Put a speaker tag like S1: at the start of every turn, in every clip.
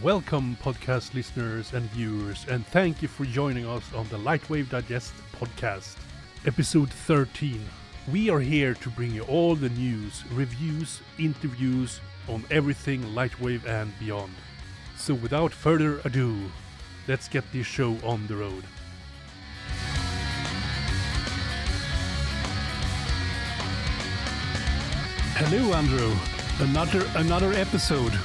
S1: Welcome, podcast listeners and viewers, and thank you for joining us on the LightWave Digest podcast, episode 13. We are here to bring you all the news, reviews, interviews on everything LightWave and beyond. So without further ado, let's get this show on the road. Hello, Andrew. Another episode.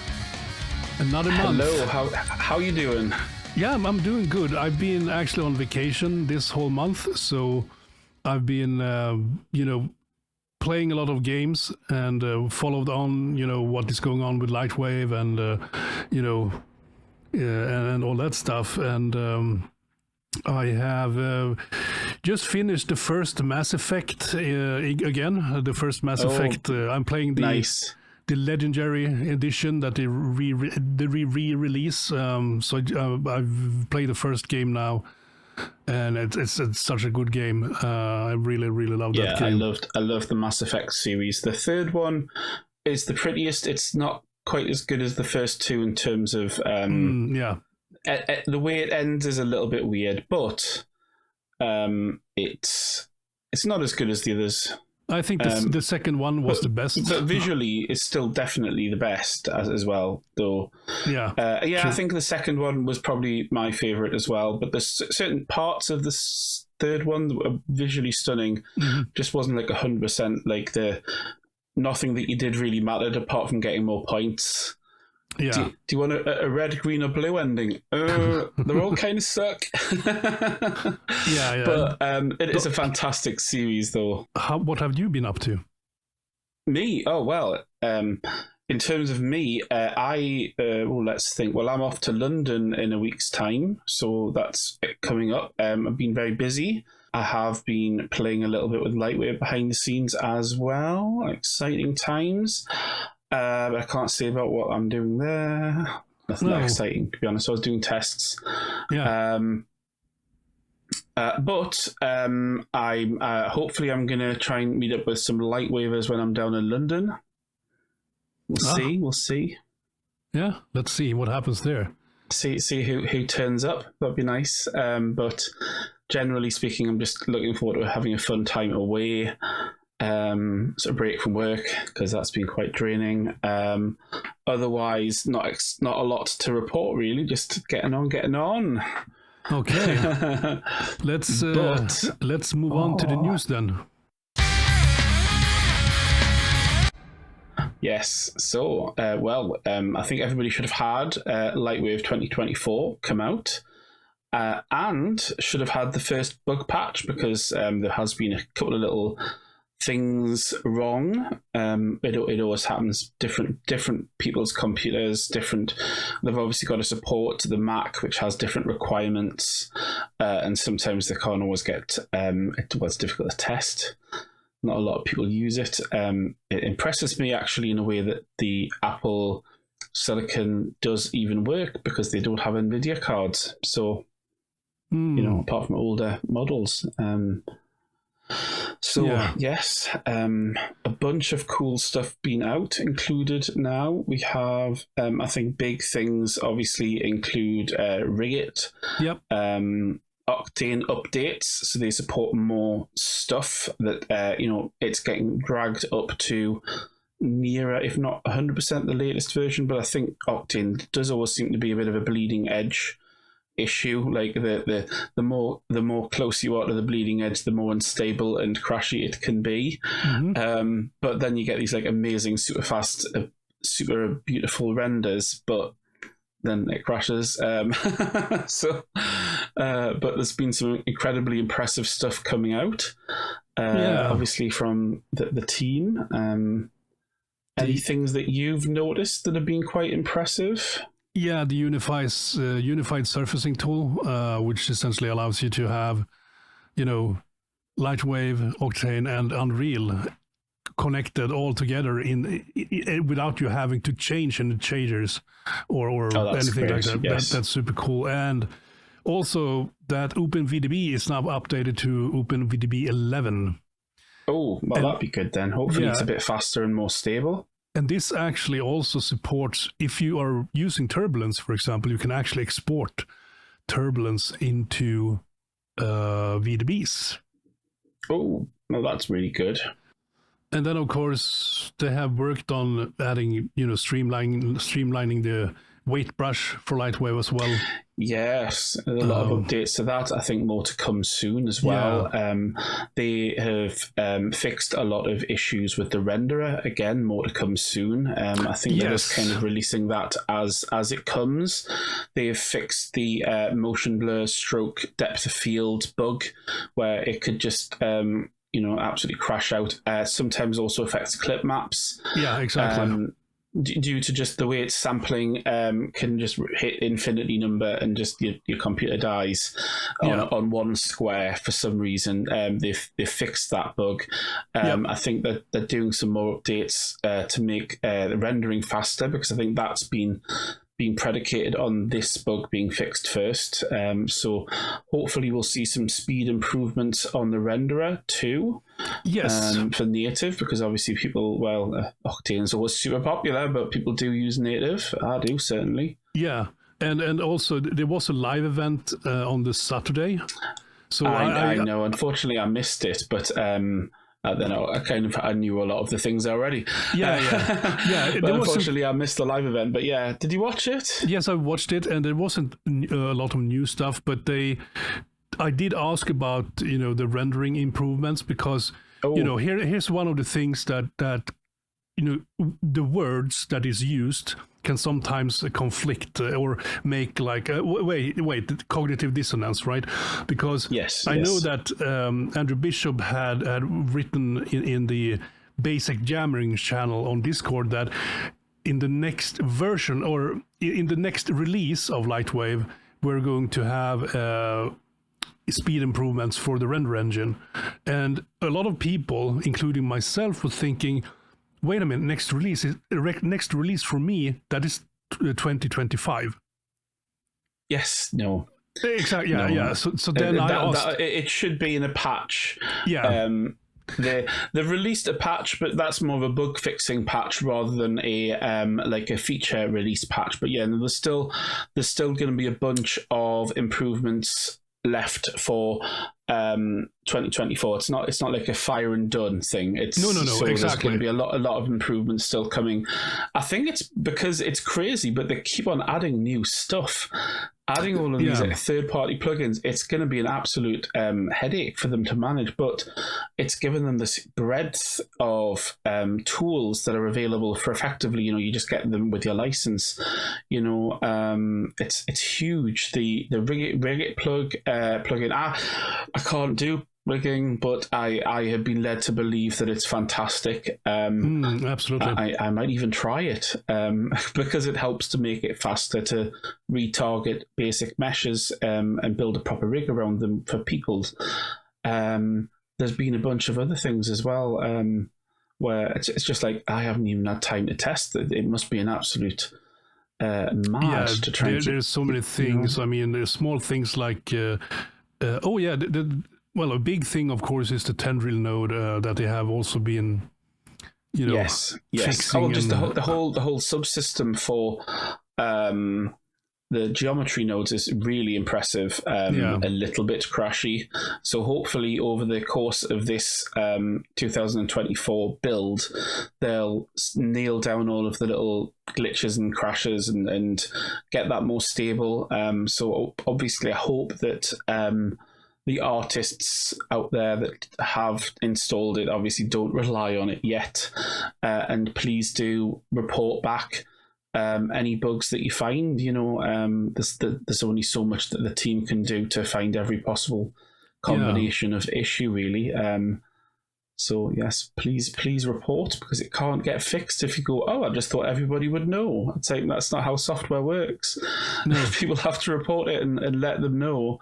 S1: Another month.
S2: Hello, how you doing?
S1: Yeah, I'm doing good. I've been actually on vacation this whole month, so I've been, playing a lot of games and followed on, what is going on with LightWave and, and all that stuff. And I have just finished the first Mass Effect again. The first Mass Effect. I'm playing the legendary edition that they re-release. So I've played the first game now, and it's such a good game. I really love that game.
S2: I loved the Mass Effect series. The third one is the prettiest. It's not quite as good as the first two in terms of the way it ends is a little bit weird, but it's not as good as the others.
S1: I think the second one was the best.
S2: But visually, it's still definitely the best as well, though.
S1: Yeah.
S2: I think the second one was probably my favourite as well, but there's certain parts of the third one that were visually stunning. Mm-hmm. Just wasn't like 100%, like nothing that you did really mattered apart from getting more points.
S1: Yeah.
S2: Do you want a red, green, or blue ending? They're all kind of suck.
S1: Yeah.
S2: But it is a fantastic series, though.
S1: What have you been up to?
S2: Me? Oh, well, in terms of me, let's think. Well, I'm off to London in a week's time, so that's coming up. I've been very busy. I have been playing a little bit with LightWave behind the scenes as well. Exciting times. But I can't say about what I'm doing there. Nothing that exciting, to be honest. I was doing tests.
S1: Yeah.
S2: But I'm hopefully I'm going to try and meet up with some LightWavers when I'm down in London. We'll see.
S1: Yeah, let's see what happens there.
S2: See who turns up. That'd be nice. But generally speaking, I'm just looking forward to having a fun time away. Sort of break from work because that's been quite draining. Otherwise, not a lot to report really. Just getting on.
S1: Okay, let's move on to the news then.
S2: Yes. So, I think everybody should have had LightWave 2024 come out. And should have had the first bug patch because there has been a couple of little things wrong. It always happens. Different people's computers, different. They've obviously got to support the Mac, which has different requirements, and sometimes they can't always get. It was difficult to test. Not a lot of people use it. It impresses me actually in a way that the Apple Silicon does even work because they don't have NVIDIA cards. So, apart from older models. Yes, a bunch of cool stuff being out included now. We have, I think, big things obviously include Rigit.
S1: Yep.
S2: Octane updates, so they support more stuff that, it's getting dragged up to nearer, if not 100% the latest version, but I think Octane does always seem to be a bit of a bleeding edge issue. Like the more close you are to the bleeding edge, the more unstable and crashy it can be. Mm-hmm. But then you get these like amazing, super fast, super beautiful renders, but then it crashes. But there's been some incredibly impressive stuff coming out. Obviously from the team. Any things that you've noticed that have been quite impressive?
S1: Yeah, the unified surfacing tool, which essentially allows you to have, LightWave, Octane, and Unreal connected all together without you having to change any shaders or anything like that.
S2: Yes.
S1: That's super cool. And also that OpenVDB is now updated to OpenVDB 11.
S2: Oh, well, that'd be good then. Hopefully it's a bit faster and more stable.
S1: And this actually also supports, if you are using Turbulence, for example, you can actually export Turbulence into VDBs.
S2: Oh, well, that's really good.
S1: And then, of course, they have worked on adding, streamlining the weight brush for LightWave as well.
S2: Yes, a lot of updates to that. I think more to come soon as well.
S1: Yeah.
S2: They have fixed a lot of issues with the renderer. Again, more to come soon. I think they're just kind of releasing that as it comes. They have fixed the motion blur stroke depth of field bug, where it could just absolutely crash out. Sometimes also affects clip maps.
S1: Yeah, exactly.
S2: Due to just the way it's sampling, can just hit infinity number and just your computer dies on one square for some reason. They've fixed that bug. I think that they're doing some more updates to make the rendering faster, because I think that's been predicated on this bug being fixed first. So hopefully we'll see some speed improvements on the renderer too.
S1: Yes.
S2: For native, because obviously people, Octane is always super popular, but people do use native. I do, certainly.
S1: Yeah. And also there was a live event on this Saturday. So
S2: I know. Unfortunately, I missed it, but then I knew a lot of the things already.
S1: Yeah.
S2: But unfortunately, I missed the live event. But yeah, did you watch it?
S1: Yes, I watched it, and there wasn't a lot of new stuff. But I did ask about the rendering improvements, because here's one of the things that the words that is used can sometimes conflict or make like wait cognitive dissonance, right? Because I know that Andrew Bishop had written in the basic jamming channel on Discord that in the next version, or in the next release of LightWave, we're going to have speed improvements for the render engine. And a lot of people, including myself, were thinking, wait a minute, next release for me, that is 2025.
S2: Yes, no.
S1: Exactly, yeah. So then I asked...
S2: it should be in a patch.
S1: Yeah.
S2: They've released a patch, but that's more of a bug fixing patch rather than a feature release patch. But yeah, there's still going to be a bunch of improvements left for 2024. It's not like a fire and done thing. It's
S1: no, exactly.
S2: There's going to be a lot of improvements still coming. I think it's because it's crazy, but they keep on adding new stuff. Adding all of these third-party plugins, it's going to be an absolute headache for them to manage, but it's given them this breadth of tools that are available for effectively, you just get them with your license. It's huge. The Rig It plugin, I can't do rigging, but I have been led to believe that it's fantastic.
S1: Absolutely.
S2: I might even try it because it helps to make it faster to retarget basic meshes and build a proper rig around them for people. There's been a bunch of other things as well where it's just like I haven't even had time to test it. It must be an absolute mad to try.
S1: There's so many things. I mean, there's small things like well, a big thing, of course, is the tendril node that they have also been,
S2: yes.
S1: fixing.
S2: Oh, just the whole subsystem for the geometry nodes is really impressive. A little bit crashy. So hopefully, over the course of this 2024 build, they'll nail down all of the little glitches and crashes and get that more stable. So obviously, I hope that the artists out there that have installed it obviously don't rely on it yet, and please do report back any bugs that you find. There's only so much that the team can do to find every possible combination of issue, really. So yes, please report, because it can't get fixed if you go, I just thought everybody would know. It's like, that's not how software works. No. People have to report it and let them know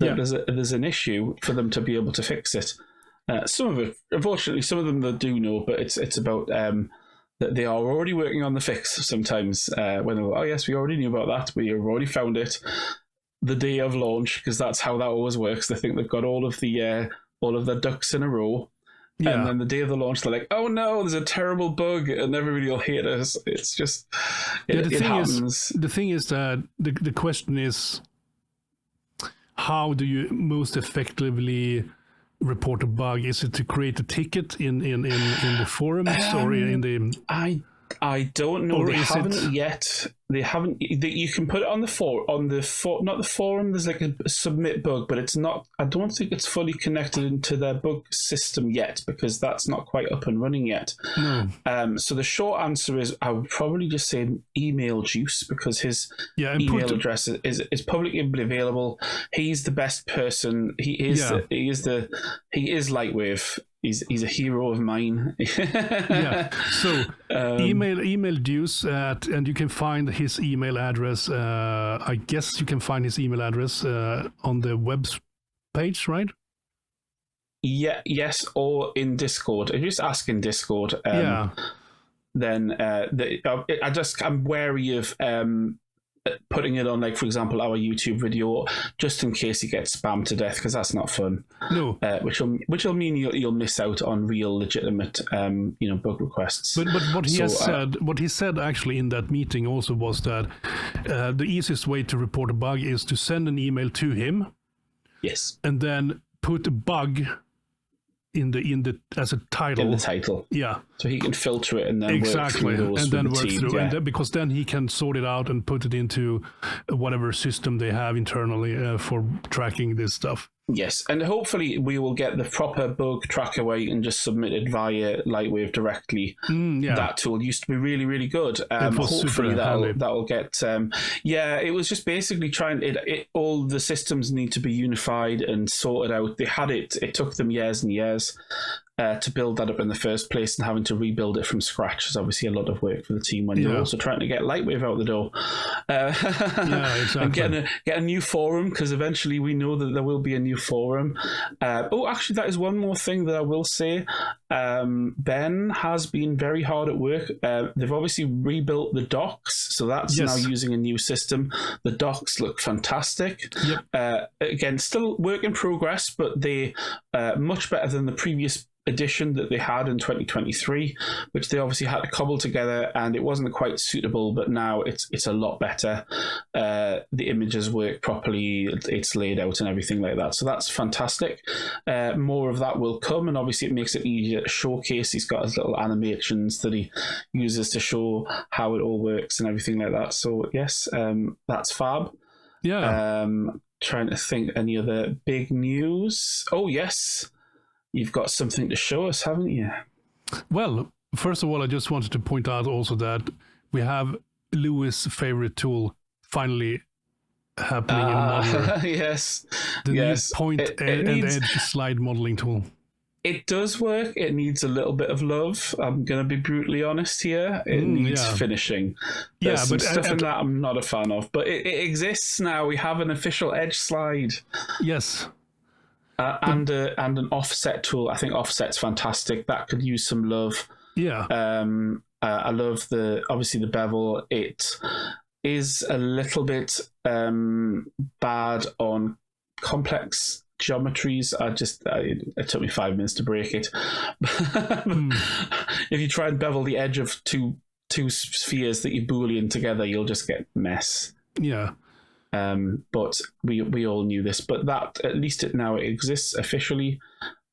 S2: that there's an issue for them to be able to fix it. Some of it, unfortunately, some of them they do know, but it's about that they are already working on the fix sometimes. When they go, yes, we already knew about that, we have already found it the day of launch, because that's how that always works. They think they've got all of their ducks in a row, And then the day of the launch, they're like, "Oh no, there's a terrible bug, and everybody will hate us." It's just it happens.
S1: The thing is that the question is, how do you most effectively report a bug? Is it to create a ticket in the forums or in the?
S2: I don't know. They haven't yet. They haven't. You can put it on not the forum. There's like a submit bug, but it's not. I don't think it's fully connected into their bug system yet because that's not quite up and running yet.
S1: No.
S2: So the short answer is I would probably just say email Juice because his email address is publicly available. He's the best person. He is LightWave. He's a hero of mine.
S1: So email Juice and you can find his email address. I guess you can find his email address on the web page, right?
S2: Yeah. Yes, or in Discord. If you just ask in Discord, then I'm wary of putting it on, like, for example, our YouTube video, just in case you get spammed to death, because that's not fun.
S1: No,
S2: which will mean you'll miss out on real legitimate, bug requests.
S1: But what he said actually in that meeting also was that the easiest way to report a bug is to send an email to him.
S2: Yes,
S1: and then put a bug in the as a title.
S2: In the title, so he can filter it and then work through those
S1: and then
S2: work
S1: through, and because then he can sort it out and put it into whatever system they have internally for tracking this stuff.
S2: Yes, and hopefully we will get the proper bug tracker where you can just submit it via LightWave directly. That tool used to be really, really good. Hopefully that'll get. It was just basically trying. All the systems need to be unified and sorted out. They had it. It took them years and years to build that up in the first place, and having to rebuild it from scratch is obviously a lot of work for the team when you're also trying to get LightWave out the door.
S1: Exactly.
S2: And get a new forum, because eventually we know that there will be a new forum. Actually, that is one more thing that I will say. Ben has been very hard at work. They've obviously rebuilt the docs, so that's now using a new system. The docs look fantastic. Again, still work in progress, but they much better than the previous edition that they had in 2023, which they obviously had to cobble together, and it wasn't quite suitable, but now it's a lot better. The images work properly, it's laid out and everything like that, so that's fantastic. More of that will come, and obviously it makes it easier to showcase. He's got his little animations that he uses to show how it all works and everything like that, so yes, that's fab. Trying to think any other big news. Yes, you've got something to show us, haven't you?
S1: Well, first of all, I just wanted to point out also that we have Louis' favorite tool finally happening in Modeler.
S2: Yes.
S1: The new point and edge slide modeling tool.
S2: It does work. It needs a little bit of love. I'm going to be brutally honest here. It needs finishing. There's some stuff in that I'm not a fan of, but it exists now. We have an official edge slide.
S1: Yes.
S2: And an offset tool. I think offset's fantastic. That could use some love.
S1: Yeah.
S2: I love obviously the bevel. It is a little bit bad on complex geometries. It took me 5 minutes to break it. If you try and bevel the edge of two spheres that you Boolean together, you'll just get mess.
S1: Yeah.
S2: But we all knew this, but that at least it exists officially.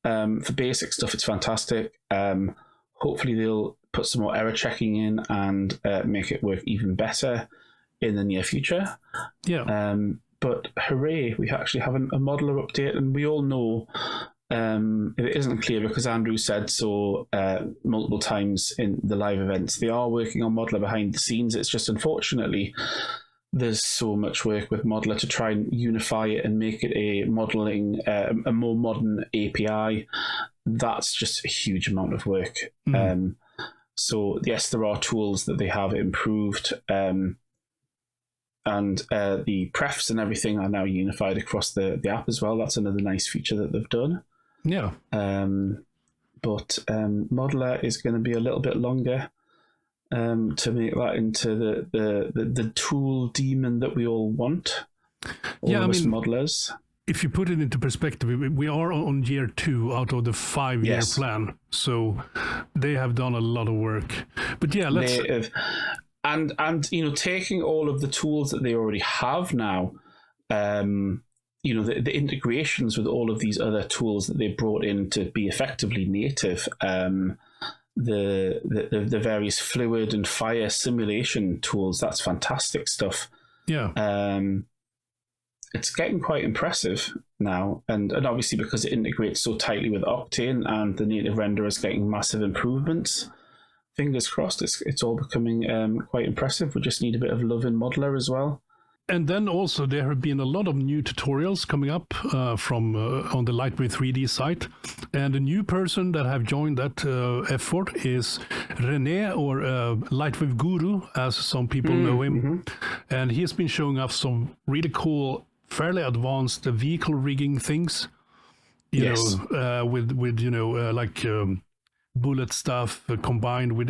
S2: For basic stuff, it's fantastic. Hopefully they'll put some more error checking in and make it work even better in the near future. But hooray, we actually have a modeler update, and we all know if it isn't clear, because Andrew said so multiple times in the live events, they are working on modeler behind the scenes. It's just unfortunately there's so much work with Modeler to try and unify it and make it a modeling, a more modern API. That's just a huge amount of work. So yes, there are tools that they have improved, and the prefs and everything are now unified across the app as well. That's another nice feature that they've done.
S1: Yeah.
S2: But Modeler is going to be a little bit longer. To make that into the tool demon that we all want. Modelers.
S1: if you put it into perspective, we are on year 2 out of the 5-year plan. So they have done a lot of work. But yeah, let's...
S2: And taking all of the tools that they already have now, the integrations with all of these other tools that they brought in to be effectively native, the various fluid and fire simulation tools, that's fantastic stuff.
S1: Yeah.
S2: It's getting quite impressive now, and obviously because it integrates so tightly with Octane and the native render is getting massive improvements. Fingers crossed, it's all becoming quite impressive. We just need a bit of love in Modeler as well.
S1: And then also there have been a lot of new tutorials coming up from on the LightWave 3D site. And a new person that have joined that effort is René, or LightWave Guru, as some people know him. Mm-hmm. And he has been showing off some really cool, fairly advanced vehicle rigging things. You know, with like bullet stuff combined with,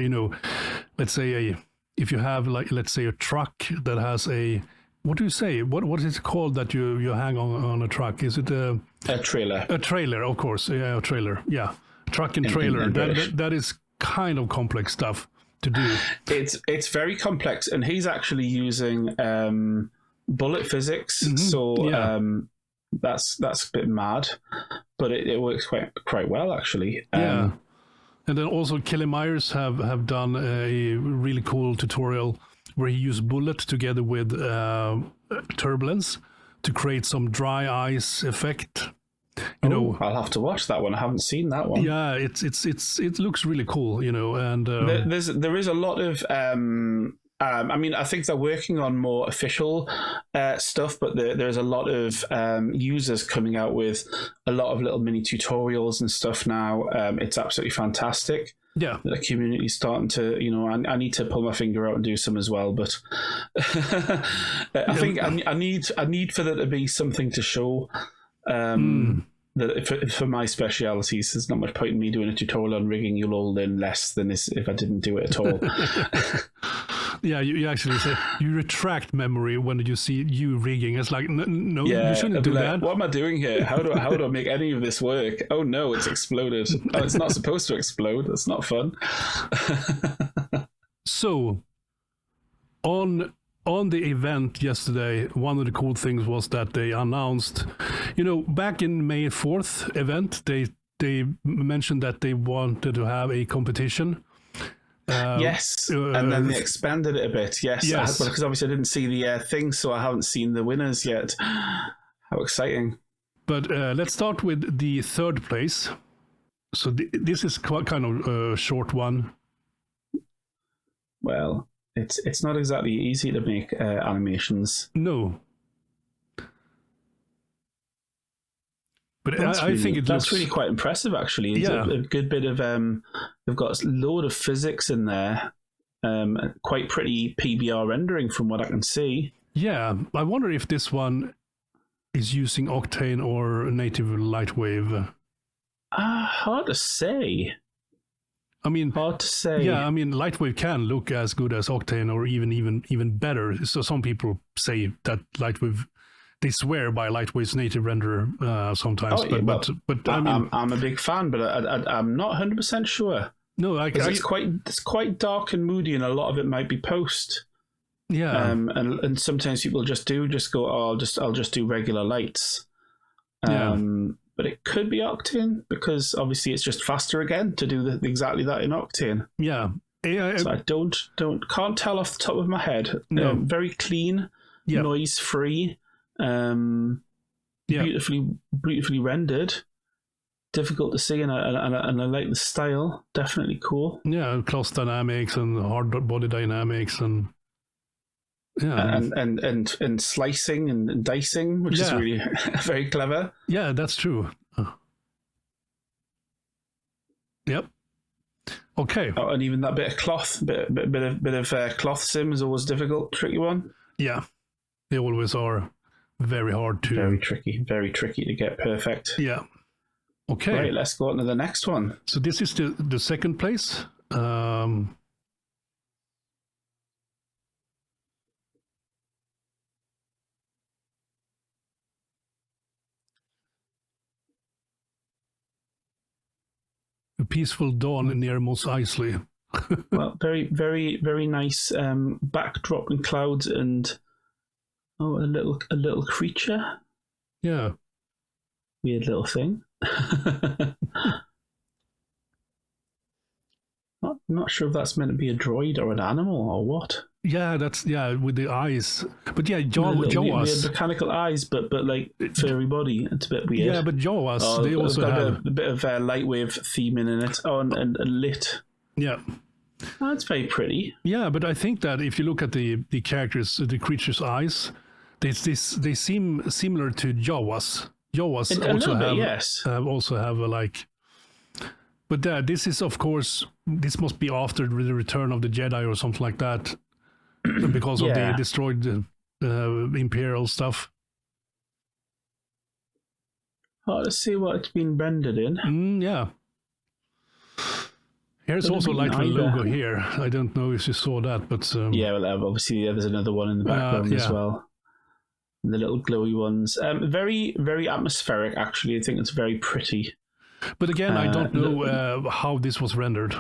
S1: let's say if you have let's say a truck that has a... What do you say? What is it called that you hang on a truck? Is it a
S2: trailer?
S1: A trailer, of course. Yeah, a trailer. Yeah, truck and trailer. That is kind of complex stuff to do.
S2: It's very complex, and he's actually using bullet physics. Mm-hmm. So that's a bit mad, but it works quite well actually.
S1: Yeah, and then also Kelly Myers have done a really cool tutorial where he used bullet together with turbulence to create some dry ice effect. I'll have to watch that one. I haven't seen that one. Yeah, it looks really cool, and
S2: there is a lot of I think they're working on more official stuff, but there's a lot of users coming out with a lot of little mini tutorials and stuff now. It's absolutely fantastic.
S1: Yeah,
S2: the community's starting to, I need to pull my finger out and do some as well, but I think I need for there to be something to show that for my specialities, there's not much point in me doing a tutorial on rigging. You'll all learn less than if I didn't do it at all.
S1: Yeah, you actually say you retract memory when you see you rigging. It's like no, you shouldn't do that.
S2: What am I doing here? How do I make any of this work? Oh no, it's exploded. Oh, it's not supposed to explode. That's not fun.
S1: So, on the event yesterday, one of the cool things was that they announced, back in May 4th event, they mentioned that they wanted to have a competition.
S2: Yes, and then they expanded it a bit. Yes. Because obviously I didn't see the thing, so I haven't seen the winners yet. How exciting!
S1: But let's start with the third place. So this is kind of a short one.
S2: Well, it's not exactly easy to make animations.
S1: No. But I think
S2: that's really quite impressive, actually. It's a good bit of they've got a load of physics in there, quite pretty PBR rendering from what I can see.
S1: Yeah, I wonder if this one is using Octane or native LightWave.
S2: Hard to say.
S1: I mean,
S2: hard to say.
S1: Yeah, I mean, LightWave can look as good as Octane or even better. So some people say that LightWave. They swear by LightWave's native renderer sometimes, but I mean,
S2: I'm a big fan, but I'm not 100% sure.
S1: No,
S2: it's quite dark and moody, and a lot of it might be post.
S1: Yeah,
S2: and sometimes people just go, oh, I'll just do regular lights. But it could be Octane because obviously it's just faster again to do exactly that in Octane.
S1: Yeah,
S2: so I can't tell off the top of my head.
S1: No,
S2: very clean, noise free. Beautifully rendered. Difficult to see, and I like the style. Definitely cool.
S1: Yeah, cloth dynamics and hard body dynamics, and
S2: and slicing and dicing, which is really very clever.
S1: Yeah, that's true. Yep. Okay.
S2: Oh, and even that bit of cloth, bit of cloth sim is always difficult, tricky one.
S1: Yeah, they always are. Very hard to...
S2: Very tricky to get perfect.
S1: Yeah. Okay.
S2: Right, let's go on to the next one.
S1: So this is the second place. peaceful dawn near Mos Eisley.
S2: Well, very, very, very nice backdrop and clouds, and a little creature.
S1: Yeah,
S2: weird little thing. Not sure if that's meant to be a droid or an animal or what.
S1: Yeah, with the eyes. But yeah,
S2: Jawas. Mechanical eyes, but like furry body. It's a bit weird.
S1: Yeah, but Jawas, they also have
S2: a bit of LightWave theming in it. Oh, and lit.
S1: Yeah.
S2: Oh, that's very pretty.
S1: Yeah, but I think that if you look at the characters, the creatures' eyes, they seem similar to Jawas. Jawas also have a like. But this is, of course, this must be after the return of the Jedi or something like that, because of the destroyed Imperial stuff.
S2: Oh, let's see what it's been rendered in.
S1: Yeah. Here's also LightWave logo here. I don't know if you saw that, but...
S2: yeah, well, obviously there's another one in the background as well. And the little glowy ones. Very, very atmospheric, actually. I think it's very pretty.
S1: But again, I don't know how this was rendered.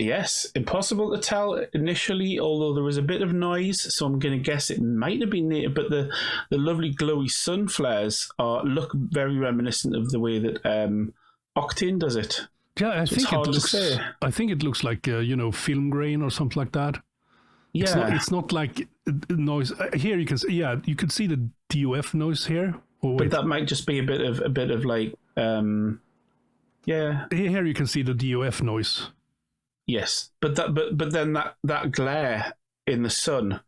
S2: Yes, impossible to tell initially, although there was a bit of noise, so I'm going to guess it might have been native, but the lovely glowy sun flares look very reminiscent of the way that Octane does it.
S1: Yeah, I think it looks like film grain or something like that.
S2: Yeah,
S1: it's not like noise. Here you can see, you could see the DOF noise here.
S2: But that might just be a bit of like yeah.
S1: Here you can see the DOF noise.
S2: Yes, but then that glare in the sun,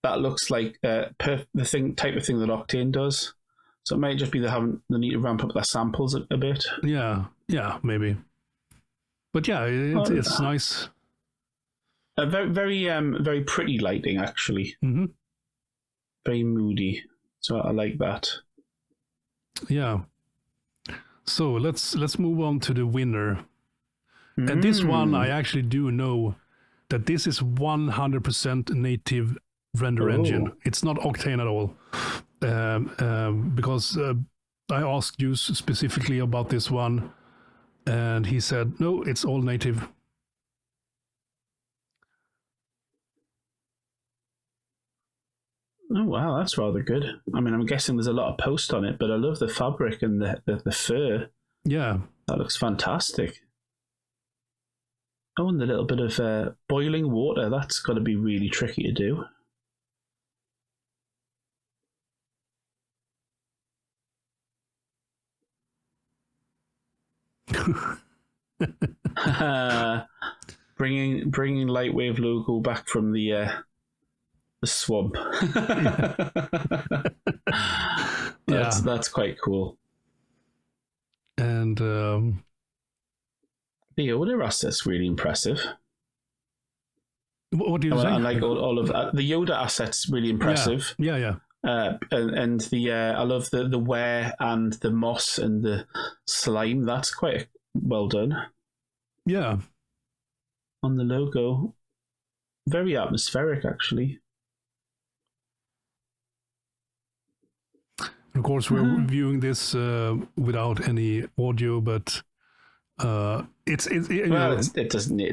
S2: that looks like type of thing that Octane does. So it might just be they need to ramp up their samples a bit.
S1: Yeah, maybe. But yeah, it's nice.
S2: Very, very, very pretty lighting, actually.
S1: Mm-hmm.
S2: Very moody. So I like that.
S1: Yeah. So let's move on to the winner. And this one, I actually do know that this is 100% native render engine. It's not Octane at all. Because I asked you specifically about this one, and he said, no, it's all native.
S2: Oh, wow, that's rather good. I mean, I'm guessing there's a lot of post on it, but I love the fabric and the fur.
S1: Yeah.
S2: That looks fantastic. Oh, and the little bit of boiling water. That's got to be really tricky to do. bringing LightWave logo back from the swamp. That's quite cool.
S1: And
S2: the Yoda asset's really impressive.
S1: What do you say?
S2: I like all of the Yoda asset's really impressive.
S1: Yeah.
S2: And the I love the wear and the moss and the slime. That's quite well done.
S1: Yeah.
S2: On the logo, very atmospheric, actually.
S1: Of course, we're viewing this without any audio, but it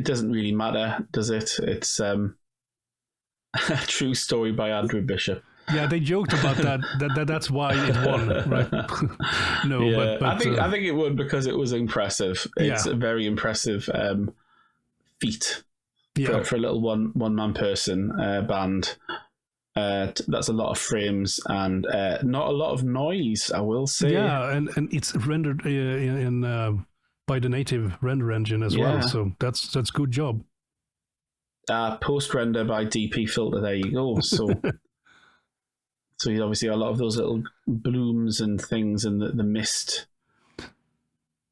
S2: doesn't really matter, does it? It's a true story by Andrew Bishop.
S1: Yeah, they joked about that. That's why it won, right? No,
S2: yeah,
S1: but
S2: I think it won because it was impressive. It's a very impressive feat for a little one man person band. That's a lot of frames and not a lot of noise, I will say.
S1: Yeah, and it's rendered in by the native render engine as well, so that's good job.
S2: Post render by DP filter. There you go. So. So you obviously a lot of those little blooms and things and the mist.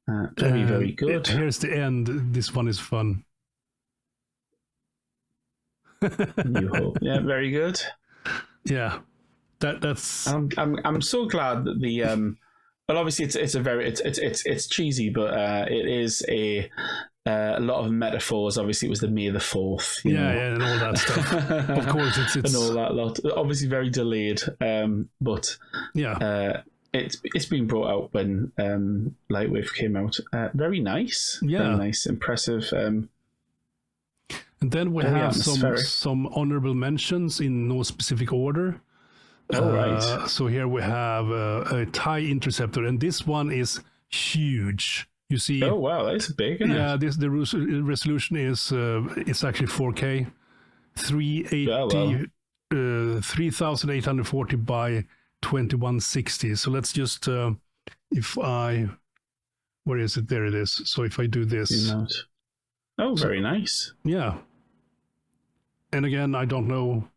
S2: Very, very good.
S1: Here's the end. This one is fun.
S2: New Hope. Yeah, very good.
S1: Yeah, that's.
S2: I'm so glad that the well, obviously it's cheesy, but it is a lot of metaphors. Obviously, it was the May the 4th.
S1: Yeah, and all that stuff. Of course, it's
S2: and all that lot. Obviously, very delayed. But
S1: yeah,
S2: it's been brought out when LightWave came out. Very nice.
S1: Yeah.
S2: Very nice, impressive.
S1: And then we have some honorable mentions in no specific order.
S2: Oh, right.
S1: So here we have a TIE interceptor, and this one is huge. You see?
S2: Oh, wow, that's big, isn't it?
S1: The resolution is it's actually 4K, 3840 by 2160. So let's just where is it? There it is. So if I do this,
S2: oh, very nice.
S1: Yeah. And again, I don't know,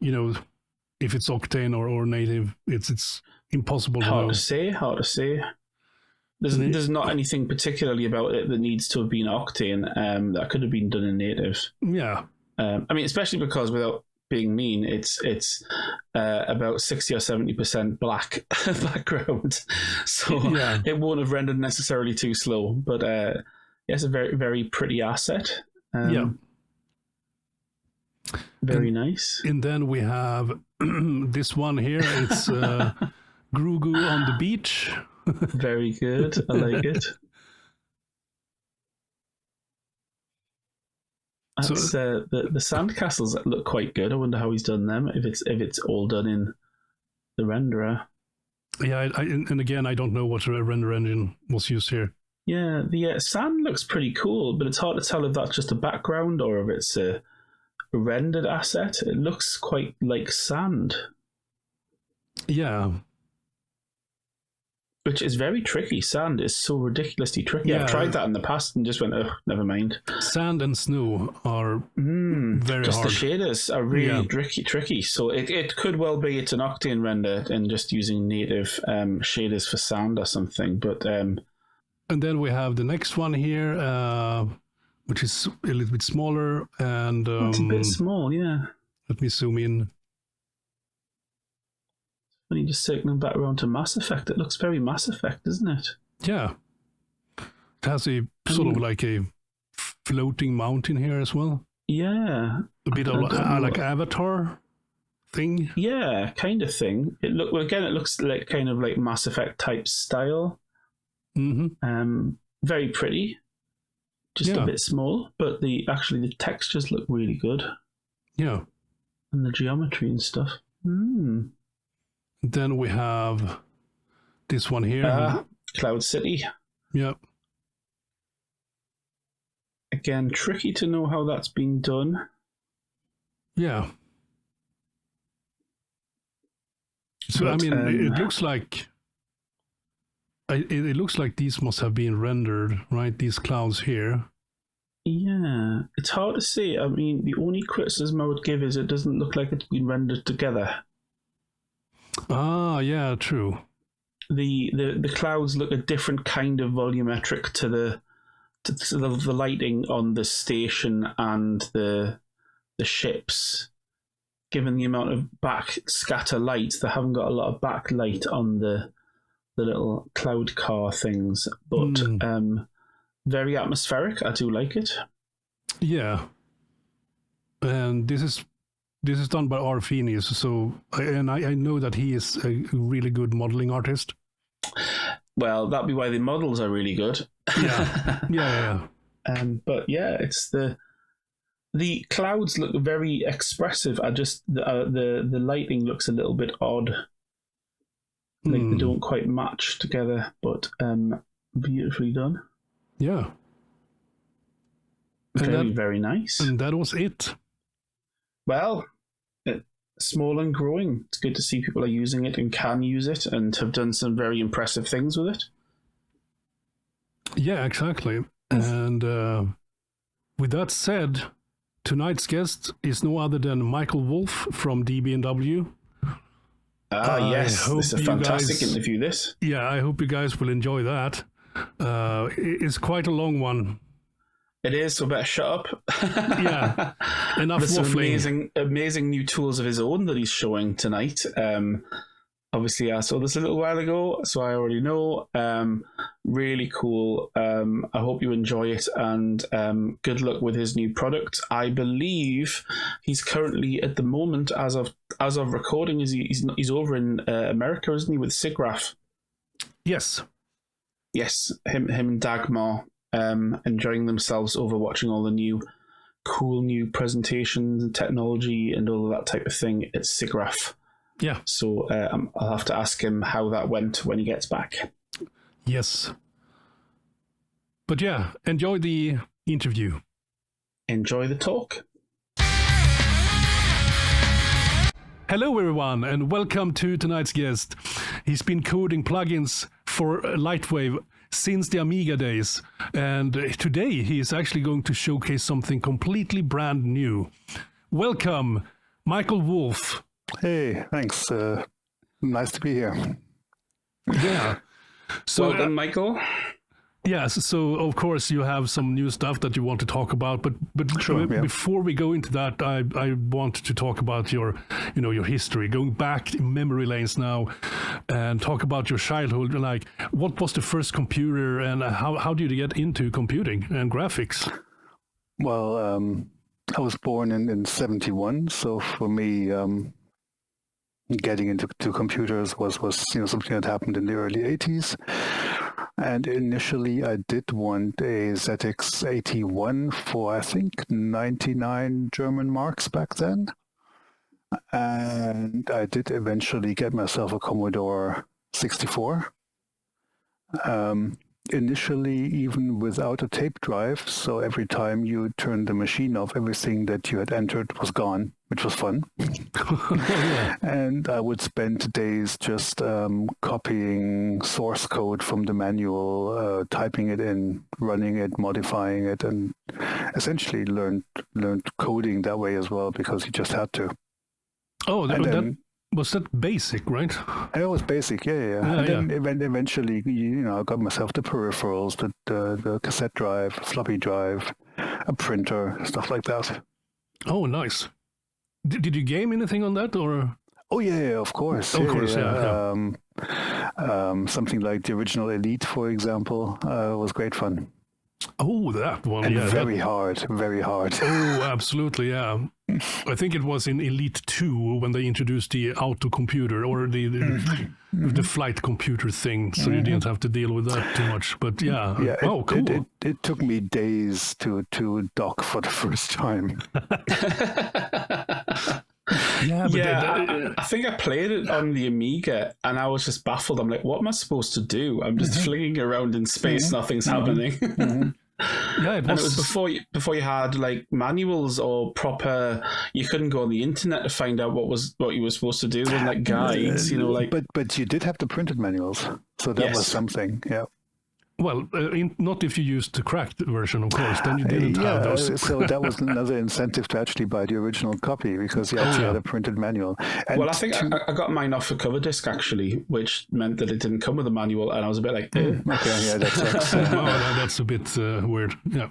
S1: if it's Octane or native. It's impossible to know.
S2: Hard to say. There's not anything particularly about it that needs to have been Octane. That could have been done in native.
S1: Yeah.
S2: I mean, especially because without being mean, it's about 60 or 70% black background, so it won't have rendered necessarily too slow. But it's a very, very pretty asset. Very nice.
S1: And then we have this one here. It's Grogu on the beach.
S2: Very good. I like it. That's, the sandcastles look quite good. I wonder how he's done them. If it's all done in the renderer.
S1: Yeah, and again, I don't know what render engine was used here.
S2: Yeah, the sand looks pretty cool, but it's hard to tell if that's just a background or if it's a rendered asset. It looks quite like sand.
S1: Yeah.
S2: Which is very tricky. Sand is so ridiculously tricky. Yeah. I've tried that in the past and just went, oh, never mind.
S1: Sand and snow are very
S2: just
S1: hard.
S2: The shaders are really tricky. So it could well be it's an Octane render and just using native shaders for sand or something. But
S1: and then we have the next one here, which is a little bit smaller. And
S2: it's a bit small, yeah.
S1: Let me zoom in.
S2: When you just circling back around to Mass Effect, it looks very Mass Effect, doesn't it?
S1: Yeah. It has a sort of like a floating mountain here as well.
S2: Yeah.
S1: A bit of like Avatar thing.
S2: Yeah, kind of thing. It looks like kind of like Mass Effect type style.
S1: Mm-hmm.
S2: Very pretty. Just a bit small, but the textures look really good.
S1: Yeah.
S2: And the geometry and stuff.
S1: Then we have this one here.
S2: Cloud City.
S1: Yep.
S2: Again, tricky to know how that's been done.
S1: Yeah. So, but, it looks like... It looks like these must have been rendered, right? These clouds here.
S2: Yeah. It's hard to say. I mean, the only criticism I would give is it doesn't look like it's been rendered together.
S1: Ah, yeah, true.
S2: The clouds look a different kind of volumetric to the lighting on the station and the ships. Given the amount of back scatter lights, they haven't got a lot of backlight on the little cloud car things, but very atmospheric. I do like it.
S1: Yeah, and this is done by Arfini, so I know that he is a really good modeling artist.
S2: Well, that'd be why the models are really good.
S1: Yeah.
S2: But yeah, it's the clouds look very expressive. The lighting looks a little bit odd, like they don't quite match together. But beautifully done.
S1: Yeah.
S2: Very nice.
S1: And that was it.
S2: Well, small and growing. It's good to see people are using it and can use it and have done some very impressive things with it.
S1: Yeah, exactly. And with that said, tonight's guest is no other than Michael Wolf from db&w.
S2: Yes, this is a fantastic interview, this.
S1: Yeah, I hope you guys will enjoy that. It's quite a long one.
S2: It is, so better shut up.
S1: Yeah, enough
S2: There's
S1: waffling.
S2: Some amazing new tools of his own that he's showing tonight. Obviously, I saw this a little while ago, so I already know. Really cool. I hope you enjoy it, and good luck with his new product. I believe he's currently, at the moment, as of recording, he's over in America, isn't he, with SIGGRAPH?
S1: Yes.
S2: Yes, him and Dagmar enjoying themselves over watching all the cool new presentations and technology and all of that type of thing at SIGGRAPH.
S1: Yeah.
S2: So I'll have to ask him how that went when he gets back.
S1: Yes. But yeah, enjoy the interview.
S2: Enjoy the talk.
S1: Hello everyone, and welcome to tonight's guest. He's been coding plugins for LightWave since the Amiga days, and today he is actually going to showcase something completely brand new. Welcome, Michael Wolf.
S3: Hey, thanks. Nice to be here.
S1: Yeah. So,
S2: welcome, Michael.
S1: Yes, so of course you have some new stuff that you want to talk about, but
S3: Sure, yeah.
S1: before we go into that, I want to talk about your history, going back in memory lanes now, and talk about your childhood. Like, what was the first computer, and how did you get into computing and graphics?
S3: Well, I was born in 71, so for me, getting into computers was something that happened in the early 80s. And initially, I did want a ZX81 for, I think, 99 German marks back then. And I did eventually get myself a Commodore 64. Initially, even without a tape drive, so every time you turned the machine off, everything that you had entered was gone, which was fun.
S1: Yeah.
S3: And I would spend days just copying source code from the manual, typing it in, running it, modifying it, and essentially learned coding that way as well, because you just had to.
S1: Oh, that was that basic, right?
S3: And it was basic, yeah. And then eventually, I got myself the peripherals, the cassette drive, floppy drive, a printer, stuff like that.
S1: Oh, nice. Did you game anything on that, or?
S3: Oh yeah, of course.
S1: Of course, yeah.
S3: Something like the original Elite, for example, was great fun.
S1: Oh, that one,
S3: and
S1: yeah.
S3: Very hard.
S1: Oh, absolutely, yeah. I think it was in Elite 2 when they introduced the auto computer or the flight computer thing, so you didn't have to deal with that too much. But yeah, oh, cool.
S3: It took me days to dock for the first time.
S2: I think I played it on the Amiga and I was just baffled. I'm like, what am I supposed to do? I'm just flinging around in space, nothing's happening.
S1: Yeah,
S2: and it was before you had like manuals or proper. You couldn't go on the internet to find out what you were supposed to do, and like guides,
S3: But you did have the printed manuals, so that was something. Yeah.
S1: Well, not if you used the cracked version, of course. Then you didn't have those.
S3: So that was another incentive to actually buy the original copy, because you actually had a printed manual. And
S2: well, I think I got mine off a cover disc, actually, which meant that it didn't come with a manual, and I was a bit like,
S3: okay, yeah, that sucks.
S1: That's a bit weird. Yeah.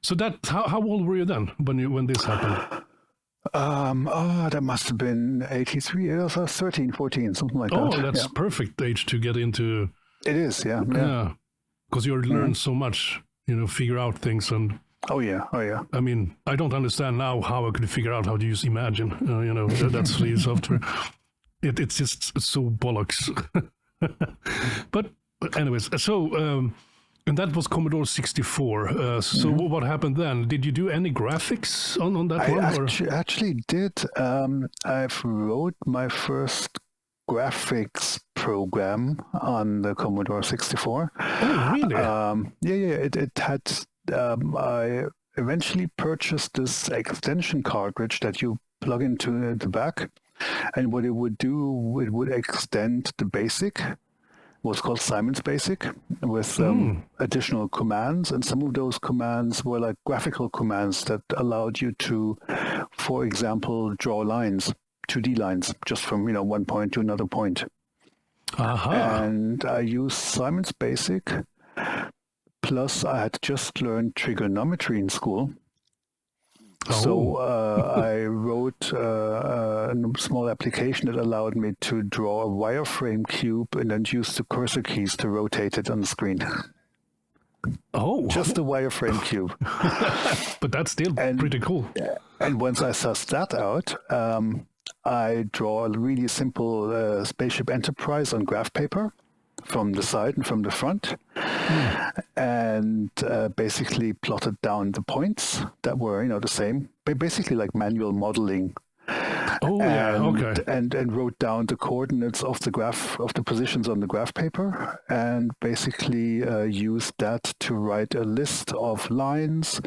S1: So how old were you then when this happened?
S3: That must have been 83. I was 13, 14, something like that.
S1: Oh, that's perfect age to get into.
S3: It is, yeah.
S1: Because you learn so much, figure out things. And
S3: Oh yeah.
S1: I mean, I don't understand now how I could figure out how to use Imagine. That's the software. It's just so bollocks. But anyways, so and that was Commodore 64. So what happened then? Did you do any graphics on that one?
S3: I actually did. I wrote my first graphics program on the Commodore 64.
S1: Oh, really?
S3: It had. I eventually purchased this extension cartridge that you plug into the back, and what it would do, it would extend the BASIC, what's called Simon's BASIC, with additional commands, and some of those commands were like graphical commands that allowed you to, for example, draw lines. 2D lines, just from one point to another point. And I used Simon's BASIC, plus I had just learned trigonometry in school. So I wrote a small application that allowed me to draw a wireframe cube and then use the cursor keys to rotate it on the screen.
S1: Oh,
S3: just a wireframe cube.
S1: But that's still pretty cool.
S3: And once I sussed that out, I draw a really simple Spaceship Enterprise on graph paper, from the side and from the front, and basically plotted down the points that were, the same, basically like manual modeling. And wrote down the coordinates of the graph, of the positions on the graph paper, and basically used that to write a list of lines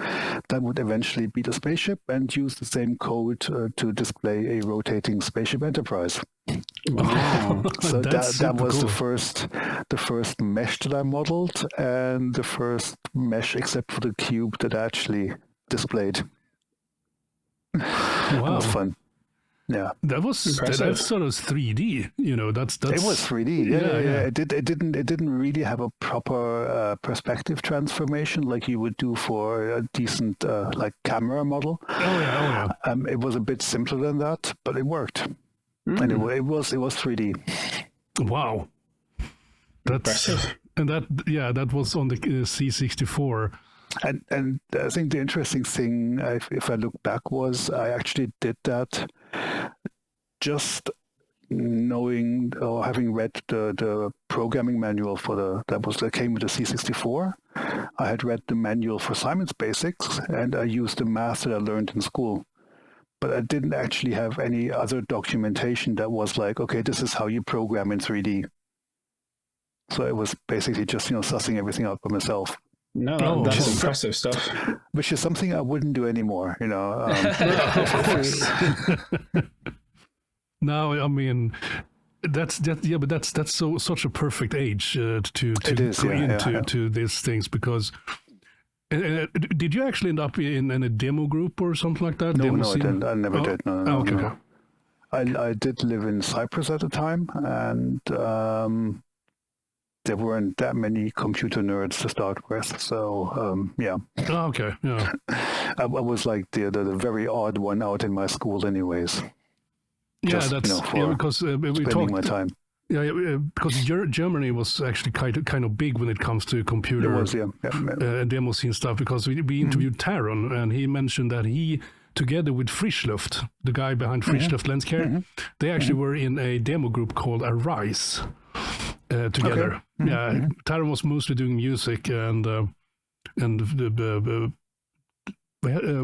S3: that would eventually be the spaceship, and use the same code to display a rotating spaceship Enterprise. So that was cool. the first mesh that I modeled, and the first mesh except for the cube that I actually displayed. Wow. It was fun. Yeah,
S1: that's sort of 3D. That's
S3: it was 3D. Yeah. It didn't really have a proper perspective transformation like you would do for a decent like camera model. It was a bit simpler than that, but it worked. And it was 3D.
S1: Wow, that's impressive. And that was on the C64.
S3: And I think the interesting thing, if I look back, was I actually did that just knowing or having read the programming manual that came with the C64. I had read the manual for Simon's Basics, and I used the math that I learned in school. But I didn't actually have any other documentation that was like, okay, this is how you program in 3D. So it was basically just, sussing everything out by myself.
S2: No, that's impressive stuff.
S3: Which is something I wouldn't do anymore,
S1: Of course. Now, I mean, that's such a perfect age to go into these things, because. Did you actually end up in a demo group or something like that?
S3: No, I didn't. I never did. No. I did live in Cyprus at the time, and there weren't that many computer nerds to start with, so yeah.
S1: Oh, okay, yeah.
S3: I was like the very odd one out in my school, anyways.
S1: Yeah, because we talked
S3: my time.
S1: Yeah, because Germany was actually kind of big when it comes to computer demo scene stuff. Because we interviewed Taron, and he mentioned that he, together with Frischluft, the guy behind Frischluft Lenskare, they actually were in a demo group called Arise together. Okay. Yeah, Taron was mostly doing music, and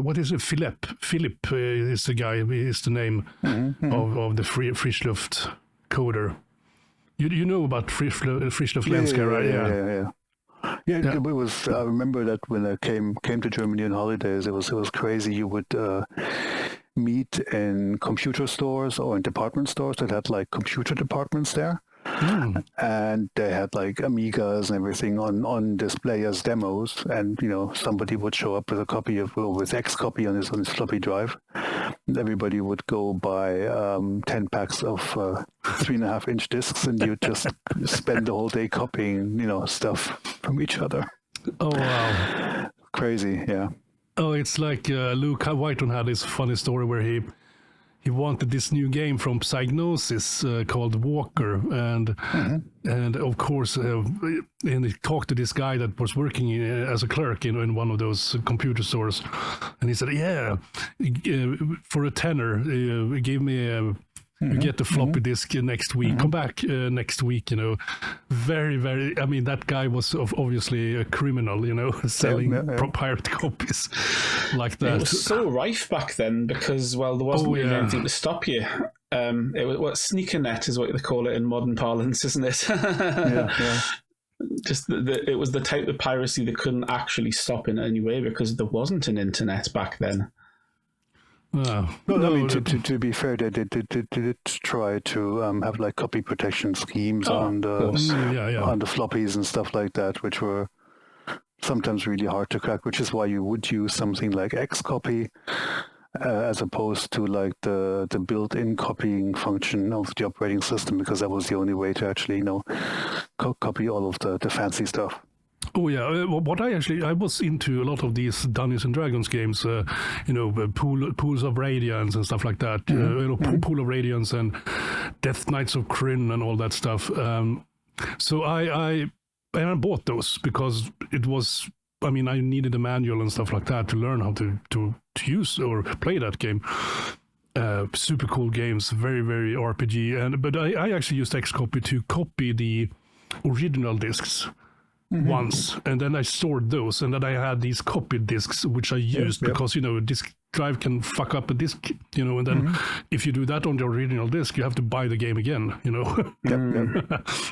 S1: what is it? Philip is the guy. Is the name of the Frischluft coder. You know about Frischluft Lenskare, right?
S3: Yeah. It was. I remember that when I came to Germany on holidays, it was crazy. You would meet in computer stores or in department stores that had like computer departments there, and they had like Amigas and everything on display as demos. And somebody would show up with a copy with xCopy on his floppy drive. And everybody would go buy 10 packs of 3.5-inch discs, and you just spend the whole day copying, stuff from each other.
S1: Oh wow!
S3: Crazy, yeah.
S1: Oh, it's like Luke Whiton had this funny story where he wanted this new game from Psygnosis called Walker, and of course, and he talked to this guy that was working as a clerk in one of those computer stores, and he said, "Yeah, for a tenner, give me you get the floppy disk next week. Come back next week." Very, very. I mean, that guy was obviously a criminal. Selling pirate copies like that.
S2: It was so rife back then because, there wasn't really anything to stop you. It was sneakernet is what they call it in modern parlance, isn't it? Yeah. Just it was the type of piracy that couldn't actually stop in any way because there wasn't an internet back then.
S3: I mean, to be fair, they did try to have like copy protection schemes on the floppies and stuff like that, which were sometimes really hard to crack. Which is why you would use something like xCopy as opposed to like the built-in copying function of the operating system, because that was the only way to actually copy all of the fancy stuff.
S1: Oh yeah, what I was into a lot of these Dungeons and Dragons games, Pools of Radiance and stuff like that. Pool of Radiance and Death Knights of Kryn and all that stuff. So I bought those because it was. I mean, I needed a manual and stuff like that to learn how to use or play that game. Super cool games, very very RPG. But I actually used xCopy to copy the original discs once, and then I stored those, and then I had these copied discs which I used because a disk drive can fuck up a disk, and then if you do that on the original disk, you have to buy the game again,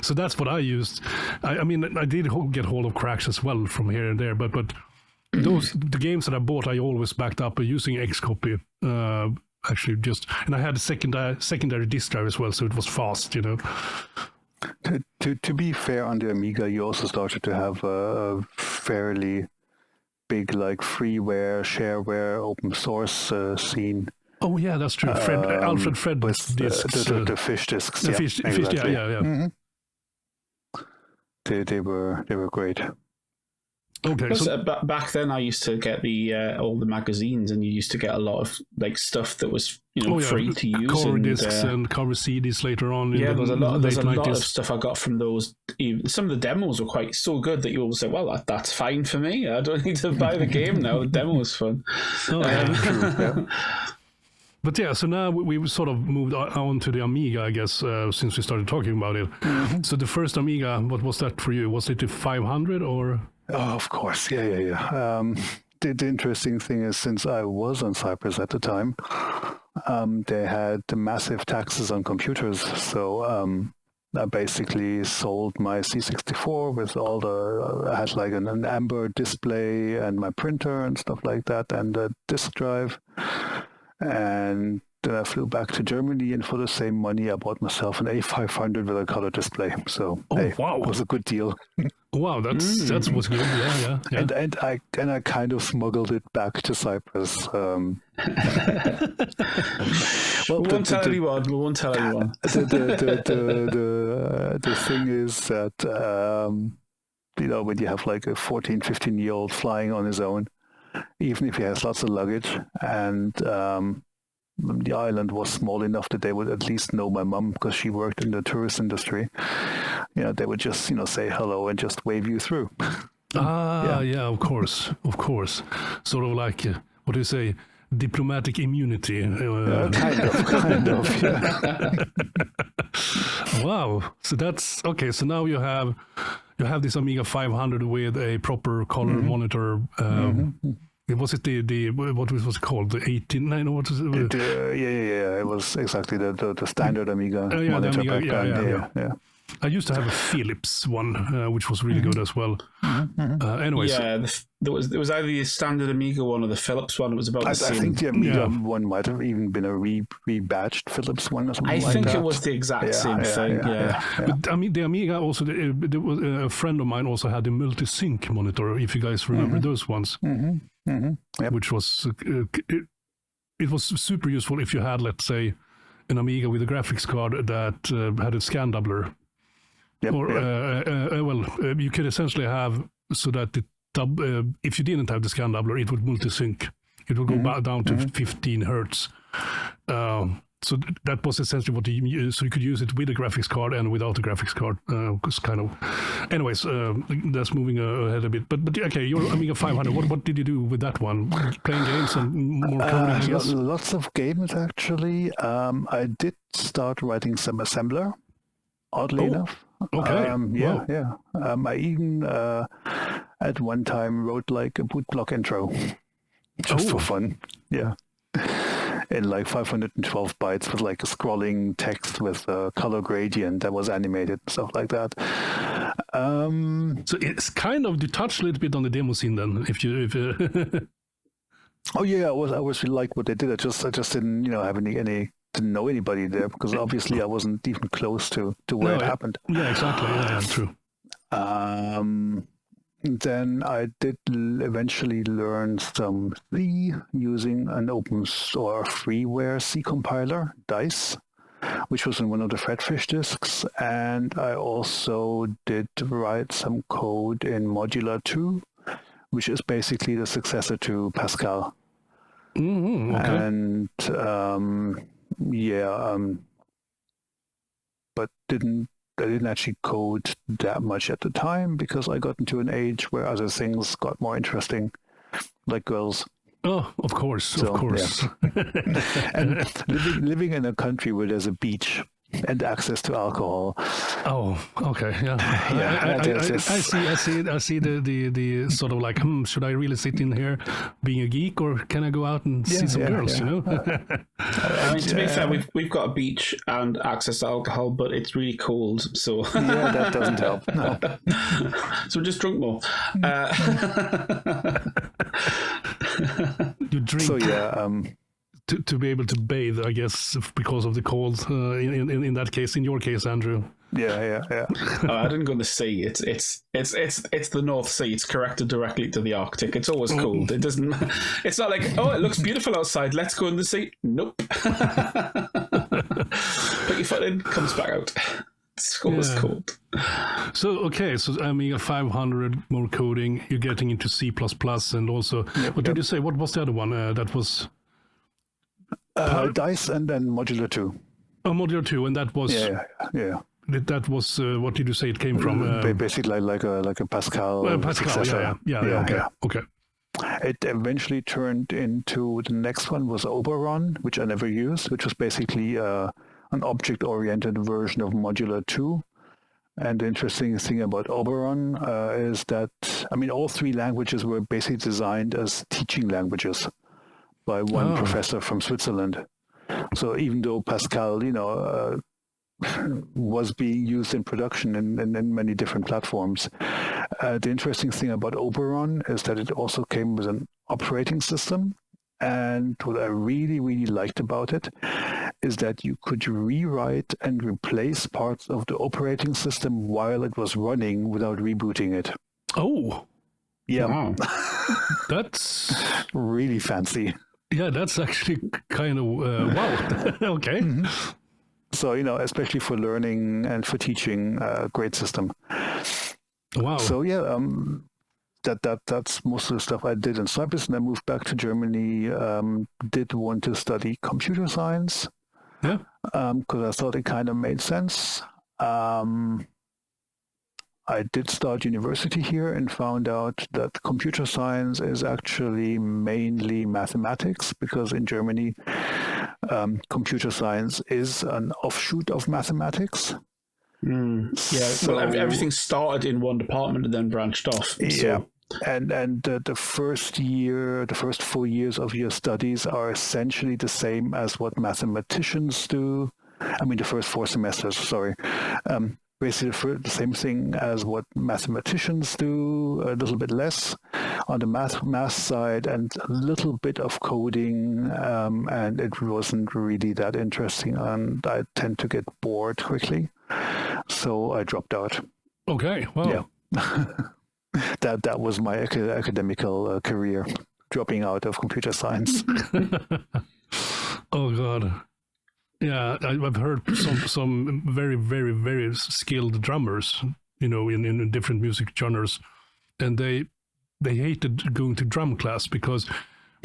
S1: So that's what I used. I mean, I did get hold of cracks as well from here and there, but the games that I bought, I always backed up using xcopy. Actually, and I had a secondary disk drive as well, so it was fast,
S3: To be fair, on the Amiga, you also started to have a fairly big, like, freeware, shareware, open source scene.
S1: Oh yeah, that's true. Alfred Fred
S3: with
S1: discs,
S3: the fish discs.
S1: The fish,
S3: exactly.
S1: yeah.
S3: They were great.
S1: Okay.
S2: So back then, I used to get all the magazines, and you used to get a lot of like stuff that was free to use.
S1: Cover discs and cover CDs later on.
S2: Yeah, there's a lot of
S1: 90s.
S2: stuff I got from those. Some of the demos were quite so good that you all say, "Well, that's fine for me. I don't need to buy the game now. The demo was fun."
S1: Oh, true. But yeah, so now we sort of moved on to the Amiga, I guess, since we started talking about it. So the first Amiga, what was that for you? Was it the 500 or?
S3: Oh, of course, yeah. The interesting thing is, since I was on Cyprus at the time, they had massive taxes on computers. So I basically sold my C64 with I had like an amber display and my printer and stuff like that, and a disk drive. And then I flew back to Germany, and for the same money, I bought myself an A500 with a color display. So
S1: wow,
S3: it was a good deal.
S1: Wow, that was good. Yeah.
S3: And I kind of smuggled it back to Cyprus.
S2: Well, we won't tell anyone.
S3: The thing is that when you have like a 14, 15-year-old flying on his own, even if he has lots of luggage, and the island was small enough that they would at least know my mum because she worked in the tourist industry. They would just say hello and just wave you through.
S1: Yeah, of course. Sort of like what do you say, diplomatic immunity.
S3: Kind of. Yeah.
S1: Wow. So that's okay. So now you have this Amiga 500 with a proper color monitor. Was it the what was it called? The 18? No, what was it?
S3: Yeah. It was exactly the standard Amiga monitor.
S1: The Amiga,
S3: yeah.
S1: I used to have a Philips one, which was really good as well. Anyways,
S2: there was either the standard Amiga one or the Philips one. It was about the same.
S3: I think the Amiga one might have even been a rebadged Philips one or something like that.
S2: I think it was the exact same thing. Yeah.
S1: But I mean, the Amiga also. There was a friend of mine also had a multi-sync monitor. If you guys remember those ones, which was it was super useful if you had, let's say, an Amiga with a graphics card that had a scan doubler. You could essentially have so that if you didn't have the scan doubler, it would multi-sync. It would go down to 15 hertz. So that was essentially what you use. So you could use it with a graphics card and without a graphics card. Anyways, that's moving ahead a bit. But okay, your Amiga 500. What did you do with that one? Playing games and more coding, I guess?
S3: Lots of games, actually. I did start writing some assembler, oddly enough.
S1: Okay.
S3: Yeah. I even at one time wrote like a boot block intro, just for fun. Yeah. In like 512 bytes with like a scrolling text with a color gradient that was animated, stuff like that.
S1: So it's kind of, you touch a little bit on the demo scene then, if you
S3: Oh yeah, I was really like what they did. I just didn't have didn't know anybody there because obviously I wasn't even close to where it happened.
S1: Yeah, exactly. Yeah, true.
S3: Then I did eventually learn some C using an open source freeware C compiler, Dice, which was in one of the Fredfish disks. And I also did write some code in Modular 2, which is basically the successor to Pascal.
S1: Okay.
S3: And but I didn't actually code that much at the time because I got into an age where other things got more interesting, like girls.
S1: Oh, of course.
S3: Yeah. And living in a country where there's a beach and access to alcohol.
S1: Oh, okay, yeah. I see the sort of like, should I really sit in here being a geek, or can I go out and see some girls? You know.
S2: I mean, to be fair, we've got a beach and access to alcohol, but it's really cold, so
S3: yeah, that doesn't help. No.
S2: So we just drunk more.
S1: You drink.
S3: So yeah.
S1: To be able to bathe, I guess, because of the cold. In that case, in your case, Andrew.
S3: Yeah.
S2: I didn't go in the sea. It's the North Sea. It's connected directly to the Arctic. It's always cold. It doesn't. It's not like, oh, it looks beautiful outside. Let's go in the sea. Nope. Put your foot in, comes back out. It's always cold.
S1: So Amiga 500 more coding. You're getting into C++, and also what did you say? What was the other one? That was.
S3: Dice and then Modular 2.
S1: Oh, Modular 2, and that was...
S3: Yeah.
S1: That was, what did you say it came from?
S3: Basically like a Pascal.
S1: Pascal, okay.
S3: It eventually turned into, the next one was Oberon, which I never used, which was basically an object-oriented version of Modular 2. And the interesting thing about Oberon is that, I mean, all three languages were basically designed as teaching languages by one professor from Switzerland. So even though Pascal, was being used in production in many different platforms, the interesting thing about Oberon is that it also came with an operating system. And what I really, really liked about it is that you could rewrite and replace parts of the operating system while it was running without rebooting it.
S1: Oh.
S3: Yeah.
S2: Wow.
S1: That's
S3: really fancy.
S1: Yeah, that's actually kind of wow. Okay.
S3: Mm-hmm. So, especially for learning and for teaching, great system.
S1: Wow.
S3: So yeah, that's most of the stuff I did in Cyprus, and I moved back to Germany. Did want to study computer science.
S1: Yeah.
S3: Because I thought it kind of made sense. I did start university here and found out that computer science is actually mainly mathematics, because in Germany, computer science is an offshoot of mathematics.
S2: Yeah, so, well, everything started in one department and then branched off. So.
S3: Yeah, and the first 4 years of your studies are essentially the same as what mathematicians do. I mean, the first 4 semesters, sorry. Basically the same thing as what mathematicians do, a little bit less on the math side, and a little bit of coding, and it wasn't really that interesting, and I tend to get bored quickly, so I dropped out.
S1: Okay, wow.
S3: Yeah. that was my academical career, dropping out of computer science.
S1: Oh, God. Yeah, I've heard some very, very, very skilled drummers, in different music genres, and they hated going to drum class because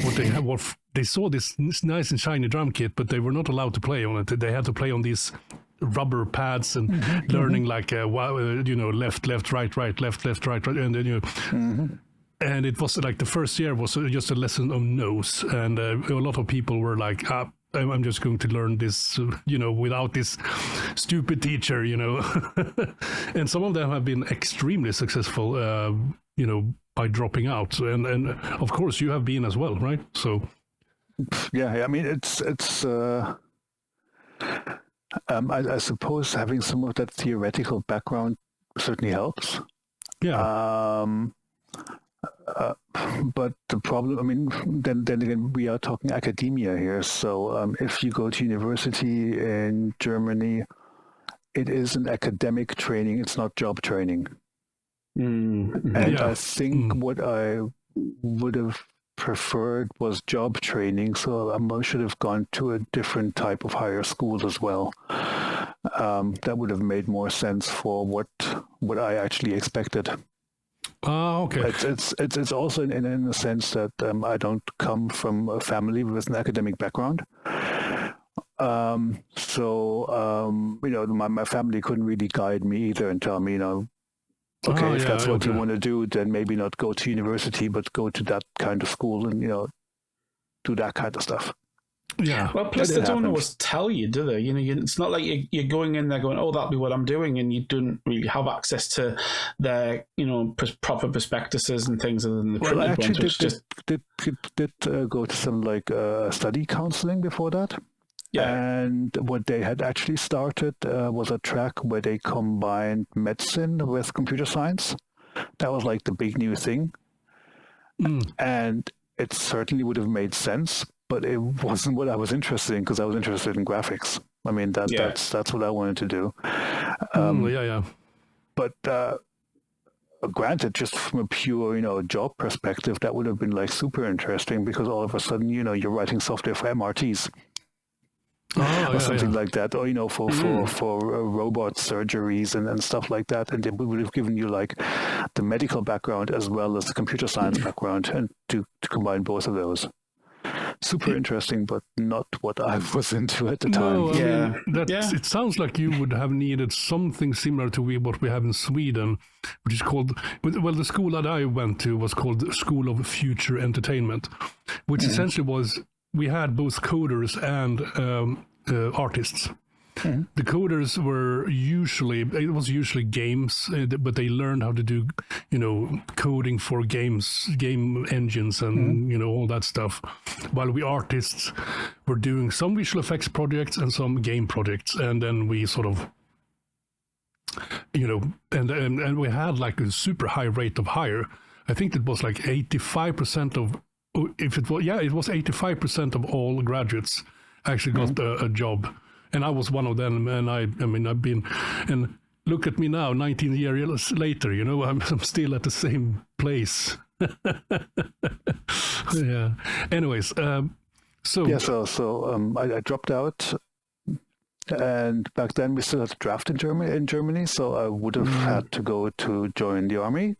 S1: what they had was they saw this nice and shiny drum kit, but they were not allowed to play on it. They had to play on these rubber pads and learning like left, right, left, right, and then and it was like the first year was just a lesson on notes, and a lot of people were like, I'm just going to learn this, without this stupid teacher, and some of them have been extremely successful, by dropping out. And of course you have been as well, right? So.
S3: Yeah, I mean, it's I suppose having some of that theoretical background certainly helps.
S1: Yeah.
S3: But the problem, I mean, then again, we are talking academia here. So if you go to university in Germany, it is an academic training. It's not job training. And I think what I would have preferred was job training. So I should have gone to a different type of higher school as well. That would have made more sense for what I actually expected.
S1: Okay.
S3: It's also in a sense that I don't come from a family with an academic background. My family couldn't really guide me either and tell me, if that's what you want to do, then maybe not go to university, but go to that kind of school and, do that kind of stuff.
S1: Yeah.
S2: Well, plus they don't always tell you, do they? It's not like you're going in there going, "Oh, that'll be what I'm doing," and you don't really have access to their, proper prospectuses and things other than the printed
S3: actually
S2: ones.
S3: did go to some like study counseling before that.
S2: Yeah.
S3: And what they had actually started was a track where they combined medicine with computer science. That was like the big new thing. And it certainly would have made sense, but it wasn't what I was interested in, because I was interested in graphics. I mean, that's what I wanted to do. But granted, just from a pure, job perspective, that would have been like super interesting, because all of a sudden, you're writing software for MRTs. Or something like that, or for robot surgeries and stuff like that, and it would have given you like the medical background as well as the computer science background, and to combine both of those. Super interesting, but not what I was into at the time.
S1: It sounds like you would have needed something similar to what we have in Sweden, which is called, the school that I went to was called School of Future Entertainment, which essentially was, we had both coders and artists. The coders were usually games, but they learned how to do, coding for games, game engines, and all that stuff. While we artists were doing some visual effects projects and some game projects, and then we sort of, and we had like a super high rate of hire. I think it was like 85% of, it was 85% of all graduates actually got a job. And I was one of them, and I've been, and look at me now, 19 years later, I'm still at the same place. Yeah. Anyways, I dropped out, and back then we still had a draft in Germany, so I would have had to go to join the army.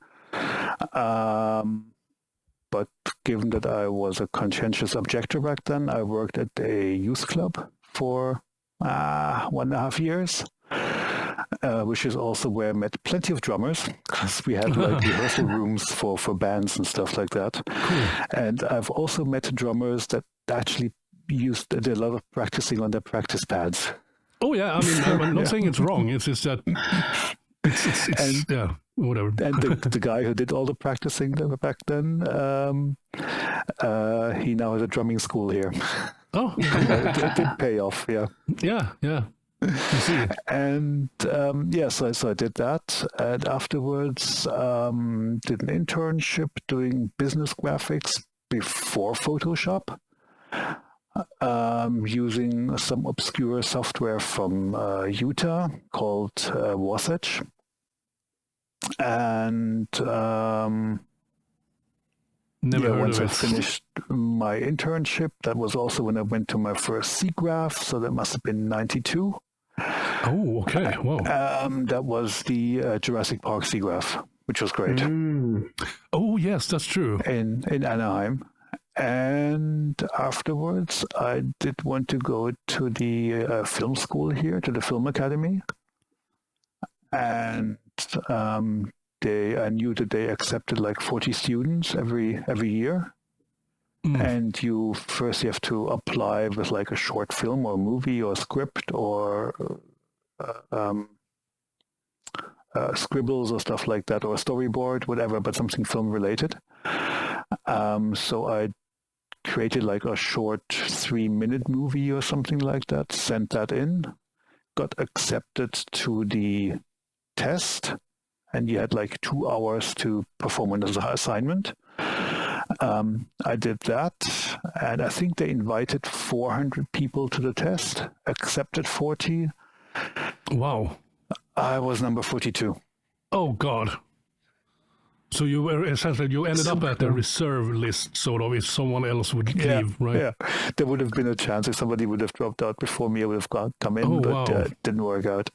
S1: But given that I was a conscientious objector back then, I worked at a youth club for 1.5 years, which is also where I met plenty of drummers, because we had like rehearsal rooms for bands and stuff like that. Cool. And I've also met drummers that actually did a lot of practicing on their practice pads. Oh yeah, I mean, I'm not saying it's wrong. It's just that it's whatever.
S3: And the guy who did all the practicing back then, he now has a drumming school here.
S1: Oh,
S3: it did pay off, yeah.
S1: Yeah. You see.
S3: And so I did that, and afterwards did an internship doing business graphics before Photoshop, using some obscure software from Utah called Wasatch. And once I finished my internship, that was also when I went to my first SIGGRAPH, so that must have been 92.
S1: Oh, okay. Whoa.
S3: That was the Jurassic Park SIGGRAPH, which was great.
S1: Oh, yes, that's true.
S3: In Anaheim. And afterwards, I did want to go to the film school here, to the Film Academy. And I knew that they accepted like 40 students every year. And you have to apply with like a short film or movie or script or scribbles or stuff like that, or a storyboard, whatever, but something film related. So I created like a short 3-minute movie or something like that, sent that in, got accepted to the test, and you had like 2 hours to perform an assignment. I did that, and I think they invited 400 people to the test, accepted 40.
S1: Wow.
S3: I was number 42.
S1: Oh, God. So you were essentially, you ended up at the reserve list, sort of, if someone else would leave, right?
S3: Yeah, there would have been a chance if somebody would have dropped out before me, I would have come in, but it didn't work out.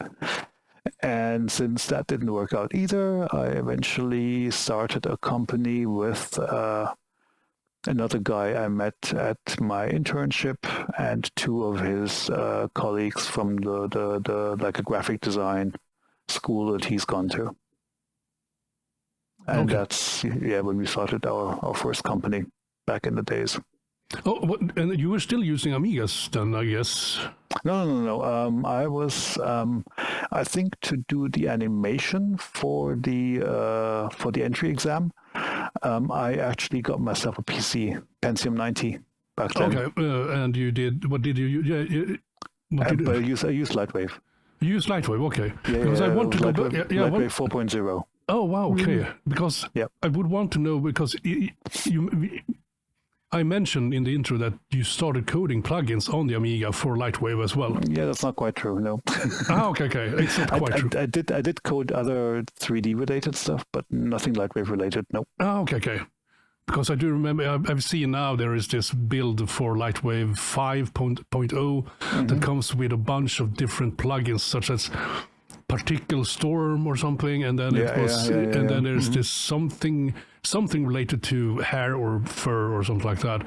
S3: And since that didn't work out either, I eventually started a company with another guy I met at my internship and 2 of his colleagues from the like a graphic design school that he's gone to. And that's when we started our first company back in the days.
S1: Oh, and you were still using Amigas then, I guess?
S3: No. I was, I think, to do the animation for the entry exam. I actually got myself a PC, Pentium 90 back then.
S1: Okay, and you did. What did you?
S3: But I used LightWave.
S1: You used LightWave, okay?
S3: Yeah,
S1: because I want to go back.
S3: LightWave 4.0.
S1: Oh wow, okay. Because I would want to know because I mentioned in the intro that you started coding plugins on the Amiga for LightWave as well.
S3: Yeah, that's not quite true. No.
S1: Okay. It's not quite true.
S3: I did code other 3D related stuff, but nothing LightWave related. No.
S1: Okay. Because I do remember, I've seen now there is this build for LightWave 5.0 that comes with a bunch of different plugins, such as Particle Storm or something, and then then there's this something related to hair or fur or something like that.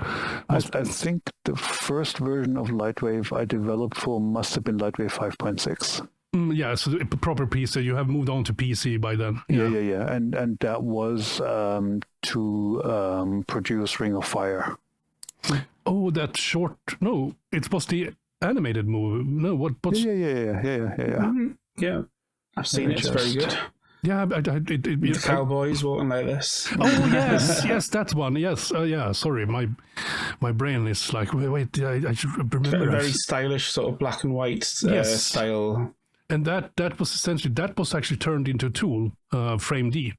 S3: I think the first version of LightWave I developed for must have been LightWave 5.6.
S1: Yeah, so the proper PC. You have moved on to PC by then.
S3: Yeah. And that was to produce Ring of Fire.
S1: Oh, that short. No, it was the animated movie. No, what's...
S3: Yeah.
S2: Yeah, I've seen it. It's very good.
S1: Yeah,
S2: With cowboys walking like this.
S1: Oh yes, that one. Yes, yeah. Sorry, my brain is like wait. I should remember.
S2: A very stylish sort of black and white style.
S1: And that was actually turned into a tool, FrameD.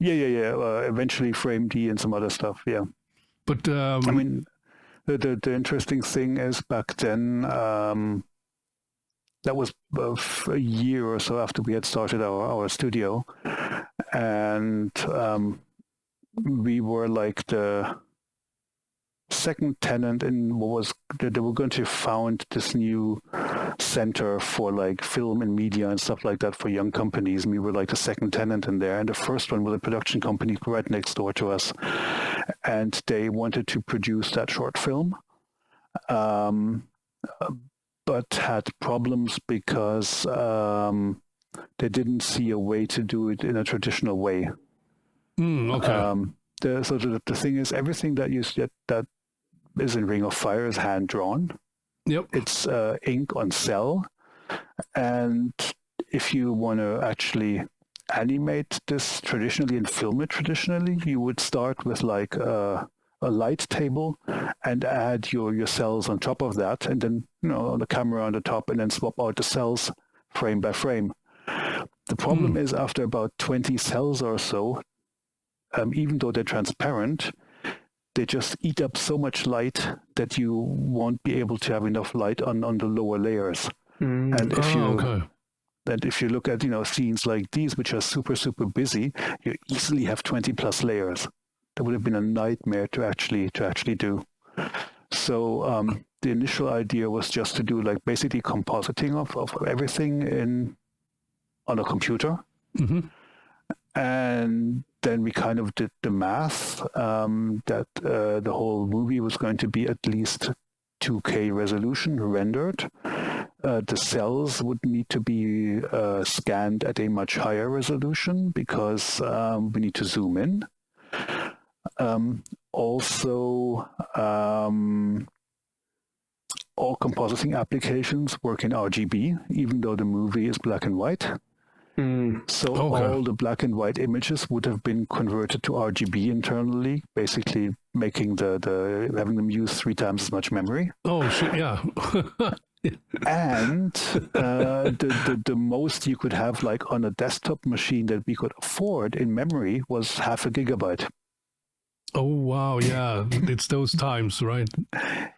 S3: Yeah. Eventually FrameD and some other stuff. Yeah.
S1: But
S3: I mean, the interesting thing is back then. That was a year or so after we had started our studio, and we were like the second tenant in what was they were going to found this new center for like film and media and stuff like that for young companies, and we were like the second tenant in there, and the first one was a production company right next door to us, and they wanted to produce that short film. But had problems because they didn't see a way to do it in a traditional way.
S1: Okay.
S3: So the thing is, everything that is in Ring of Fire is hand drawn.
S1: Yep.
S3: It's ink on cell, and if you want to actually animate this traditionally and film it traditionally, you would start with like a light table and add your cells on top of that, and then on the camera on the top, and then swap out the cells frame by frame. The problem is after about 20 cells or so, even though they're transparent, they just eat up so much light that you won't be able to have enough light on the lower layers. And if you look at scenes like these, which are super busy, you easily have 20 plus layers. That would have been a nightmare to actually do. So the initial idea was just to do like basically compositing of everything on a computer. And then we kind of did the math that the whole movie was going to be at least 2K resolution rendered. The cells would need to be scanned at a much higher resolution because we need to zoom in. Also, all compositing applications work in RGB, even though the movie is black and white. So all the black and white images would have been converted to RGB internally, basically making having them use 3 times as much memory.
S1: Oh shit! Yeah.
S3: And the most you could have like on a desktop machine that we could afford in memory was 0.5 gigabyte.
S1: Oh wow! Yeah, it's those times, right?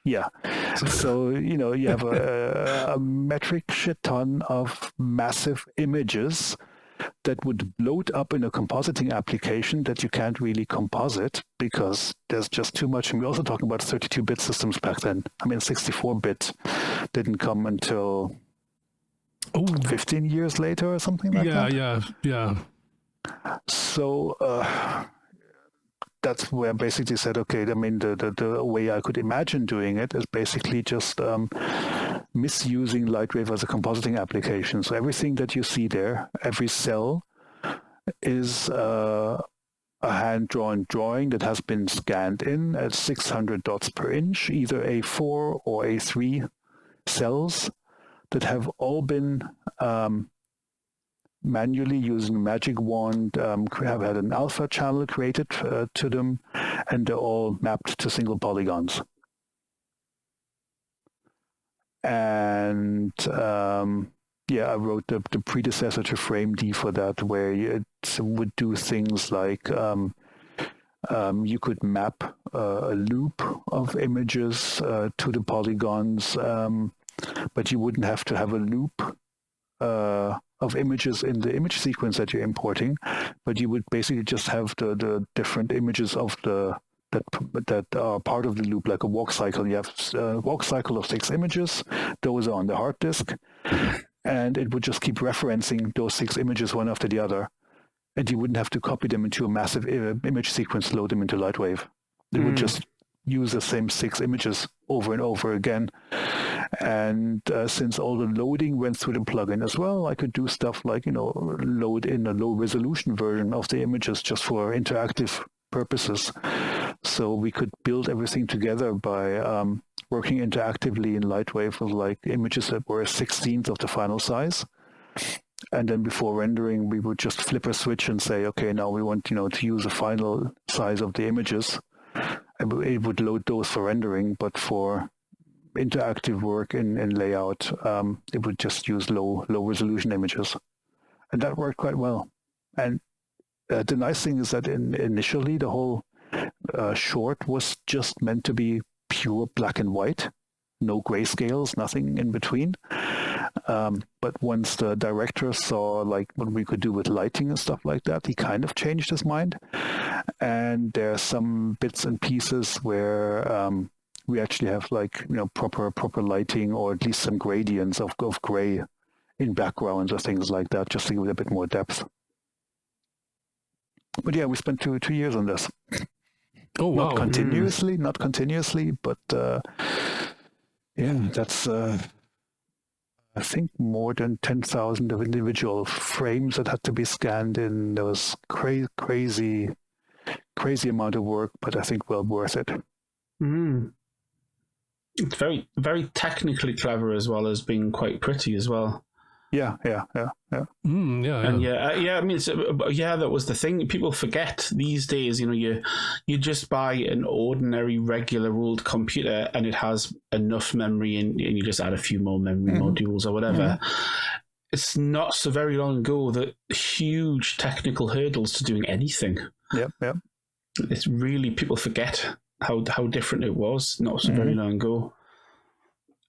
S3: Yeah. So you have a metric shit ton of massive images that would load up in a compositing application that you can't really composite because there's just too much. And we're also talking about 32-bit systems back then. I mean, 64-bit didn't come until 15 years later or something like that.
S1: Yeah.
S3: So that's where I basically said, okay, I mean, the way I could imagine doing it is basically just misusing LightWave as a compositing application. So everything that you see there, every cell is a hand-drawn drawing that has been scanned in at 600 dots per inch, either A4 or A3 cells that have all been manually using a magic wand, have had an alpha channel created to them, and they're all mapped to single polygons. And I wrote the predecessor to FrameD for that, where it would do things like you could map a loop of images to the polygons, but you wouldn't have to have a loop of images in the image sequence that you're importing, but you would basically just have the different images of that are part of the loop, like a walk cycle. You have a walk cycle of 6 images. Those are on the hard disk, and it would just keep referencing those 6 images one after the other, and you wouldn't have to copy them into a massive image sequence, load them into LightWave. It would just use the same 6 images over and over again. And since all the loading went through the plugin as well, I could do stuff like, load in a low resolution version of the images just for interactive purposes. So we could build everything together by working interactively in LightWave with like images that were a 16th of the final size. And then before rendering, we would just flip a switch and say, okay, now we want, to use the final size of the images. And it would load those for rendering, but for interactive work in layout, it would just use low resolution images. And that worked quite well. And the nice thing is that initially the whole short was just meant to be pure black and white, no grayscales, nothing in between. But once the director saw like what we could do with lighting and stuff like that, he kind of changed his mind. And there are some bits and pieces where we actually have like proper lighting, or at least some gradients of gray in backgrounds or things like that, just to give it a bit more depth. But yeah, we spent two years on this.
S1: Oh wow!
S3: Not continuously, but that's I think more than 10,000 of individual frames that had to be scanned in. There was crazy amount of work, but I think well worth it.
S2: It's very, very technically clever, as well as being quite pretty as well.
S3: Yeah.
S2: I mean, that was the thing. People forget these days. You just buy an ordinary, regular old computer, and it has enough memory, and you just add a few more memory modules or whatever. It's not so very long ago that huge technical hurdles to doing anything.
S3: Yep.
S2: It's really, people forget how different it was not so very long ago.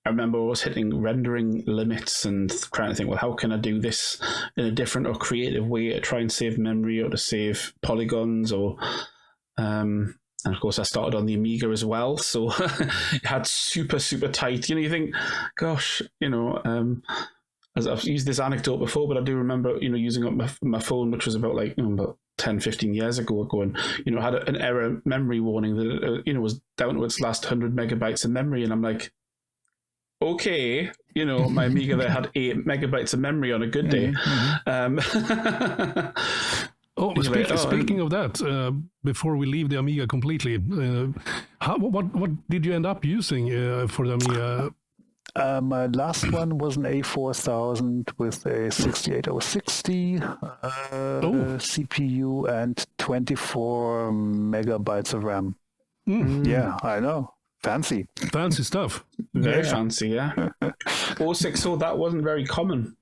S2: I remember I was hitting rendering limits and trying to think, well, how can I do this in a different or creative way to try and save memory or to save polygons, or and of course I started on the Amiga as well, so it had super tight. You think, gosh, as I've used this anecdote before, but I do remember using up my phone, which was about 10, 15 years ago, going, had an error memory warning that was down to its last 100 megabytes of memory, and I'm like, okay, my Amiga there had 8 megabytes of memory on a good day.
S1: Speaking of that, before we leave the Amiga completely, what did you end up using for the Amiga?
S3: My last one was an A4000 with a 68060 CPU and 24 megabytes of RAM. Yeah, I know. Fancy
S1: stuff.
S2: Very fancy, yeah. 060, that wasn't very common.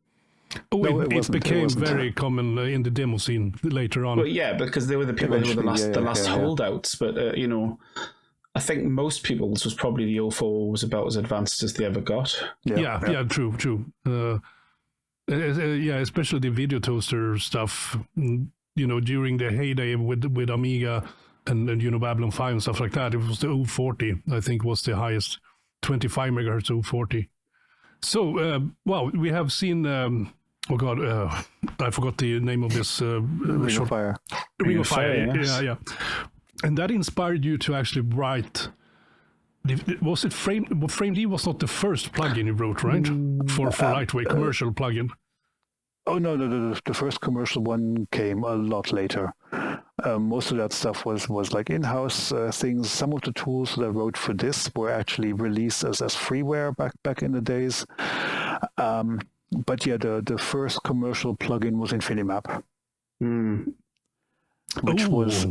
S1: It became very common in the demo scene later on.
S2: Well, yeah, because they were the people who were the last holdouts. But I think most people's was probably the 04 was about as advanced as they ever got.
S1: Yeah, true. Especially the video toaster stuff. During the heyday with Amiga. And Babylon 5 and stuff like that, it was the 040, I think, was the highest, 25 megahertz 040. So, we have seen, I forgot the name of this.
S3: Ring of Fire.
S1: Ring of Fire,
S2: yes.
S1: Yeah. And that inspired you to actually write. Was it FrameD was not the first plugin you wrote, right? For LightWave, commercial plugin.
S3: Oh, no. The first commercial one came a lot later. Most of that stuff was like in-house things. Some of the tools that I wrote for this were actually released as freeware back in the days. But yeah, the first commercial plugin was infiniMap, which was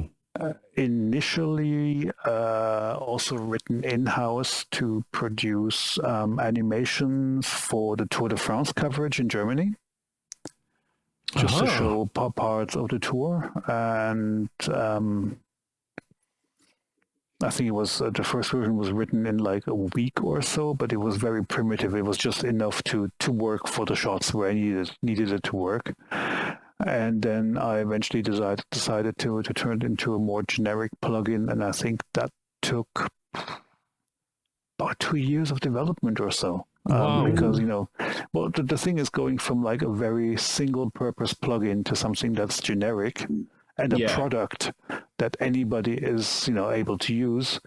S3: initially also written in-house to produce animations for the Tour de France coverage in Germany, just to show parts of the tour. And I think it was the first version was written in like a week or so, but it was very primitive. It was just enough to work for the shots where I needed it to work. And then I eventually decided to turn it into a more generic plugin, and I think that took about 2 years of development or so. Because the thing is going from like a very single-purpose plugin to something that's generic and a product that anybody is able to use.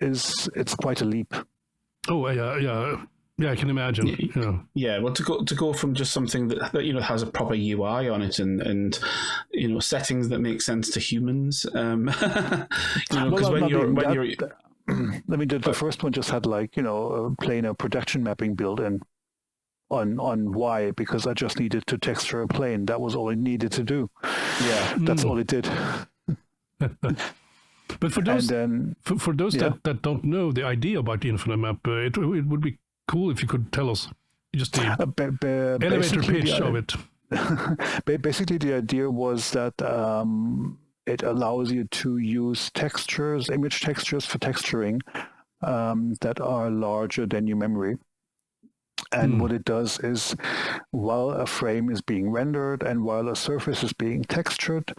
S3: It's quite a leap.
S1: Oh yeah, I can imagine.
S2: Yeah. Well, to go from just something that has a proper UI on it and settings that make sense to humans. Because the first one just had like plain a projection mapping built in on Y, because I just needed to texture a plane. That was all it needed to do. Yeah, that's all it did.
S1: But for those that don't know the idea about the infiniMap, it would be cool if you could tell us just the elevator pitch of it.
S3: Basically, the idea was that it allows you to use image textures for texturing that are larger than your memory. And what it does is, while a frame is being rendered and while a surface is being textured,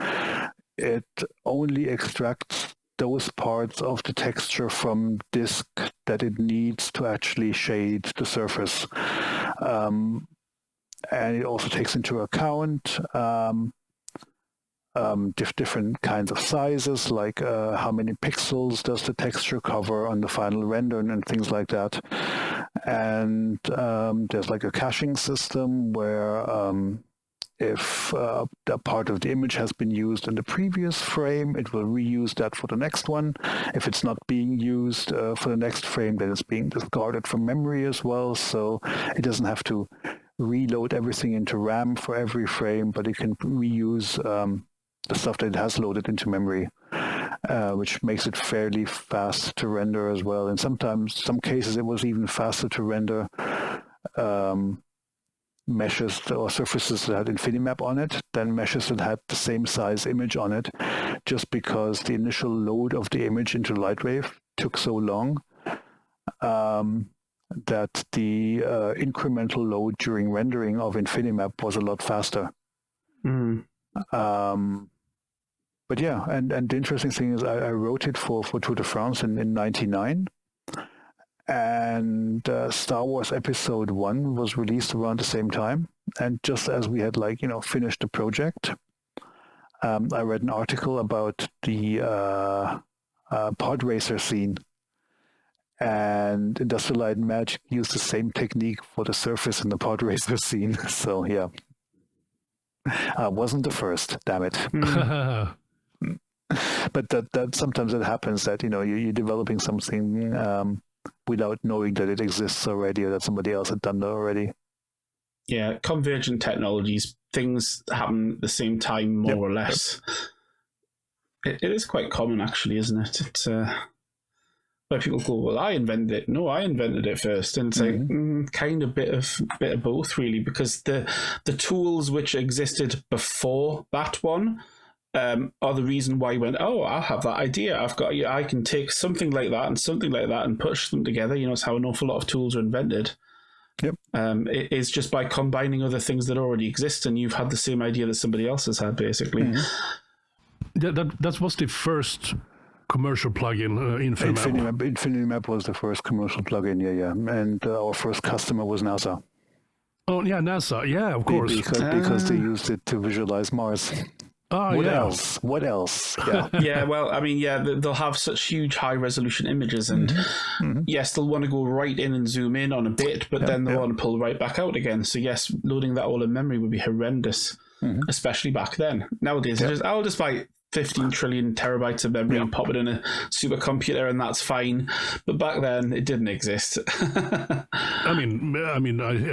S3: it only extracts those parts of the texture from disk that it needs to actually shade the surface. And it also takes into account different kinds of sizes, like how many pixels does the texture cover on the final render and things like that. And there's like a caching system where if a part of the image has been used in the previous frame, it will reuse that for the next one. If it's not being used for the next frame, then it's being discarded from memory as well. So it doesn't have to reload everything into RAM for every frame, but it can reuse the stuff that it has loaded into memory, which makes it fairly fast to render as well. And some cases, it was even faster to render meshes or surfaces that had infiniMap on it than meshes that had the same size image on it, just because the initial load of the image into LightWave took so long that the incremental load during rendering of infiniMap was a lot faster. But yeah, and the interesting thing is I wrote it for Tour de France in 99, and Star Wars Episode 1 was released around the same time. And just as we had finished the project, I read an article about the pod racer scene, and Industrial Light and Magic used the same technique for the surface in the pod racer scene. So yeah, I wasn't the first, damn it. But that sometimes it happens that you're developing something without knowing that it exists already or that somebody else had done that already.
S2: Yeah, convergent technologies, things happen at the same time, more or less. It is quite common, actually, isn't it? It's where people go, well, I invented it. No, I invented it first. And it's like kind of bit of both, really, because the tools which existed before that one are the reason why you went, oh, I'll have that idea. I can take something like that and something like that and push them together. It's how an awful lot of tools are invented.
S3: Yep.
S2: It is just by combining other things that already exist, and you've had the same idea that somebody else has had, basically.
S1: That was the first commercial plugin, infiniMap.
S3: infiniMap was the first commercial plugin, yeah. And our first customer was NASA.
S1: Oh, yeah, NASA. Yeah, of course.
S3: Because they used it to visualize Mars. What else? Yeah.
S2: Yeah, well, I mean, they'll have such huge high-resolution images, and yes, they'll want to go right in and zoom in on a bit, but then they'll want to pull right back out again. So yes, loading that all in memory would be horrendous. especially back then. Nowadays, I'll just buy 15 trillion terabytes of memory and pop it in a supercomputer, and that's fine. But back then, it didn't exist.
S1: I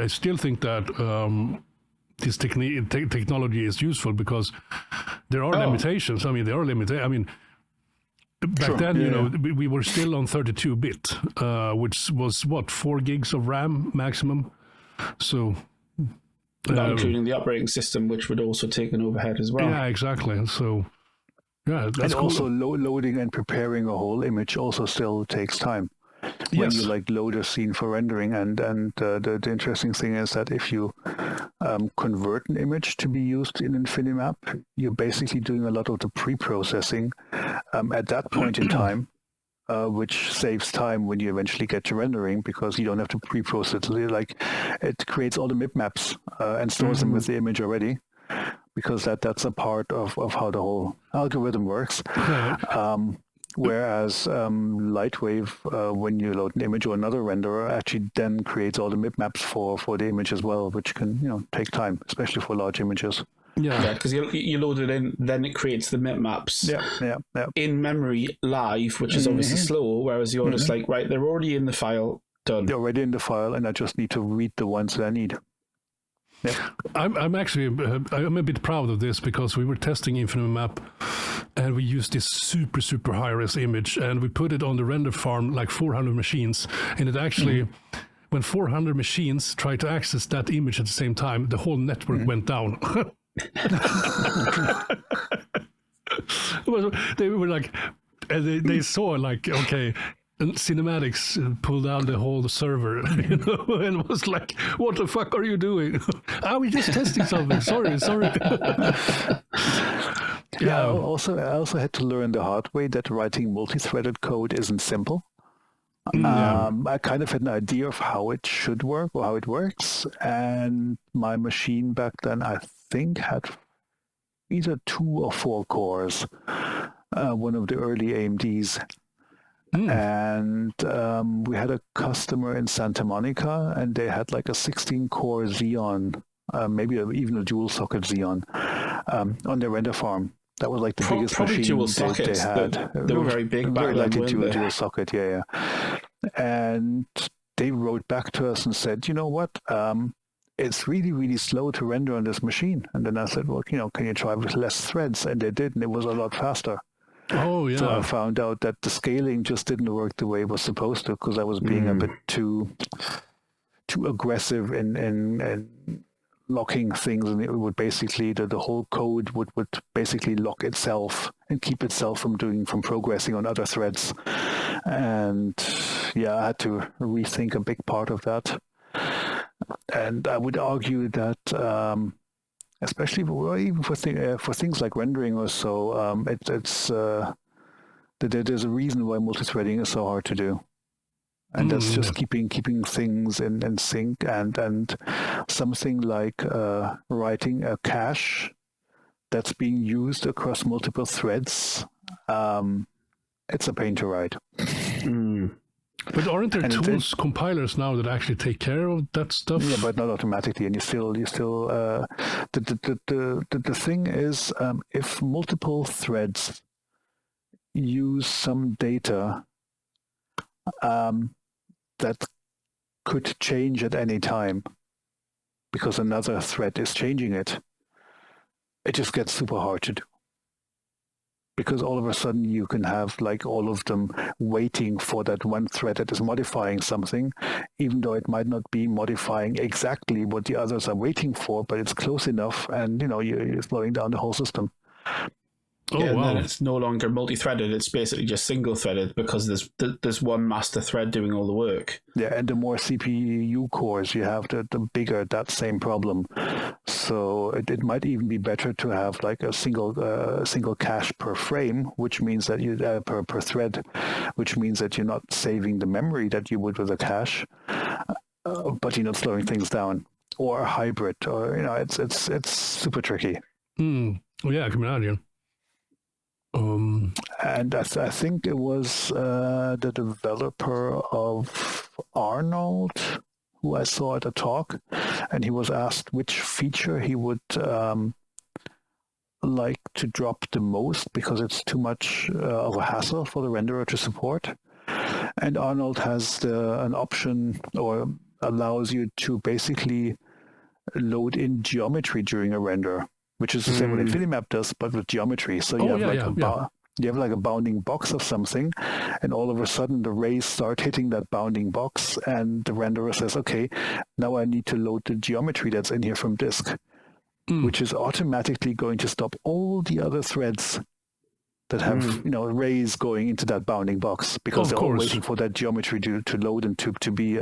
S1: still think that this technology is useful because there are limitations. Back then, we were still on 32-bit, which was 4 gigs of RAM maximum. So,
S2: not including the operating system, which would also take an overhead as well.
S1: Yeah, exactly. So, that's
S3: and
S1: cool.
S3: Also loading and preparing a whole image also still takes time. When you load a scene for rendering, and the interesting thing is that if you convert an image to be used in infiniMap, you're basically doing a lot of the pre-processing at that point in time, which saves time when you eventually get to rendering, because you don't have to pre-process it. Like, it creates all the bitmaps and stores them with the image already, because that's a part of how the whole algorithm works. Whereas LightWave, when you load an image or another renderer, actually then creates all the bitmaps for the image as well, which can take time, especially for large images.
S2: Yeah, because you load it in, then it creates the bitmaps in memory live, which is obviously slower, whereas you're just like, right, they're already in the file, done.
S3: They're already in the file, and I just need to read the ones that I need. Yep.
S1: I'm actually I'm a bit proud of this, because we were testing infiniMap and we used this super high-res image, and we put it on the render farm, like 400 machines, and it actually, when 400 machines tried to access that image at the same time, the whole network went down. They were like, they saw like, okay, and cinematics pulled down the whole server, and was like, "What the fuck are you doing?" We're just testing something. Sorry.
S3: I also had to learn the hard way that writing multi-threaded code isn't simple. I kind of had an idea of how it should work or how it works, and my machine back then, I think, had either 2 or 4 cores, one of the early AMDs. And we had a customer in Santa Monica, and they had like a 16-core Xeon, maybe even a dual socket Xeon, on their render farm. That was like the biggest machine
S2: dual
S3: they had.
S2: They were very big back
S3: then, likely dual socket,
S2: yeah.
S3: And they wrote back to us and said, you know what, it's really, really slow to render on this machine. And then I said, well, can you try with less threads? And they did, and it was a lot faster.
S1: Oh, yeah.
S3: So I found out that the scaling just didn't work the way it was supposed to, because I was being a bit too aggressive in locking things, and it would basically, the whole code would basically lock itself and keep itself from progressing on other threads. And I had to rethink a big part of that. And I would argue that especially even for things like rendering or so, there's a reason why multi-threading is so hard to do, and that's just keeping things in sync, and something like writing a cache that's being used across multiple threads. It's a pain to write.
S1: But aren't there tools, compilers now that actually take care of that stuff?
S3: Yeah, but not automatically, and you still. The thing is, if multiple threads use some data that could change at any time because another thread is changing it, it just gets super hard to do. Because all of a sudden you can have like all of them waiting for that one thread that is modifying something, even though it might not be modifying exactly what the others are waiting for, but it's close enough, and you're slowing down the whole system.
S2: And then it's no longer multi-threaded, it's basically just single-threaded, because there's one master thread doing all the work.
S3: Yeah, and the more CPU cores you have, the bigger that same problem. So it might even be better to have like a single cache per frame, which means that you per thread, which means that you're not saving the memory that you would with a cache, but you're not slowing things down, or a hybrid, or it's super tricky.
S1: Yeah, I can imagine.
S3: And I think it was the developer of Arnold who I saw at a talk, and he was asked which feature he would like to drop the most because it's too much of a hassle for the renderer to support. And Arnold has an option or allows you to basically load in geometry during a render, which is the same what infiniMap does, but with geometry. So you have like a bounding box of something, and all of a sudden the rays start hitting that bounding box, and the renderer says, okay, now I need to load the geometry that's in here from disk, which is automatically going to stop all the other threads that have rays going into that bounding box, because they're all waiting for that geometry to load and to be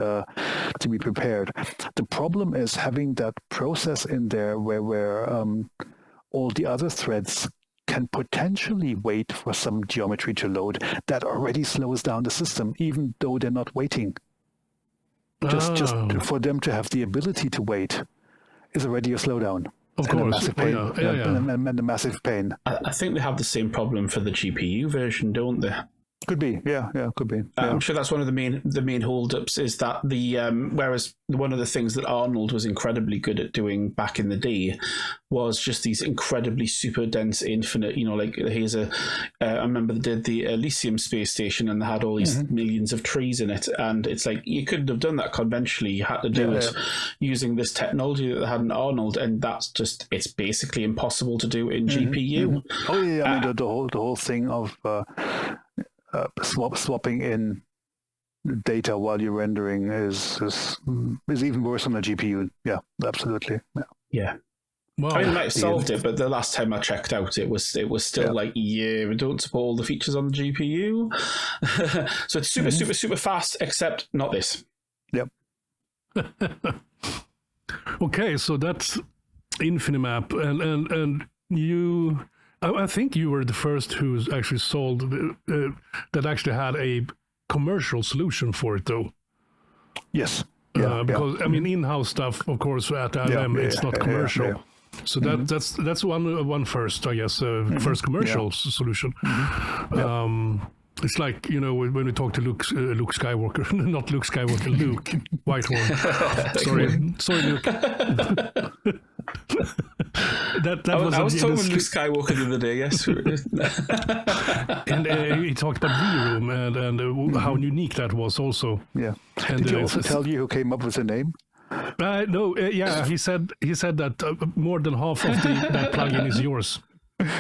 S3: prepared. The problem is having that process in there where all the other threads can potentially wait for some geometry to load. That already slows down the system, even though they're not waiting. Just for them to have the ability to wait is already a slowdown.
S1: Of course,
S3: a massive pain. And a massive pain.
S2: I think they have the same problem for the GPU version, don't they?
S3: Could be, yeah, could be. Yeah.
S2: I'm sure that's one of the main holdups is that whereas one of the things that Arnold was incredibly good at doing back in the day was just these incredibly super dense infinite, like here's I remember they did the Elysium space station and they had all these millions of trees in it, and it's like you couldn't have done that conventionally. You had to do it using this technology that they had in Arnold, and that's just, it's basically impossible to do in GPU.
S3: Oh yeah, I mean the whole thing of swapping in data while you're rendering is even worse on a GPU. Yeah, absolutely. Yeah.
S2: Well, I mean, they might have solved it, but the last time I checked out, it was still like, we don't support all the features on the GPU. So it's super, super, super fast, except not this.
S3: Yep.
S1: Okay, so that's infiniMap, and you. I think you were the first who's actually sold that actually had a commercial solution for it, though.
S3: Yes.
S1: Because I mean, in-house stuff, of course, at ILM, it's not commercial. So that's one first, I guess, first commercial solution. It's like, when we talk to Luke Skywalker, not Luke Skywalker, Luke Whitehorn. Sorry, Luke.
S2: I was talking with Luke Skywalker the other day, yes.
S1: And he talked about V-Room and how unique that was also.
S3: Yeah. And did he also tell you who came up with the name?
S1: No, he said that more than half of that plugin is yours.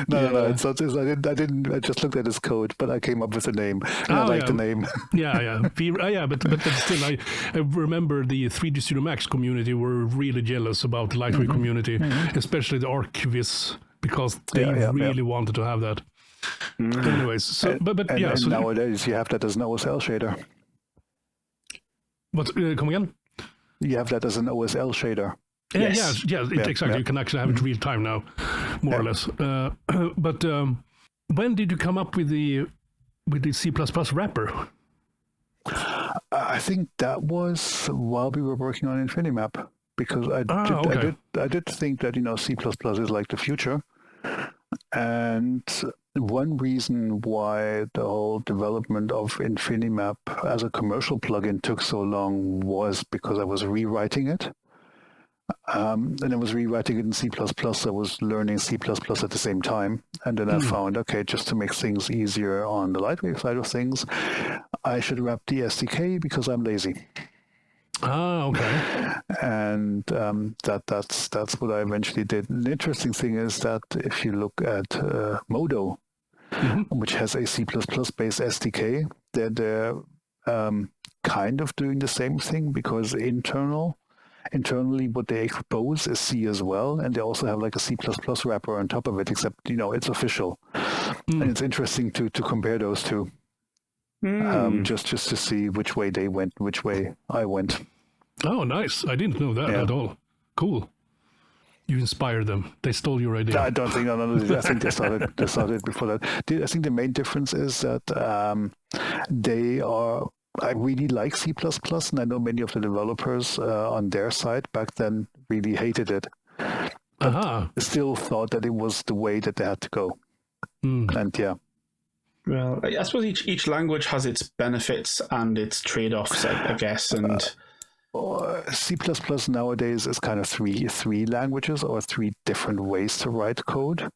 S3: No, it's not. I just looked at his code, but I came up with the name. And I like the name.
S1: But still, I remember the 3D Studio Max community were really jealous about the LightWave community, especially the ArcVis, because they really wanted to have that. Anyways, so
S3: and nowadays you have that as an OSL shader.
S1: What? Come again?
S3: You have that as an OSL shader.
S1: Exactly. You can actually have it real time now, more or less. But when did you come up with the C++ wrapper?
S3: I think that was while we were working on infiniMap, because I did think that C++ is like the future, and one reason why the whole development of infiniMap as a commercial plugin took so long was because I was rewriting it. And I was rewriting it in C++. I was learning C++ at the same time. And then I found, just to make things easier on the LightWave side of things, I should wrap the SDK because I'm lazy.
S1: Okay.
S3: And that's what I eventually did. And the interesting thing is that if you look at Modo, which has a C++ based SDK, they're kind of doing the same thing, because internally what they expose is C as well, and they also have like a C++ wrapper on top of it, except it's official. And it's interesting to compare those two, just to see which way they went, which way I went.
S1: Oh, nice. I didn't know that at all. Cool. You inspired them. They stole your idea.
S3: I don't think. No. I think they started before that. I think the main difference is that they are. I really like C++, and I know many of the developers on their side back then really hated it. But still thought that it was the way that they had to go. And
S2: well, I suppose each language has its benefits and its trade-offs, I guess. And
S3: C++ nowadays is kind of three languages or three different ways to write code.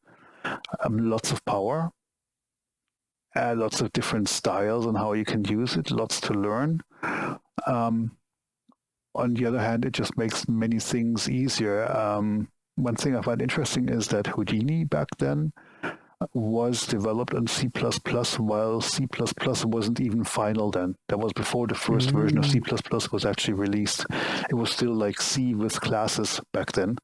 S3: lots of power, lots of different styles on how you can use it, lots to learn. On the other hand, it just makes many things easier. One thing I find interesting is that Houdini back then was developed on C++, while C++ wasn't even final then. That was before the first version of C++ was actually released. It was still like C with classes back then.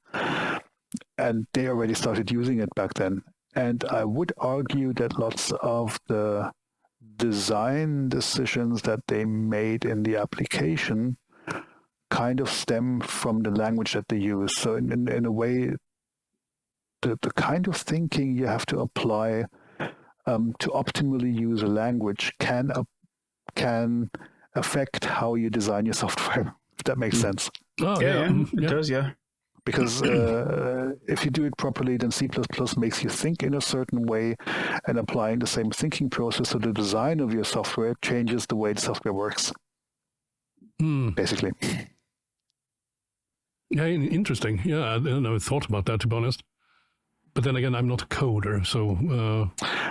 S3: And they already started using it back then. And I would argue that lots of the design decisions that they made in the application kind of stem from the language that they use. So in a way, the kind of thinking you have to apply to optimally use a language can affect how you design your software, if that makes sense.
S2: Oh, yeah, it does, yeah.
S3: Because if you do it properly, then C++ makes you think in a certain way, and applying the same thinking process to the design of your software changes the way the software works, basically.
S1: Yeah, interesting. Yeah, I never thought about that, to be honest. But then again, I'm not a coder, so.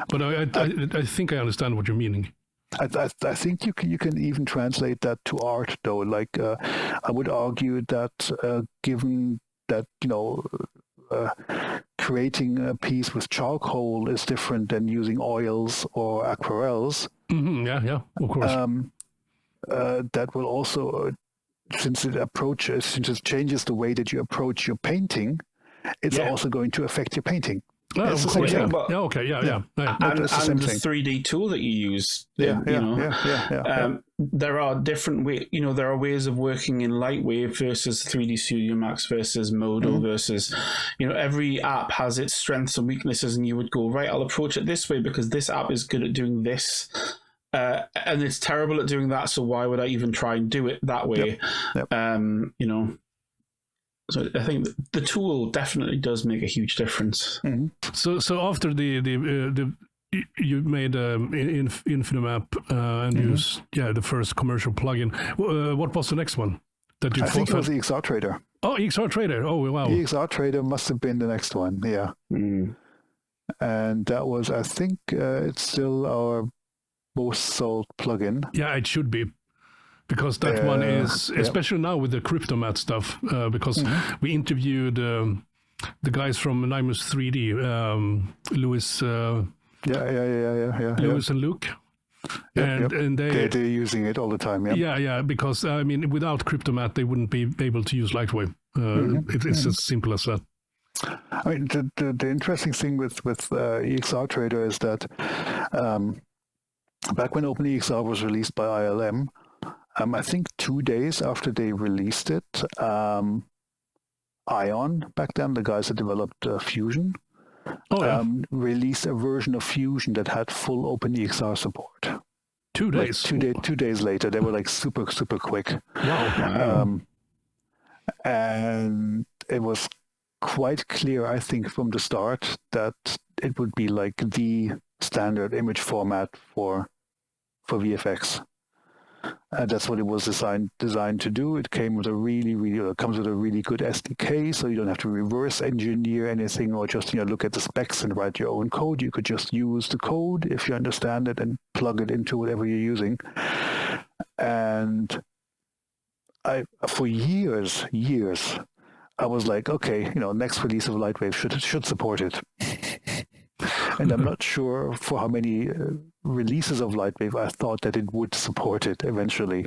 S1: But I think I understand what you're meaning.
S3: I think you can even translate that to art, though. Like I would argue that given that creating a piece with charcoal is different than using oils or aquarels.
S1: Yeah, of course.
S3: That will also, since it changes the way that you approach your painting, it's also going to affect your painting.
S1: Oh,
S3: it's the same thing.
S1: Yeah.
S2: And the 3D tool that you use, there are different ways. There are ways of working in LightWave versus 3D Studio Max versus Modal versus, every app has its strengths and weaknesses, and you would go, right, I'll approach it this way because this app is good at doing this. And it's terrible at doing that, so why would I even try and do it that way? Yep. So I think the tool definitely does make a huge difference.
S1: So after the you made infiniMap and used the first commercial plugin. What was the next one that you?
S3: I think it was the exrTrader.
S1: Oh, exrTrader! Oh, wow!
S3: The exrTrader must have been the next one. Yeah, and that was, I think, it's still our most sold plugin.
S1: Yeah, it should be. Because that one is, especially now with the CryptoMat stuff, because we interviewed the guys from Nymus 3D, Louis. Louis and Luke. And they're using
S3: it all the time.
S1: Yeah, because I mean, without CryptoMat, they wouldn't be able to use LightWave. It's as simple as that.
S3: I mean, the interesting thing with exrTrader is that back when OpenEXR was released by ILM. I think 2 days after they released it, Ion, back then, the guys that developed Fusion, released a version of Fusion that had full OpenEXR support.
S1: 2 days?
S3: Like 2 days later. They were like super, super quick.
S1: Wow.
S3: And it was quite clear, I think, from the start that it would be like the standard image format for VFX. That's what it was designed to do. It came with comes with a really good SDK, so you don't have to reverse engineer anything or just look at the specs and write your own code. You could just use the code if you understand it and plug it into whatever you're using. And for years, I was like, okay, next release of LightWave should support it. And I'm not sure for how many releases of LightWave I thought that it would support it eventually.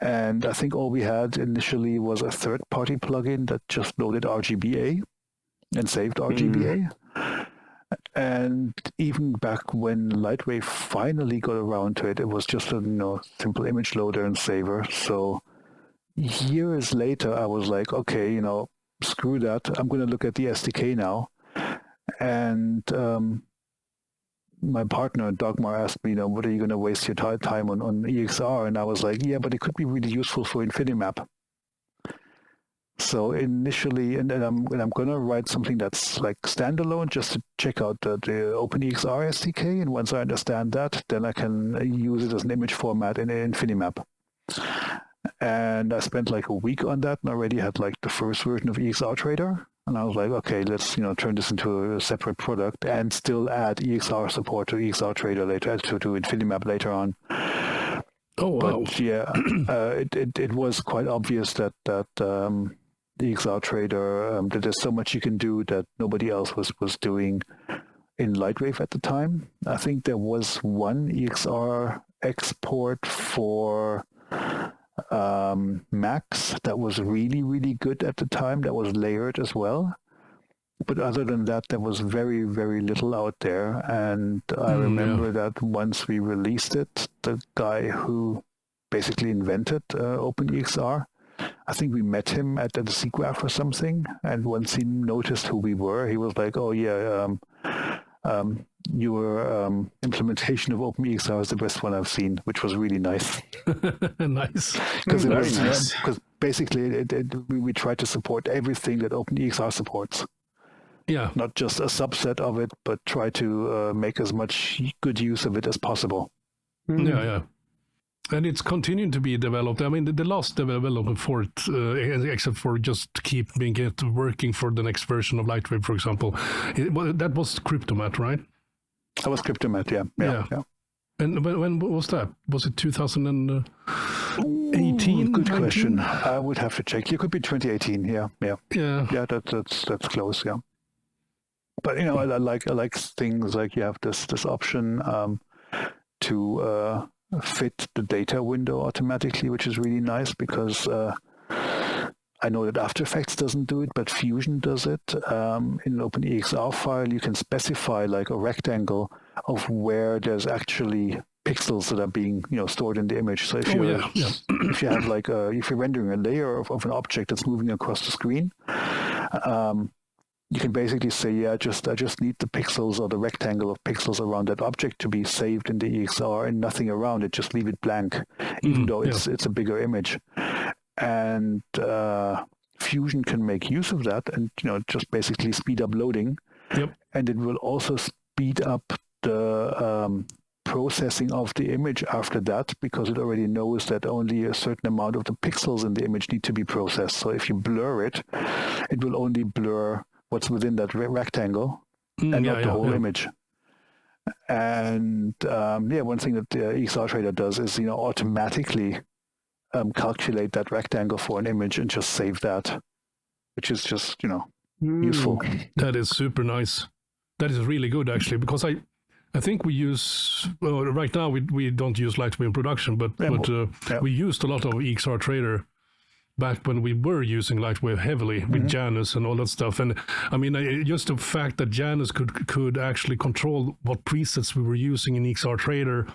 S3: And I think all we had initially was a third-party plugin that just loaded RGBA and saved RGBA. And even back when LightWave finally got around to it, it was just a simple image loader and saver. So years later, I was like, okay, screw that. I'm going to look at the SDK now. And my partner, Dagmar, asked me, what are you going to waste your time on EXR? And I was like, yeah, but it could be really useful for infiniMap. So initially, and I'm going to write something that's like standalone just to check out the OpenEXR SDK. And once I understand that, then I can use it as an image format in infiniMap. And I spent like a week on that and already had like the first version of exrTrader. And I was like, okay, let's turn this into a separate product and still add EXR support to exrTrader later, to infiniMap later on.
S1: Oh wow!
S3: But yeah, it was quite obvious that the exrTrader, that there's so much you can do that nobody else was doing in LightWave at the time. I think there was one EXR export for Macs that was really, really good at the time, that was layered as well. But other than that, there was very, very little out there. And I remember that once we released it, the guy who basically invented OpenEXR, I think we met him at the SIGGRAPH or something. And once he noticed who we were, he was like, oh yeah, your implementation of OpenEXR is the best one I've seen, which was really nice.
S1: Nice.
S3: Because basically we tried to support everything that OpenEXR supports.
S1: Yeah.
S3: Not just a subset of it, but try to make as much good use of it as possible.
S1: Yeah. And it's continuing to be developed. I mean, the last development for it, except for just to keep it working for the next version of LightWave, for example, that was cryptomat, right?
S3: That was cryptomat, yeah.
S1: And when was that? Was it 2018?
S3: Good question. I would have to check. It could be 2018. Yeah. That's close. Yeah. But I like things like you have this option to fit the data window automatically, which is really nice because I know that After Effects doesn't do it, but Fusion does it. In an OpenEXR file, you can specify like a rectangle of where there's actually pixels that are being stored in the image. So if if you have like if you're rendering a layer of an object that's moving across the screen, you can basically say, I just need the pixels or the rectangle of pixels around that object to be saved in the EXR and nothing around it. Just leave it blank, even though it's a bigger image. And Fusion can make use of that and just basically speed up loading.
S1: Yep.
S3: And it will also speed up the processing of the image after that, because it already knows that only a certain amount of the pixels in the image need to be processed. So if you blur it, it will only blur what's within that rectangle and not the whole image. And one thing that exrTrader does is automatically calculate that rectangle for an image and just save that, which is just useful.
S1: That is super nice. That is really good actually, because I think we use right now we don't use LightWave in production, but we used a lot of exrTrader back when we were using LightWave heavily with Janus and all that stuff. And I mean, just the fact that Janus could actually control what presets we were using in exrTrader,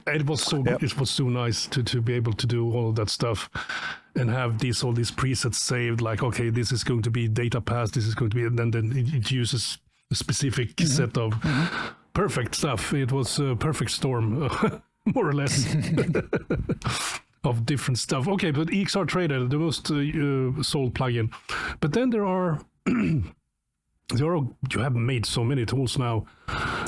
S1: it was so good. It was so nice to be able to do all of that stuff and have all these presets saved. Like, okay, this is going to be data pass. This is going to be, and then it uses a specific set of perfect stuff. It was a perfect storm, more or less. Of different stuff. Okay, but exrTrader, the most sold plugin. But then you have made so many tools now.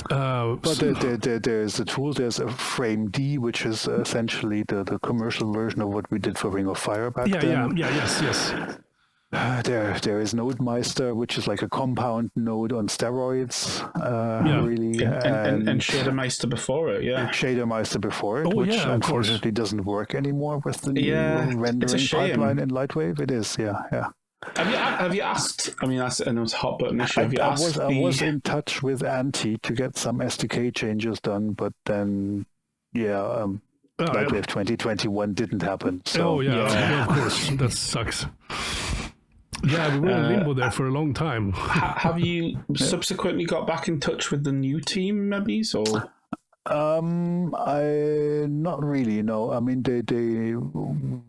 S3: But there's a tool, there's a FrameD, which is essentially the commercial version of what we did for Ring of Fire back then.
S1: Yes.
S3: There is nodeMeister, which is like a compound node on steroids, really.
S2: And shaderMeister before it,
S3: shaderMeister before it, which unfortunately doesn't work anymore with the new rendering pipeline in LightWave. It is, yeah.
S2: Have you asked? I mean, I know it's a hot button issue.
S3: I was in touch with Antti to get some SDK changes done, but then, LightWave 2021 didn't happen. So.
S1: Of course, that sucks. Yeah, we were in limbo there for a long time.
S2: Have you subsequently got back in touch with the new team, maybe? Or
S3: not really. No, I mean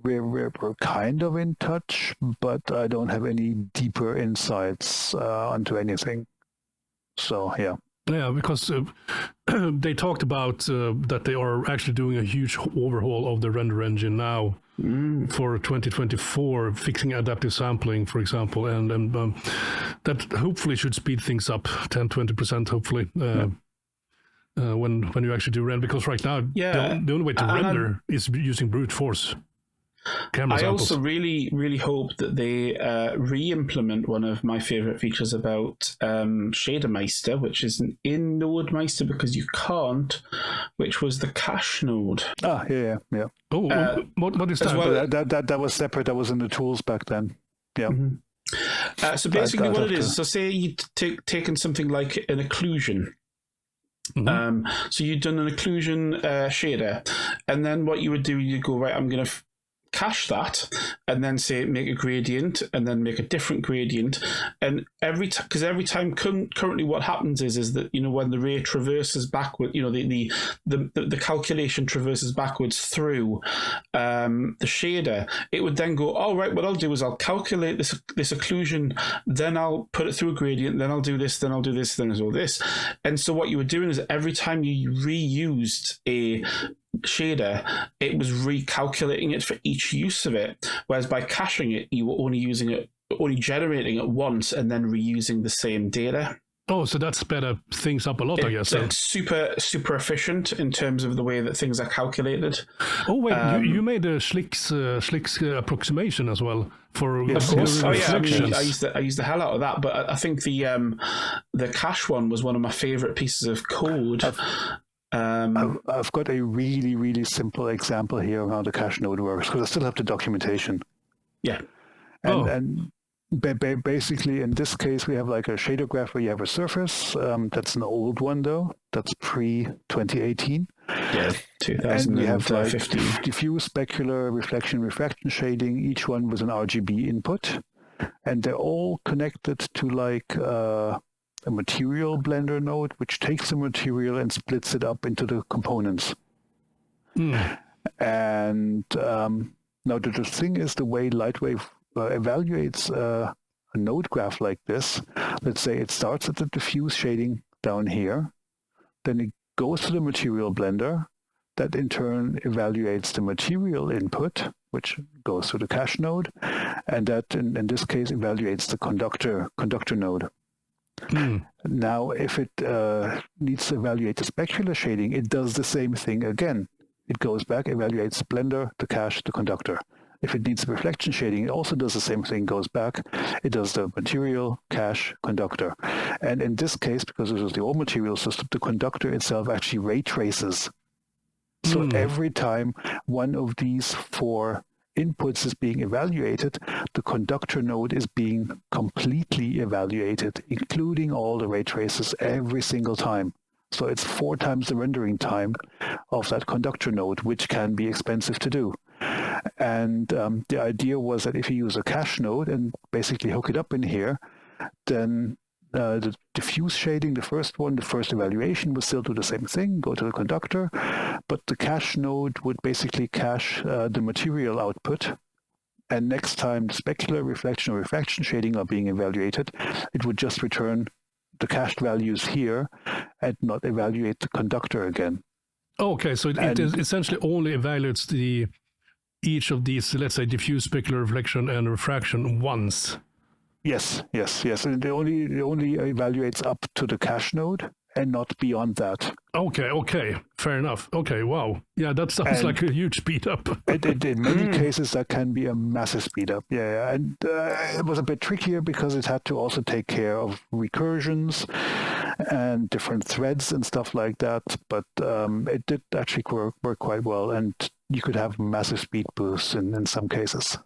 S3: we're kind of in touch, but I don't have any deeper insights onto anything. So yeah.
S1: Yeah, because they talked about that they are actually doing a huge overhaul of the render engine now for 2024, fixing adaptive sampling, for example, and that hopefully should speed things up 10-20%, hopefully, when you actually do render. Because right now, the only way to render is using brute force. camera samples.
S2: I also really, really hope that they re-implement one of my favorite features about shaderMeister, which isn't in nodeMeister because you can't, which was the cache node.
S3: Yeah.
S1: Oh, what is that?
S3: Well, that was separate. That was in the tools back then. Yeah.
S2: Mm-hmm. So basically what it is, so say you'd taken something like an occlusion. Mm-hmm. So you'd done an occlusion shader, and then what you would do, you go, right, I'm going to cache that, and then say make a gradient, and then make a different gradient, and every time currently what happens is that, you know, when the ray traverses backward, you know, the calculation traverses backwards through the shader, it would then go, all right, what I'll do is I'll calculate this occlusion, then I'll put it through a gradient, then I'll do this, then I'll do this, then I'll do this. And so what you were doing is every time you reused a shader, it was recalculating it for each use of it, whereas by caching it, you were only generating it once and then reusing the same data.
S1: Oh, so that sped things up a lot, I guess.
S2: It's super efficient in terms of the way that things are calculated.
S1: Oh wait, you made a Schlick's approximation as well for
S2: of course.
S1: Oh yeah,
S2: I used the hell out of that, but I think the cache one was one of my favorite pieces of code.
S3: I've got a really, really simple example here of how the cache node works, because I still have the documentation.
S2: Yeah.
S3: And basically, in this case, we have like a shader graph where you have a surface. That's an old one, though. That's pre-2018.
S2: Yeah, 2015.
S3: And we have like diffuse, specular, reflection shading, each one with an RGB input. And they're all connected to like a material blender node, which takes the material and splits it up into the components. And now the thing is, the way LightWave evaluates a node graph like this, let's say it starts at the diffuse shading down here, then it goes to the material blender, that in turn evaluates the material input, which goes to the cache node, and that in this case evaluates the conductor node. Now, if it needs to evaluate the specular shading, it does the same thing again. It goes back, evaluates the blender, the cache, the conductor. If it needs reflection shading, it also does the same thing, goes back. It does the material, cache, conductor. And in this case, because this is the old material system, the conductor itself actually ray traces. So every time one of these four inputs is being evaluated, the conductor node is being completely evaluated, including all the ray traces every single time. So it's 4 times the rendering time of that conductor node, which can be expensive to do. And the idea was that if you use a cache node and basically hook it up in here, then the diffuse shading, the first evaluation would still do the same thing, go to the conductor, but the cache node would basically cache the material output. And next time the specular, reflection, or refraction shading are being evaluated, it would just return the cached values here and not evaluate the conductor again.
S1: Okay, so it essentially only evaluates each of these, let's say, diffuse, specular, reflection, and refraction once.
S3: Yes. And it only evaluates up to the cache node and not beyond that.
S1: Okay. Fair enough. Okay, wow. Yeah, that sounds like a huge speed up.
S3: In many cases, that can be a massive speed up. Yeah. And it was a bit trickier because it had to also take care of recursions and different threads and stuff like that. But it did actually work quite well. And you could have massive speed boosts in some cases.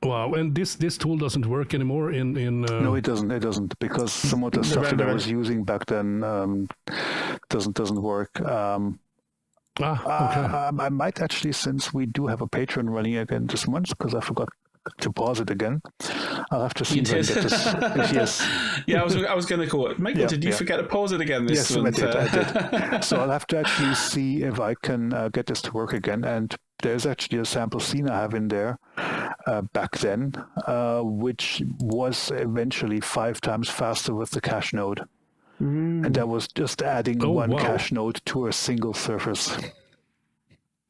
S1: Wow, and this tool doesn't work anymore in
S3: No, it doesn't, because some of the stuff that I was using back then doesn't work. Okay. I might actually, since we do have a Patreon running again this month, because I forgot to pause it again. I'll have to see if I get this. Yes.
S2: Yeah, I was going to go, Michael, did you forget to pause it again this month?
S3: Yes, I did. So I'll have to actually see if I can get this to work again. And there's actually a sample scene I have in there back then, which was eventually 5 times faster with the cache node. And that was just adding one cache node to a single surface.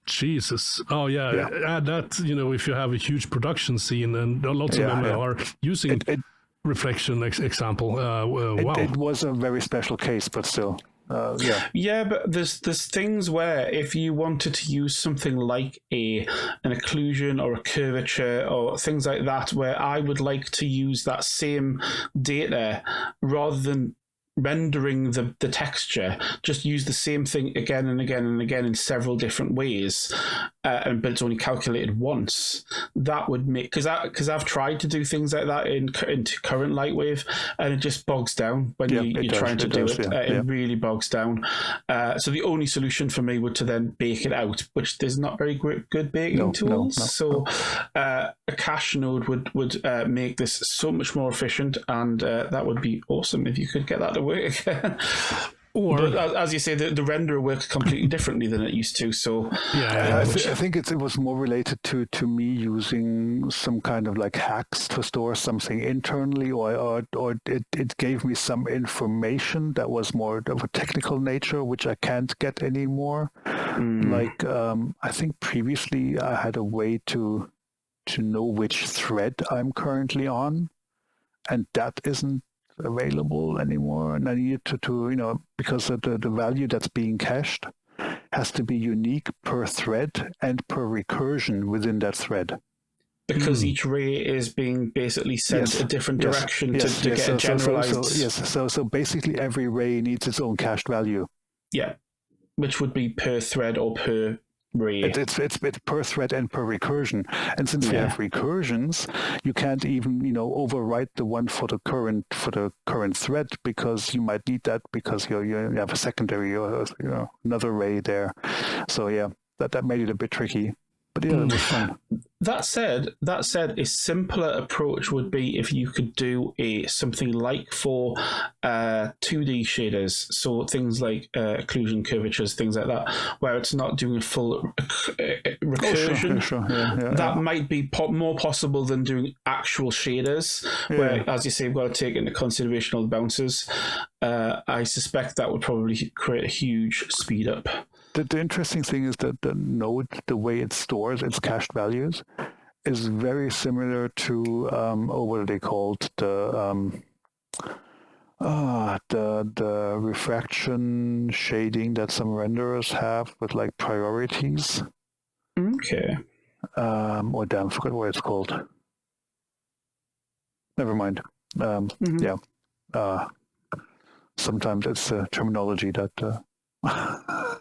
S1: Jesus. Oh, yeah. Add that, if you have a huge production scene, and lots of them are using reflection example. Wow.
S3: It was a very special case, but still.
S2: Yeah, but there's things where if you wanted to use something like an occlusion or a curvature or things like that, where I would like to use that same data rather than rendering the texture, just use the same thing again and again and again in several different ways, but it's only calculated once. That would make, because I've tried to do things like that into current LightWave, and it just bogs down when you're trying to do it. It really bogs down. So the only solution for me would to then bake it out, which there's not very good baking tools. So a cache node would make this so much more efficient, and that would be awesome if you could get that to work. But as you say, the renderer works completely differently than it used to. So
S3: I think it was more related to me using some kind of like hacks to store something internally, or it gave me some information that was more of a technical nature, which I can't get anymore. Like I think previously I had a way to know which thread I'm currently on, and that isn't available anymore, and I needed to because the value that's being cached has to be unique per thread and per recursion within that thread.
S2: Because each ray is being basically sent a different direction to get generalized.
S3: So basically every ray needs its own cached value.
S2: Yeah, which would be per thread or per ray.
S3: It's per thread and per recursion, and since we have recursions, you can't even overwrite the one for the current thread, because you might need that because you have a secondary or another ray there. So that made it a bit tricky. But it was fun.
S2: That said, a simpler approach would be if you could do something like for 2D shaders, so things like occlusion, curvatures, things like that, where it's not doing a full recursion.
S3: Sure.
S2: That might be more possible than doing actual shaders, where, as you say, we've got to take into consideration all the bounces. I suspect that would probably create a huge speed up.
S3: The interesting thing is that the node, the way it stores its cached values, is very similar to what are they called? The refraction shading that some renderers have with like priorities.
S2: Okay.
S3: I forgot what it's called. Never mind. Sometimes it's a terminology that I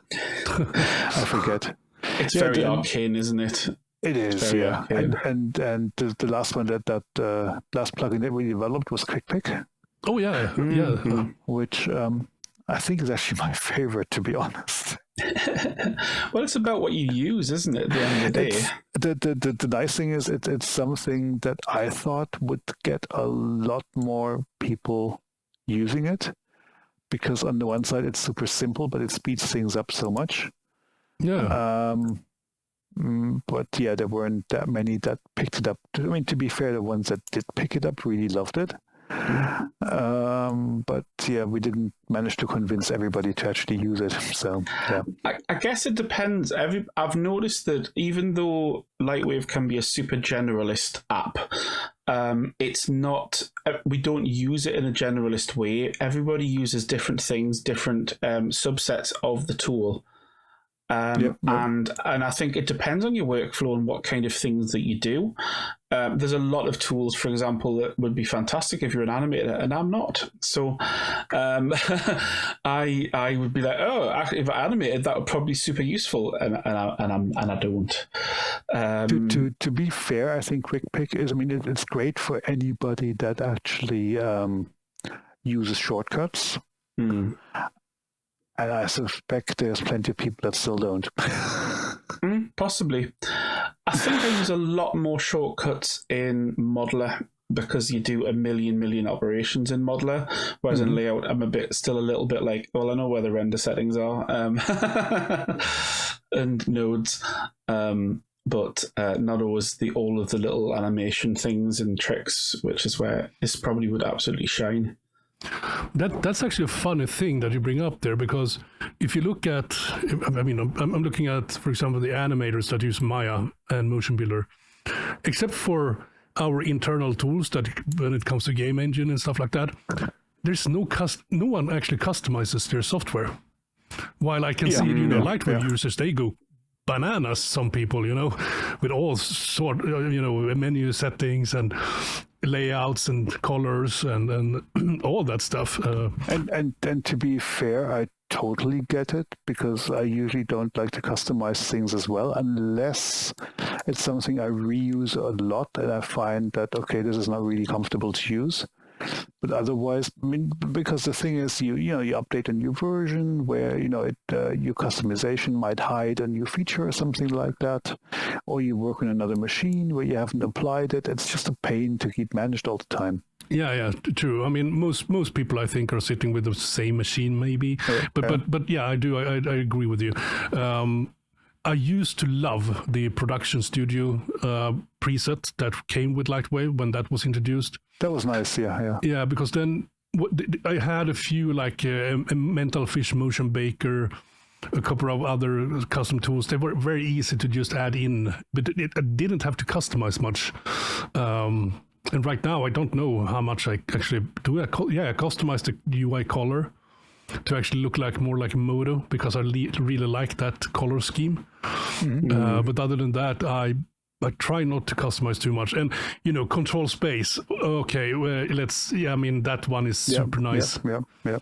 S3: forget.
S2: It's very arcane, isn't it?
S3: It is, yeah. And the last one that last plugin that we developed was qckPck.
S1: Oh yeah,
S3: which I think is actually my favorite, to be honest.
S2: Well, it's about what you use, isn't it? At the end of the day,
S3: the nice thing is it's something that I thought would get a lot more people using it, because on the one side it's super simple, but it speeds things up so much.
S1: Yeah.
S3: But there weren't that many that picked it up. I mean, to be fair, the ones that did pick it up really loved it. But we didn't manage to convince everybody to actually use it. So
S2: I guess it depends. I've noticed that even though LightWave can be a super generalist app, it's not. We don't use it in a generalist way. Everybody uses different things, different subsets of the tool. And I think it depends on your workflow and what kind of things that you do. There's a lot of tools, for example, that would be fantastic if you're an animator, and I'm not. So I would be like, if I animated, that would probably be super useful, and I don't.
S3: To be fair, I think qckPck is. I mean, it's great for anybody that actually uses shortcuts. And I suspect there's plenty of people that still don't.
S2: Possibly. I think I use a lot more shortcuts in Modeler, because you do a million operations in Modeler, whereas in Layout I'm still a little bit like, well, I know where the render settings are and nodes, but not always all of the little animation things and tricks, which is where this probably would absolutely shine.
S1: That's actually a funny thing that you bring up there, because if you look at, I mean, I'm looking at, for example, the animators that use Maya and Motion Builder, except for our internal tools that when it comes to game engine and stuff like that, there's no one actually customizes their software. While I can see, LightWave users, they go bananas. Some people, with all sort, menu settings and layouts and colors and all that stuff.
S3: And to be fair, I totally get it, because I usually don't like to customize things as well, unless it's something I reuse a lot and I find that, okay, this is not really comfortable to use. But otherwise, because the thing is, you update a new version where your customization might hide a new feature or something like that, or you work on another machine where you haven't applied it. It's just a pain to keep managed all the time.
S1: Yeah, true. I mean, most people I think are sitting with the same machine, maybe. But yeah, I do. I agree with you. I used to love the Production Studio preset that came with LightWave when that was introduced.
S3: That was nice, yeah.
S1: Yeah, because then I had a few, like a Mental Fish Motion Baker, a couple of other custom tools. They were very easy to just add in, but I didn't have to customize much. And right now, I don't know how much I actually do. I customized the UI color to actually look more like a Modo, because I really like that color scheme. Mm-hmm. But other than that, I try not to customize too much. And, control space. Okay, that one is super nice.
S3: Yeah.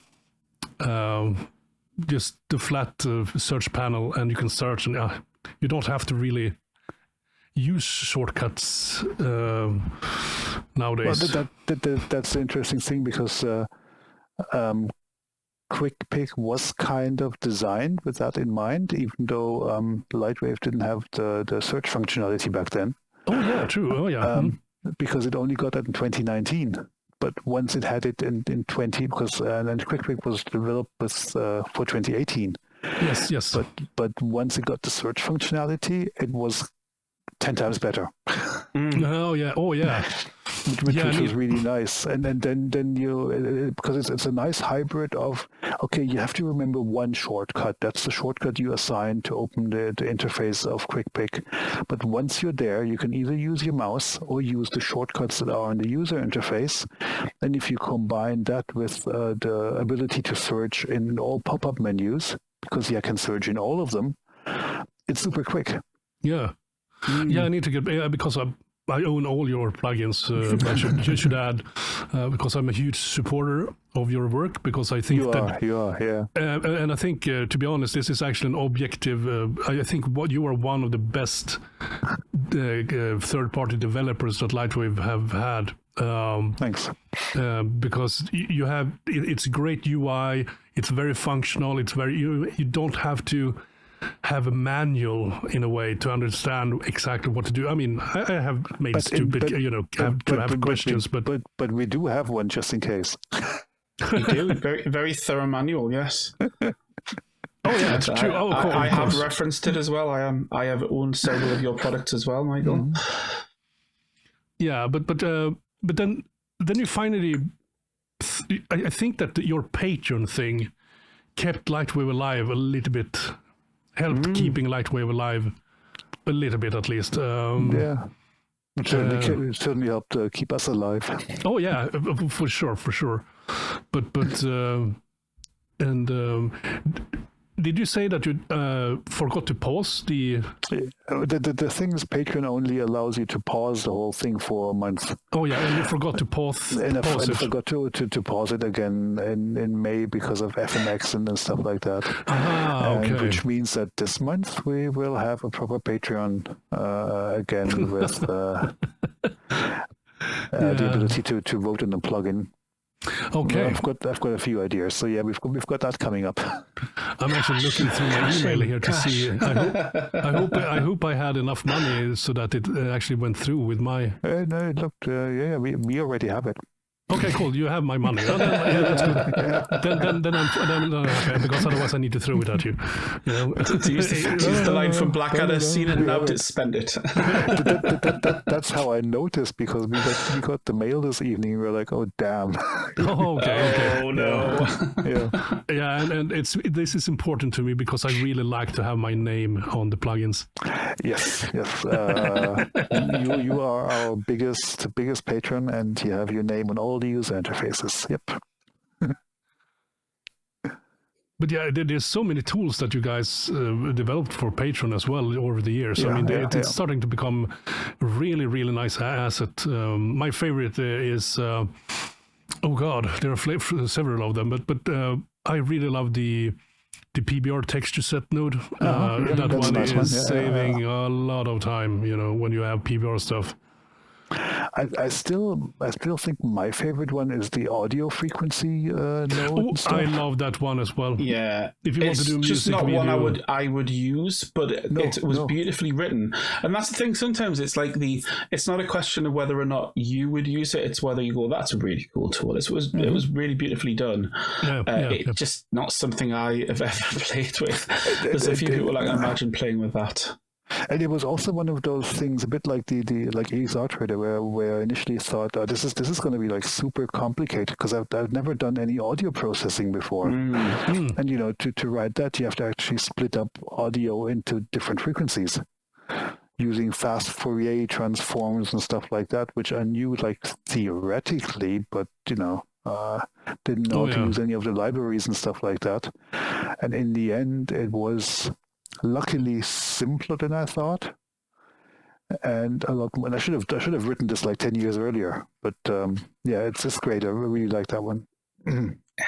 S1: Just the flat search panel, and you can search, and you don't have to really use shortcuts nowadays.
S3: Well, that's the interesting thing, because qckPck was kind of designed with that in mind, even though LightWave didn't have the search functionality back then.
S1: Oh yeah, true. Oh yeah.
S3: Because it only got that in 2019. But once it had it in 20, because then qckPck was developed for 2018.
S1: Yes.
S3: But once it got the search functionality, it was 10 times better.
S1: Oh yeah.
S3: Which was really nice. And then you, because it's a nice hybrid of, okay, you have to remember one shortcut. That's the shortcut you assign to open the interface of qckPck. But once you're there, you can either use your mouse or use the shortcuts that are on the user interface. And if you combine that with the ability to search in all pop-up menus, because you can search in all of them, it's super quick.
S1: Yeah. Yeah, I need to get, because I own all your plugins. You should add, because I'm a huge supporter of your work, because I think
S3: you are, yeah.
S1: And I think, to be honest, this is actually an objective. I think you are one of the best third-party developers that LightWave have had.
S3: Thanks.
S1: Because it's great UI. It's very functional. It's you don't have to have a manual in a way to understand exactly what to do. I mean, I have made questions,
S3: but we do have one just in case.
S2: You do very, very thorough manual, yes.
S1: Oh yeah, that's true.
S2: I have referenced it as well. I have owned several of your products as well, Michael.
S1: Mm-hmm. Yeah, but then you finally, I think that your Patreon thing kept LightWave alive a little bit. Helped keeping LightWave alive a little bit, at least.
S3: It certainly helped keep us alive.
S1: Oh yeah, for sure. But did you say that you forgot to pause the?
S3: The thing is, Patreon only allows you to pause the whole thing for a month.
S1: Oh yeah, and you forgot to pause.
S3: And I forgot to pause it again in May because of FMX and stuff like that.
S1: Okay.
S3: Which means that this month we will have a proper Patreon again with the ability to vote on the plugin.
S1: Okay,
S3: I've got a few ideas. So yeah, we've got that coming up.
S1: I'm actually looking through my email here to see. I hope I had enough money so that it actually went through with my.
S3: No, it looked. We already have it.
S1: Okay, cool. You have my money. That's good. Then I'm okay, because otherwise I need to throw it at you.
S2: To use the line from Blackadder, seen it, now to spend it.
S3: That's how I noticed, because we got the mail this evening. We were like, oh damn.
S1: Oh, okay.
S2: Oh no.
S3: Yeah.
S1: And this is important to me, because I really like to have my name on the plugins.
S3: Yes. You are our biggest patron, and you have your name on all the user interfaces. Yep.
S1: But yeah, there's so many tools that you guys developed for Patreon as well over the years.
S3: Yeah,
S1: I mean, it's starting to become a really, really nice asset. My favorite is, oh God, there are several of them, but I really love the PBR texture set node. That one nice is saving a lot of time, when you have PBR stuff.
S3: I still think my favorite one is the audio frequency node.
S1: I love that one as well.
S2: Yeah,
S1: if you want to do music
S2: just not
S1: video,
S2: one I would use, but it was beautifully written. And that's the thing. Sometimes it's like it's not a question of whether or not you would use it; it's whether you go, "That's a really cool tool." It was really beautifully done. It's just not something I have ever played with. There's a few people I can imagine playing with that.
S3: And it was also one of those things, a bit like the exrTrader, where I initially thought, this is going to be like super complicated because I've never done any audio processing before, and to write that you have to actually split up audio into different frequencies using fast Fourier transforms and stuff like that, which I knew like theoretically, but didn't know how to use any of the libraries and stuff like that. And in the end, it was luckily simpler than I thought, and a lot more. And I should have written this like 10 years earlier. But it's just great. I really like that one.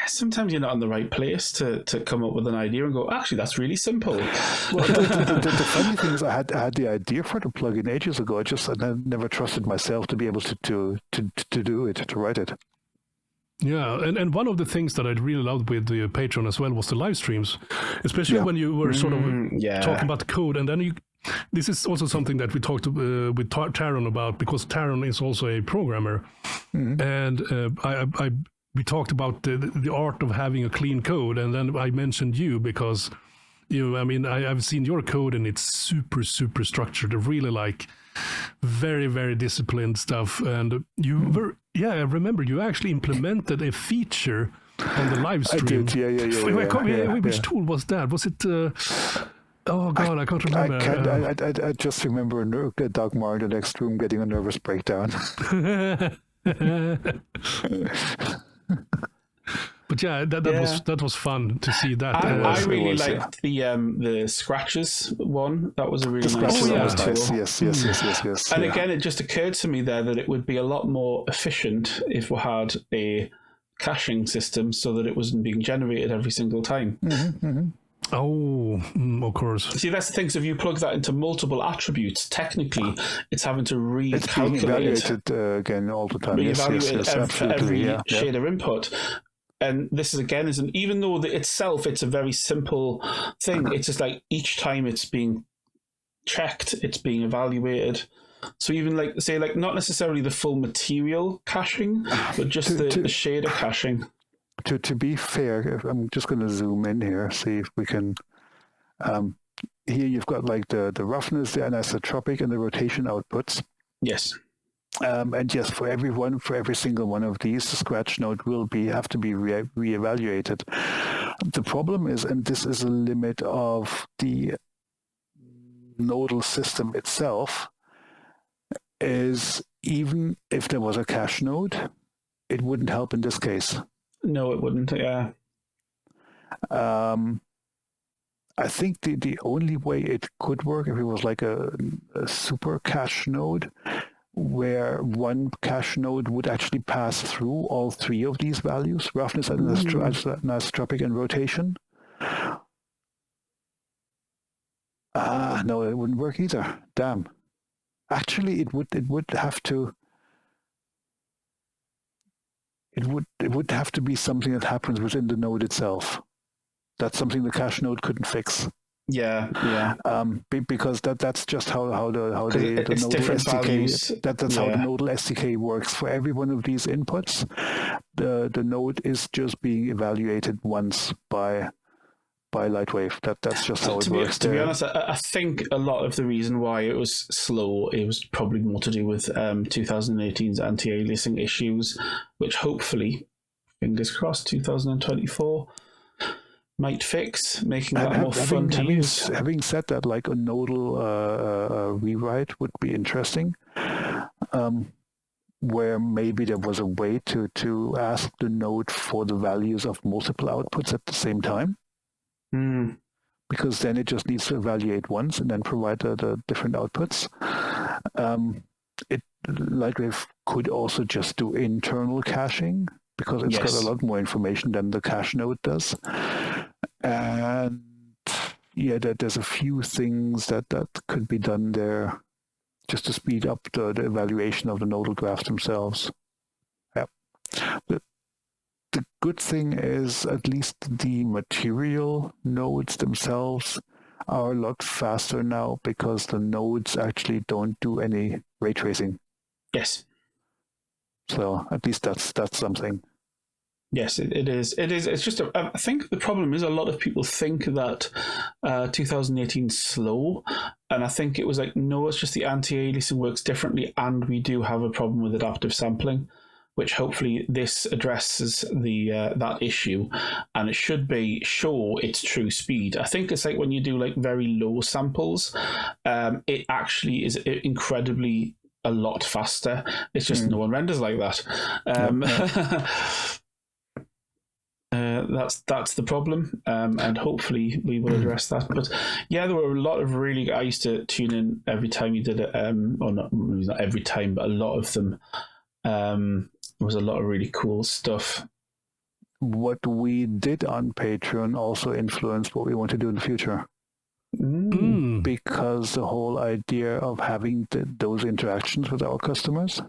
S2: Sometimes you're not in the right place to come up with an idea and go, actually, that's really simple.
S3: Well, the funny thing is, I had the idea for the plugin ages ago. I never trusted myself to be able to do it, to write it.
S1: Yeah, and one of the things that I really loved with the Patreon as well was the live streams, especially when you were sort of talking about the code. And then this is also something that we talked with Taron about, because Taron is also a programmer. And we talked about the art of having a clean code. And then I mentioned you because, I've seen your code and it's super, super structured. Really like very, very disciplined stuff. And you were, I remember you actually implemented a feature on the live stream.
S3: I did,
S1: Which tool was that? Was it... oh, God, I can't remember.
S3: I just remember Dagmar in the next room getting a nervous breakdown.
S1: But yeah, that was fun to see that.
S2: I really liked the scratches one. That was a really nice tool.
S3: Yes.
S2: And again, it just occurred to me there that it would be a lot more efficient if we had a caching system so that it wasn't being generated every single time.
S1: Oh, of course.
S2: See, that's the thing. So if you plug that into multiple attributes, technically, it's having to recalculate.
S3: It's being evaluated again all the time.
S2: Reevaluated for every shader input. And this is again, even though it's a very simple thing, it's just like each time it's being checked, it's being evaluated. So even not necessarily the full material caching, but just the shader caching.
S3: To be fair, I'm just going to zoom in here, see if we can. Here you've got like the roughness, the anisotropic, and the rotation outputs.
S2: Yes.
S3: And yes, for every single one of these, the scratch node will have to be reevaluated. The problem is, and this is a limit of the nodal system itself, is even if there was a cache node, it wouldn't help in this case.
S2: No, it wouldn't. Yeah.
S3: I think the only way it could work if it was like a super cache node, where one cache node would actually pass through all three of these values: roughness, anisotropic, and rotation. No, it wouldn't work either. Damn. Actually, it would have to. It would have to be something that happens within the node itself. That's something the cache node couldn't fix.
S2: Yeah.
S3: Because that's just how the nodal SDK that's how the nodal SDK works. For every one of these inputs, the node is just being evaluated once by LightWave. That's just how it works.
S2: To be honest, I think a lot of the reason why it was slow, it was probably more to do with 2018's anti-aliasing issues, which hopefully, fingers crossed, 2024 might fix, making that more fun to use.
S3: Having said that, like a nodal rewrite would be interesting. where maybe there was a way to ask the node for the values of multiple outputs at the same time. Because then it just needs to evaluate once and then provide the different outputs. LightWave could also just do internal caching because it's got a lot more information than the cache node does. And yeah, there's a few things that could be done there just to speed up the evaluation of the nodal graphs themselves. Yeah. The good thing is at least the material nodes themselves are a lot faster now because the nodes actually don't do any ray tracing.
S2: Yes.
S3: So at least that's something.
S2: Yes, it is. It is. It's just, I think the problem is a lot of people think that 2018 is slow. And I think it was like, no, it's just the anti-aliasing works differently. And we do have a problem with adaptive sampling, which hopefully this addresses that issue. And it should show its true speed. I think it's like when you do like very low samples, it actually is incredibly a lot faster. It's just no one renders like that. That's the problem, and hopefully we will address that. But yeah, there were a lot of really. I used to tune in every time you did it, or not every time, but a lot of them. There was a lot of really cool stuff.
S3: What we did on Patreon also influenced what we want to do in the future. Because the whole idea of having those interactions with our customers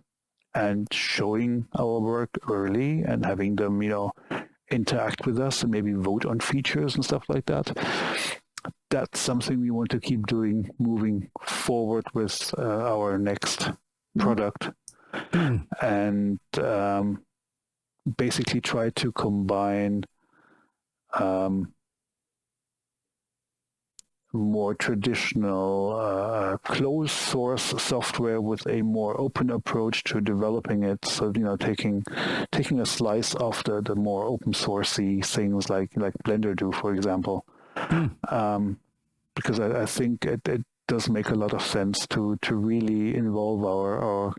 S3: and showing our work early and having them, interact with us and maybe vote on features and stuff like that. That's something we want to keep doing moving forward with our next product. And basically try to combine more traditional closed source software with a more open approach to developing it. So, taking a slice of the more open sourcey things like Blender do, for example. Because I think it does make a lot of sense to really involve our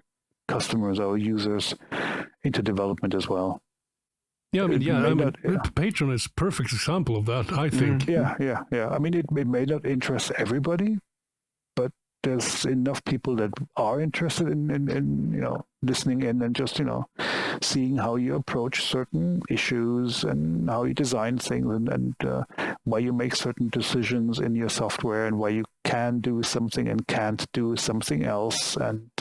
S3: customers, our users into development as well.
S1: Yeah, Patreon is a perfect example of that, I think.
S3: Yeah. I mean, it may not interest everybody, but there's enough people that are interested in listening in and just, seeing how you approach certain issues and how you design things and why you make certain decisions in your software and why you can do something and can't do something else. And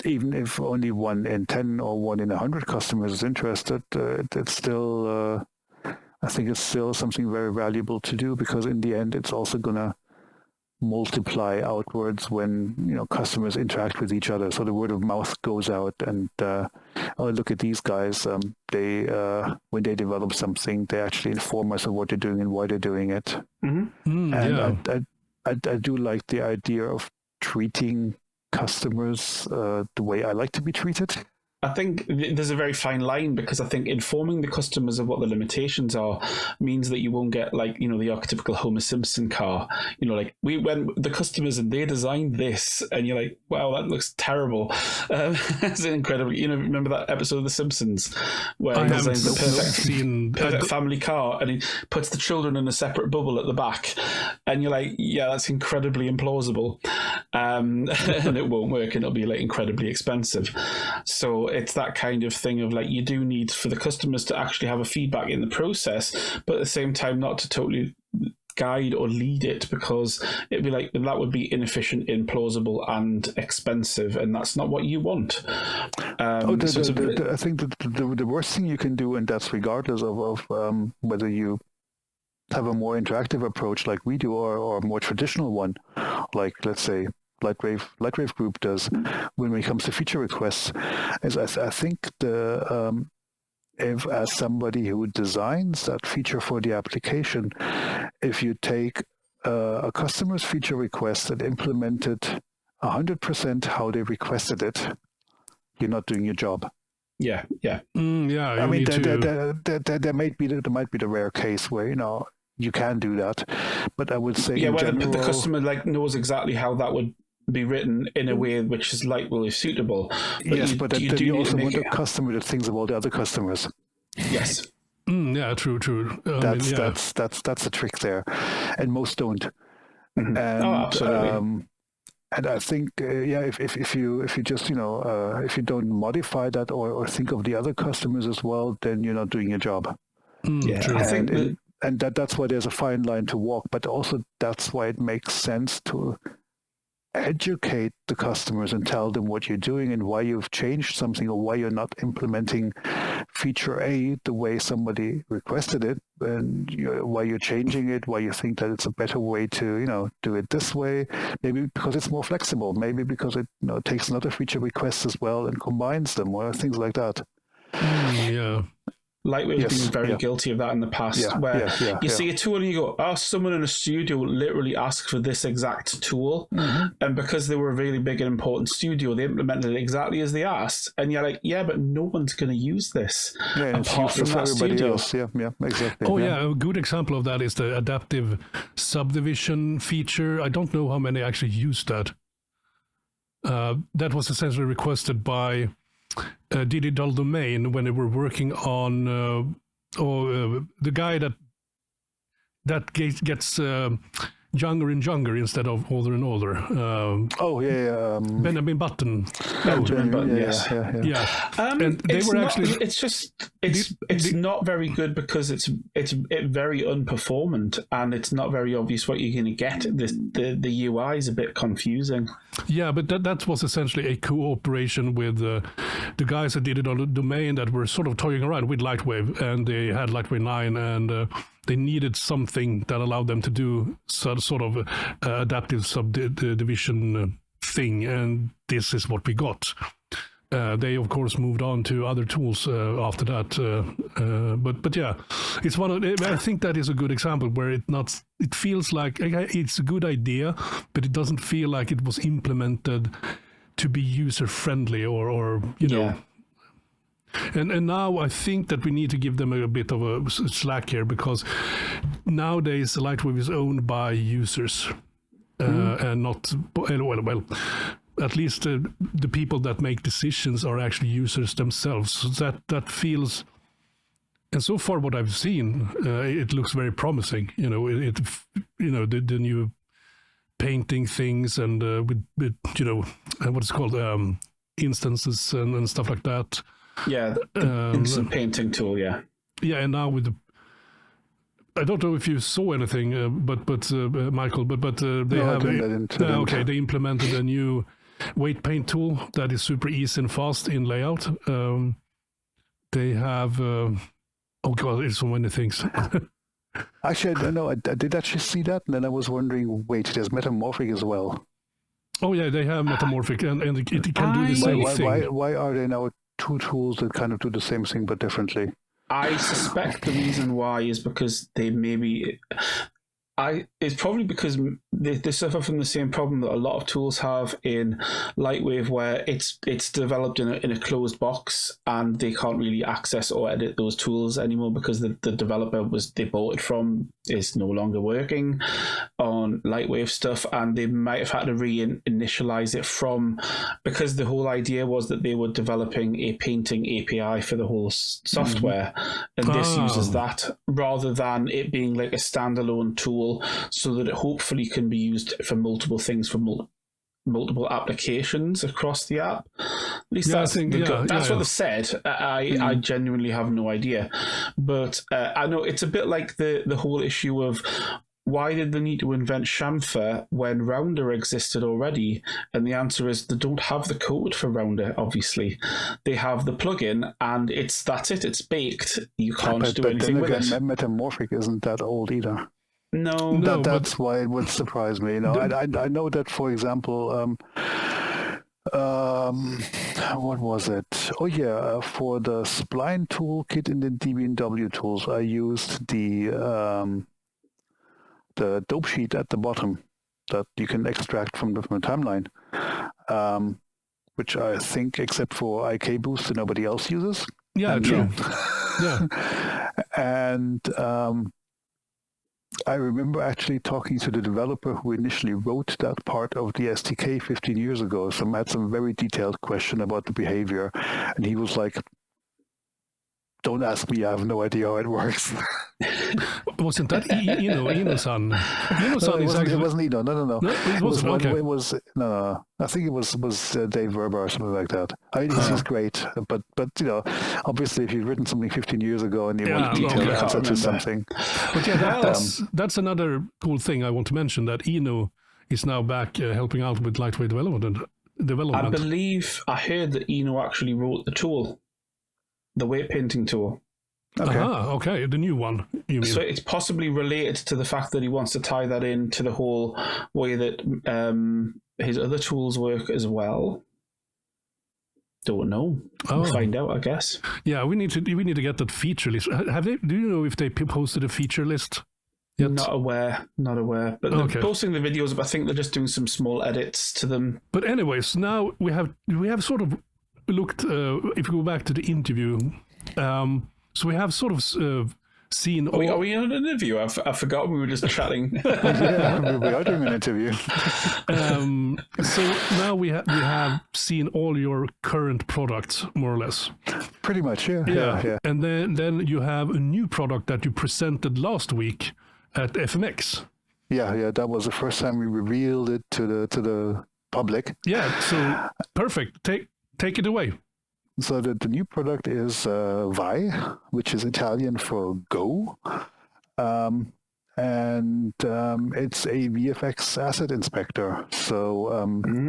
S3: even if only 1 in 10 or 1 in 100 customers is interested, it's still, I think it's still something very valuable to do, because in the end, it's also going to multiply outwards when, customers interact with each other. So the word of mouth goes out and, oh, look at these guys. They, when they develop something, they actually inform us of what they're doing and why they're doing it. I do like the idea of treating customers the way I like to be treated.
S2: I think there's a very fine line, because I think informing the customers of what the limitations are means that you won't get the archetypical Homer Simpson car. We went the customers and they designed this, and you're like, wow, that looks terrible. It's incredible. Remember that episode of The Simpsons where he designs the perfect family car, and he puts the children in a separate bubble at the back, and you're like, yeah, that's incredibly implausible, and it won't work, and it'll be incredibly expensive. So it's that kind of thing of you do need for the customers to actually have a feedback in the process, but at the same time not to totally guide or lead it, because it'd be that would be inefficient, implausible, and expensive, and that's not what you want. I
S3: think the worst thing you can do, and that's regardless of whether you have a more interactive approach like we do or a more traditional one, like let's say LightWave Group does when it comes to feature requests, is I think if as somebody who designs that feature for the application, if you take a customer's feature request and implement it 100% how they requested it, you're not doing your job.
S2: Yeah.
S1: Yeah.
S3: I mean, there might be the rare case where you can do that, but I would say
S2: the customer knows exactly how that would be written in a way which is LightWave suitable.
S3: But then you also want a customer that thinks of all the other customers.
S2: Yes.
S1: Yeah, true.
S3: That's the trick there, and most don't.
S2: Mm-hmm.
S3: And,
S2: absolutely.
S3: And I think, if you just if you don't modify that or think of the other customers as well, then you're not doing your job.
S2: True. I think
S3: that's why there's a fine line to walk, but also that's why it makes sense to educate the customers and tell them what you're doing and why you've changed something or why you're not implementing feature A the way somebody requested it, and why you're changing it, why you think that it's a better way to do it this way. Maybe because it's more flexible, maybe because it takes another feature request as well and combines them, or things like that.
S2: LightWave's been very guilty of that in the past, where you see a tool and you go, someone in a studio literally asked for this exact tool, and because they were a really big and important studio, they implemented it exactly as they asked, and you're like, but no one's going to use this apart from that studio.
S3: Else. Yeah, exactly.
S1: A good example of that is the adaptive subdivision feature. I don't know how many actually use that. That was essentially requested by Digital Domain when they were working on the guy that gets younger and younger instead of older and older. Benjamin Button.
S2: Benjamin Button, yes.
S1: And they were actually.
S2: It's not very good because it's very unperformant, and it's not very obvious what you're going to get. The UI is a bit confusing.
S1: Yeah, but that was essentially a cooperation with the guys at Digital Domain that were sort of toying around with LightWave, and they had LightWave 9, and they needed something that allowed them to do sort of adaptive subdivision thing, and this is what we got. They of course moved on to other tools after that, but yeah, it's one of. I think that is a good example where it feels like it's a good idea, but it doesn't feel like it was implemented to be user friendly or know. And now I think that we need to give them a bit of a slack here, because nowadays LightWave is owned by users and not, well, at least the people that make decisions are actually users themselves. So that feels, and so far what I've seen, it looks very promising. The new painting things and with what it's called, instances and stuff like that.
S2: Yeah, the instant painting tool. Yeah,
S1: and now with I don't know if you saw anything, but Michael, but they have they implemented a new weight paint tool that is super easy and fast in layout. They have it's so many things.
S3: Actually, I don't know. I did actually see that, and then I was wondering, wait, there's metamorphic as well.
S1: Oh yeah, they have metamorphic, and it can do the same thing.
S3: Why are there now two tools that kind of do the same thing but differently?
S2: I suspect the reason why is because they maybe it's probably because they suffer from the same problem that a lot of tools have in LightWave, where it's developed in a closed box and they can't really access or edit those tools anymore because the developer they bought it from is no longer working on LightWave stuff, and they might have had to reinitialize it from, because the whole idea was that they were developing a painting API for the whole software, and this uses that rather than it being like a standalone tool, so that it hopefully can be used for multiple things for multiple applications across the app. At least that's what they said. I genuinely have no idea, but I know it's a bit like the whole issue of why did they need to invent Chamfer when Rounder existed already? And the answer is they don't have the code for Rounder, obviously. They have the plugin, and that's it. It's baked. You can't do anything with it.
S3: Metamorphic isn't that old either.
S2: No,
S3: that's why it would surprise me. I know that, for example, what was it? Oh yeah, for the spline toolkit in the db&w tools, I used the dope sheet at the bottom that you can extract from the timeline, which I think, except for IK Booster, nobody else uses.
S1: Yeah, true. Yeah,
S3: and I remember actually talking to the developer who initially wrote that part of the SDK 15 years ago. So I had some very detailed question about the behavior, and he was like, "Don't ask me. I have no idea how it works."
S1: Wasn't that Ino-san? Ino-san is actually...
S3: It wasn't Ino. No.
S1: It wasn't. Okay.
S3: It was no. I think it was Dave Verba or something like that. I mean, he's great, but obviously, if you've written something 15 years ago and you want a detailed answer to something,
S1: but yeah, that's another cool thing I want to mention, that Ino is now back helping out with lightweight development.
S2: I believe I heard that Ino actually wrote the tool, the weight painting tool.
S1: Okay. Okay, the new one, you mean?
S2: So it's possibly related to the fact that he wants to tie that into the whole way that his other tools work as well. Don't know. We'll find out, I guess.
S1: Yeah, we need to get that feature list. Do you know if they posted a feature list yet?
S2: Not aware. But they're posting the videos, but I think they're just doing some small edits to them.
S1: But anyways, now we have sort of looked, if we go back to the interview, so we have sort of seen...
S2: Are we in an interview? I forgot we were just chatting.
S3: Yeah, we are doing an interview.
S1: So now we have seen all your current products, more or less.
S3: Pretty much, yeah.
S1: And then you have a new product that you presented last week at FMX.
S3: Yeah, that was the first time we revealed it to the public.
S1: Yeah, so perfect. Take it away.
S3: So the new product is Vi, which is Italian for Go. And it's a VFX asset inspector. So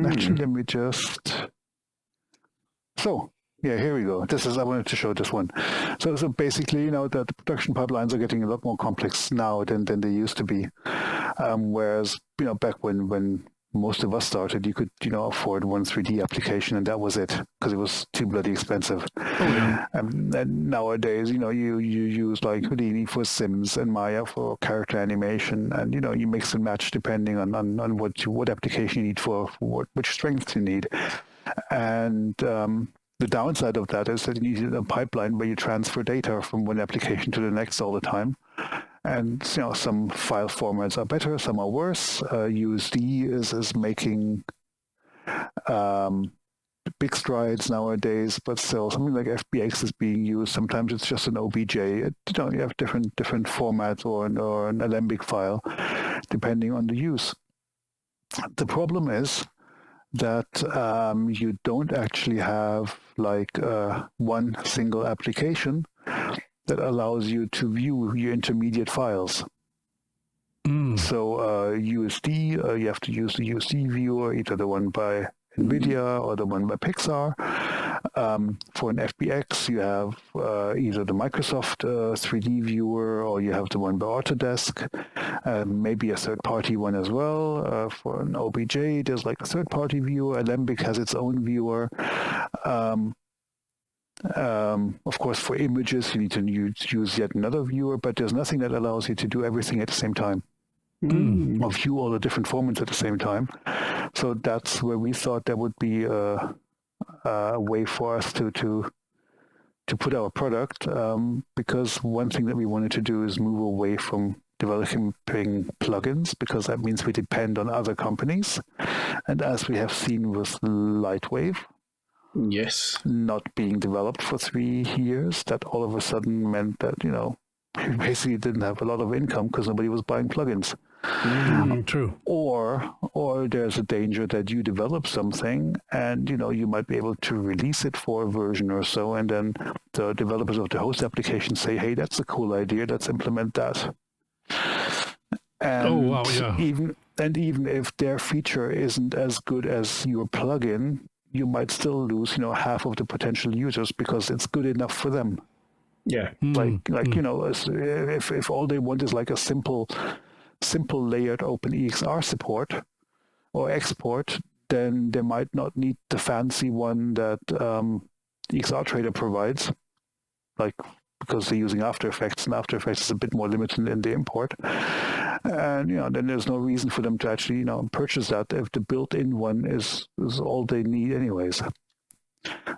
S3: actually, let me just... So, yeah, here we go. I wanted to show this one. So basically, the production pipelines are getting a lot more complex now than they used to be. Whereas, back when most of us started, you could, afford one 3D application and that was it, because it was too bloody expensive. And nowadays, you use like Houdini for Sims and Maya for character animation, and you mix and match depending on what application you need for which strength you need. And the downside of that is that you need a pipeline where you transfer data from one application to the next all the time. And some file formats are better, some are worse. USD is making big strides nowadays, but still something like FBX is being used. Sometimes it's just an OBJ. You have different formats or an Alembic file, depending on the use. The problem is that you don't actually have like one single application that allows you to view your intermediate files. So USD, you have to use the USD viewer, either the one by NVIDIA or the one by Pixar. For an FBX, you have either the Microsoft 3D viewer, or you have the one by Autodesk, maybe a third-party one as well. For an OBJ, there's like a third-party viewer. Alembic has its own viewer. Of course, for images, you need to use yet another viewer, but there's nothing that allows you to do everything at the same time, or view all the different formats at the same time. So that's where we thought there would be a way for us to put our product, because one thing that we wanted to do is move away from developing plugins, because that means we depend on other companies. And as we have seen with LightWave,
S2: yes,
S3: not being developed for 3 years, that all of a sudden meant that, we basically didn't have a lot of income because nobody was buying plugins.
S1: True.
S3: Or there's a danger that you develop something and, you might be able to release it for a version or so, and then the developers of the host application say, hey, that's a cool idea, let's implement that. And even if their feature isn't as good as your plugin, you might still lose, half of the potential users because it's good enough for them.
S2: Yeah.
S3: If all they want is like a simple layered OpenEXR support or export, then they might not need the fancy one that exrTrader provides, because they're using After Effects, and After Effects is a bit more limited in the import. And, then there's no reason for them to actually, purchase that if the built-in one is all they need anyways.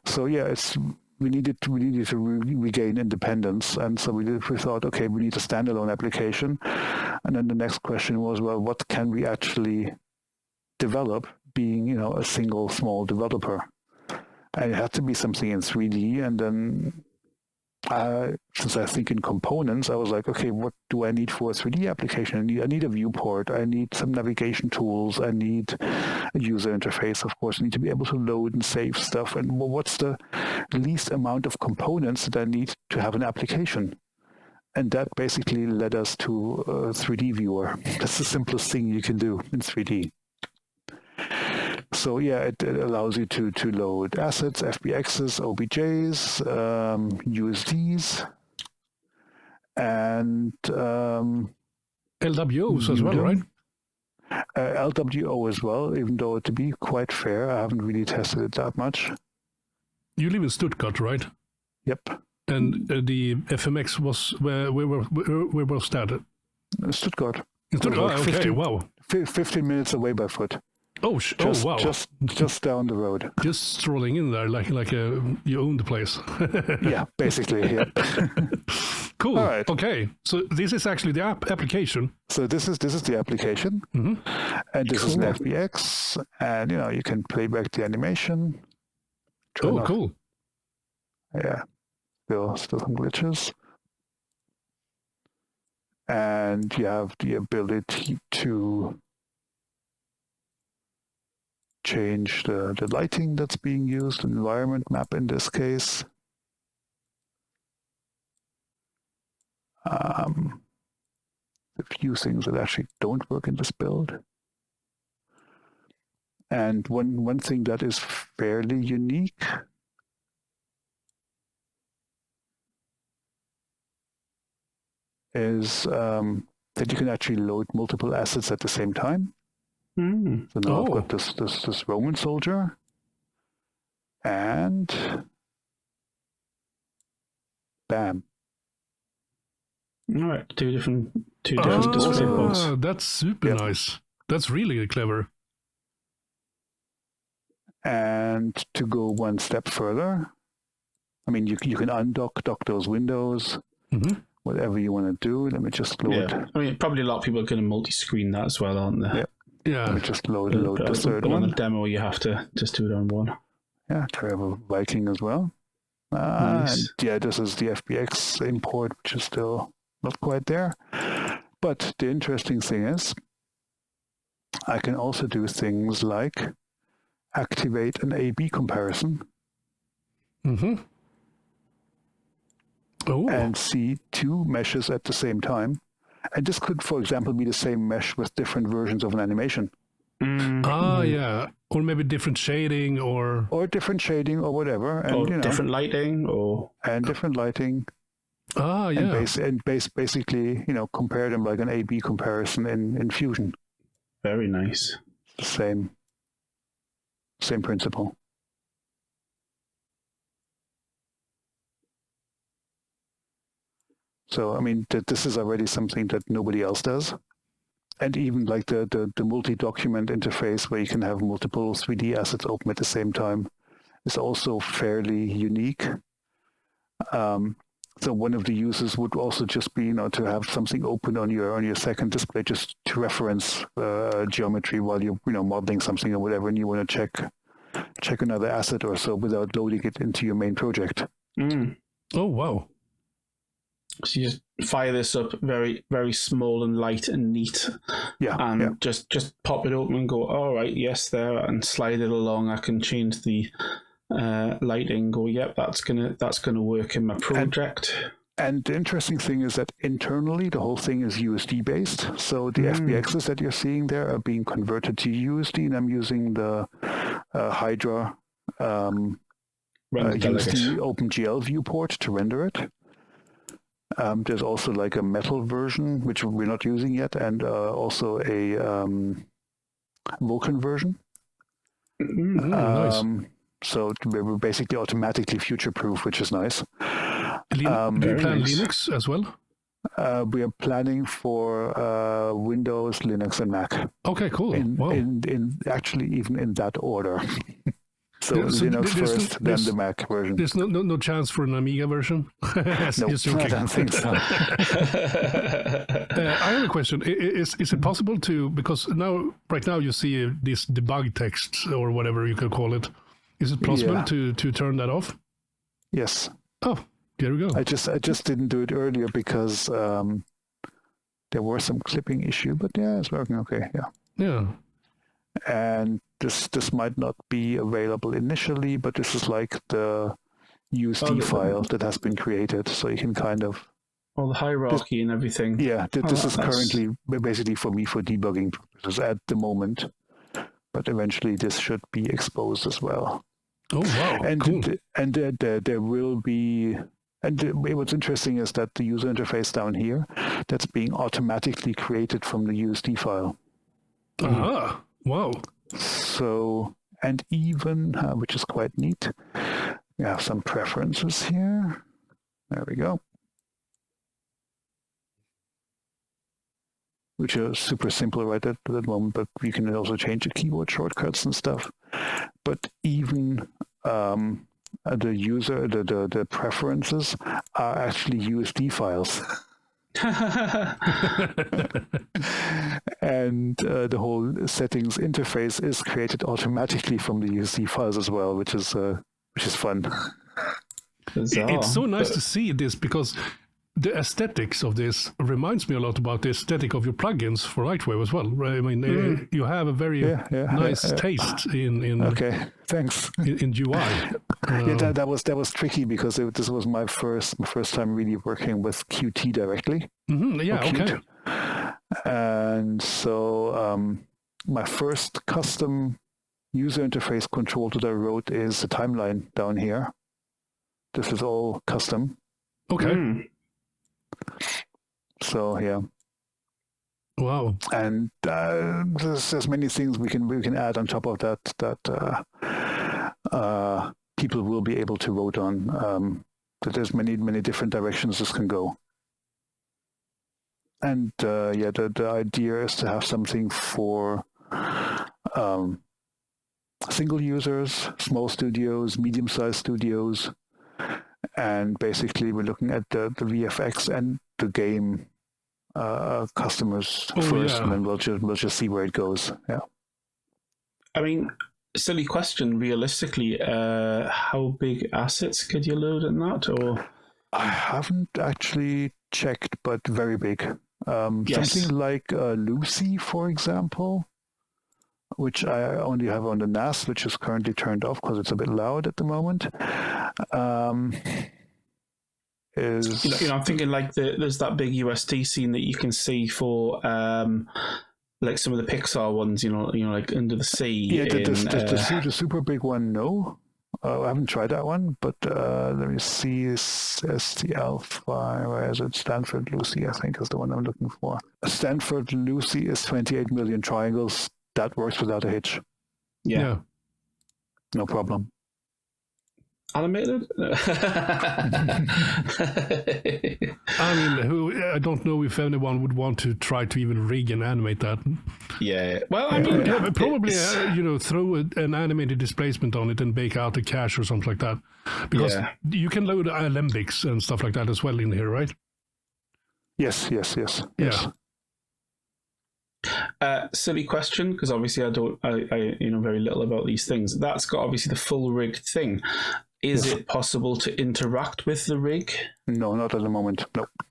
S3: So, yeah, it's we needed to regain independence, and so we thought, okay, we need a standalone application. And then the next question was, well, what can we actually develop, being a single small developer? And it had to be something in 3D. And then since I think in components, I was like, okay, what do I need for a 3D application? I need a viewport. I need some navigation tools. I need a user interface, of course. I need to be able to load and save stuff. And what's the least amount of components that I need to have an application? And that basically led us to a 3D viewer. That's the simplest thing you can do in 3D. So yeah, it allows you to load assets, FBXs, OBJs, USDs, and
S1: LWOs as well, right?
S3: LWO as well, even though, to be quite fair, I haven't really tested it that much.
S1: You live in Stuttgart, right?
S3: Yep.
S1: And the FMX was where was that?
S3: Stuttgart.
S1: In Stuttgart, okay,
S3: 15,
S1: wow.
S3: 15 minutes away by foot.
S1: Oh, wow.
S3: Just down the road.
S1: Just strolling in there like you own the place.
S3: Yeah, basically, yeah.
S1: Cool.
S3: All right.
S1: Okay, so this is actually the application.
S3: So this is the application, and this is an FBX, and you can play back the animation.
S1: Cool.
S3: Yeah, still some glitches, and you have the ability to change the lighting that's being used, environment map in this case. A few things that actually don't work in this build. And one thing that is fairly unique is that you can actually load multiple assets at the same time. So now I've got this Roman soldier, and bam.
S2: All right, two different display ports.
S1: That's super nice. That's really clever.
S3: And to go one step further, I mean, you can dock those windows, whatever you want to do. Let me just load.
S2: Yeah, I mean, probably a lot of people are going to multi-screen that as well, aren't they?
S1: Yeah.
S3: Let me just load the third one.
S2: On the demo, you have to just do it on one.
S3: Yeah, Terrible Viking as well.
S2: Nice.
S3: And yeah, this is the FBX import, which is still not quite there. But the interesting thing is, I can also do things like activate an A/B comparison and see two meshes at the same time. And this could, for example, be the same mesh with different versions of an animation.
S1: Yeah. Or maybe different shading or
S3: different shading or whatever. And,
S2: or different lighting
S3: And different lighting.
S1: Yeah.
S3: And basically, compare them like an A/B comparison in Fusion.
S2: Very nice.
S3: Same principle. So, I mean, this is already something that nobody else does. And even like the multi-document interface where you can have multiple 3D assets open at the same time is also fairly unique. So one of the uses would also just be, to have something open on your second display, just to reference geometry while you're, modeling something or whatever, and you want to check another asset or so without loading it into your main project.
S1: Oh, wow.
S2: So you just fire this up very, very small and light and neat. And just pop it open and go, all right, yes, there, and slide it along. I can change the lighting, go, yep, that's gonna work in my project.
S3: And the interesting thing is that internally the whole thing is USD based. So the FBXs that you're seeing there are being converted to USD, and I'm using the Hydra USD OpenGL viewport to render it. There's also like a metal version, which we're not using yet, and also a Vulkan version.
S1: Nice.
S3: So we're basically automatically future-proof, which is nice.
S1: Do you plan Linux as well?
S3: We are planning for Windows, Linux, and Mac.
S1: Okay, cool.
S3: In actually even in that order. So Linux first, then the Mac version.
S1: There's no chance for an Amiga version?
S3: No, I don't think so.
S1: I have a question. Is it possible to, because right now you see this debug text or whatever you could call it. Is it possible to turn that off?
S3: Yes.
S1: Oh, there we go.
S3: I just didn't do it earlier because there was some clipping issue, but it's working okay.
S1: Yeah.
S3: And this might not be available initially, but this is like the USD file that has been created, so you can kind of
S2: the hierarchy and everything.
S3: Yeah, this is currently basically for me for debugging purposes at the moment, but eventually this should be exposed as well.
S1: Oh wow!
S3: And
S1: cool.
S3: There will be. And what's interesting is that the user interface down here, that's being automatically created from the USD file.
S1: Ah, wow.
S3: So, and even, which is quite neat, we have some preferences here. There we go. Which are super simple right at that moment, but you can also change the keyboard shortcuts and stuff. But even the user, the preferences are actually USD files. And the whole settings interface is created automatically from the USD files as well, which is fun.
S1: It's so nice to see this, because the aesthetics of this reminds me a lot about the aesthetic of your plugins for LightWave as well. Right? I mean, you have a very nice taste in
S3: okay, thanks.
S1: In UI.
S3: That was tricky because this was my first time really working with Qt directly.
S1: Mm-hmm, yeah, okay.
S3: And so my first custom user interface control that I wrote is the timeline down here. This is all custom.
S1: Okay.
S3: So yeah.
S1: Wow. And
S3: there's many things we can add on top of that people will be able to vote on. That there's many different directions this can go. And the idea is to have something for single users, small studios, medium-sized studios, and basically we're looking at the VFX and the game customers first, and then we'll just see where it goes. Yeah.
S2: I mean, silly question. Realistically, how big assets could you load in that? Or
S3: I haven't actually checked, but very big. Something like Lucy, for example, which I only have on the NAS, which is currently turned off because it's a bit loud at the moment. I'm
S2: thinking like there's that big USD scene that you can see for like some of the Pixar ones, like Under the Sea.
S3: Yeah, the super big one, no. I haven't tried that one, but let me see. STL file, where is it? Stanford Lucy, I think, is the one I'm looking for. Stanford Lucy is 28 million triangles. That works without a hitch.
S1: Yeah.
S3: No problem.
S2: Animated?
S1: I mean, I don't know if anyone would want to try to even rig and animate that.
S2: Yeah. Well, I mean,
S1: probably throw an animated displacement on it and bake out a cache or something like that, because you can load alembics and stuff like that as well in here, right?
S3: Yes.
S1: Yeah.
S2: Silly question, because obviously I know very little about these things. That's got obviously the full rig thing. Is it possible to interact with the rig?
S3: No, not at the moment.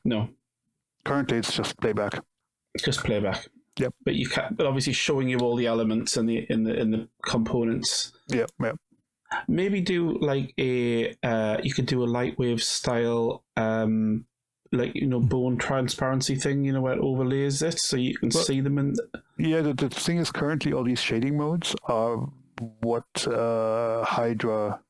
S2: No.
S3: Currently, it's just playback.
S2: Just playback.
S3: Yep.
S2: But you can, but obviously showing you all the elements and the in the components.
S3: Yep.
S2: Maybe do like you could do a LightWave style bone transparency thing, where it overlays it so you can see them in.
S3: Yeah, the thing is currently all these shading modes are what Hydra.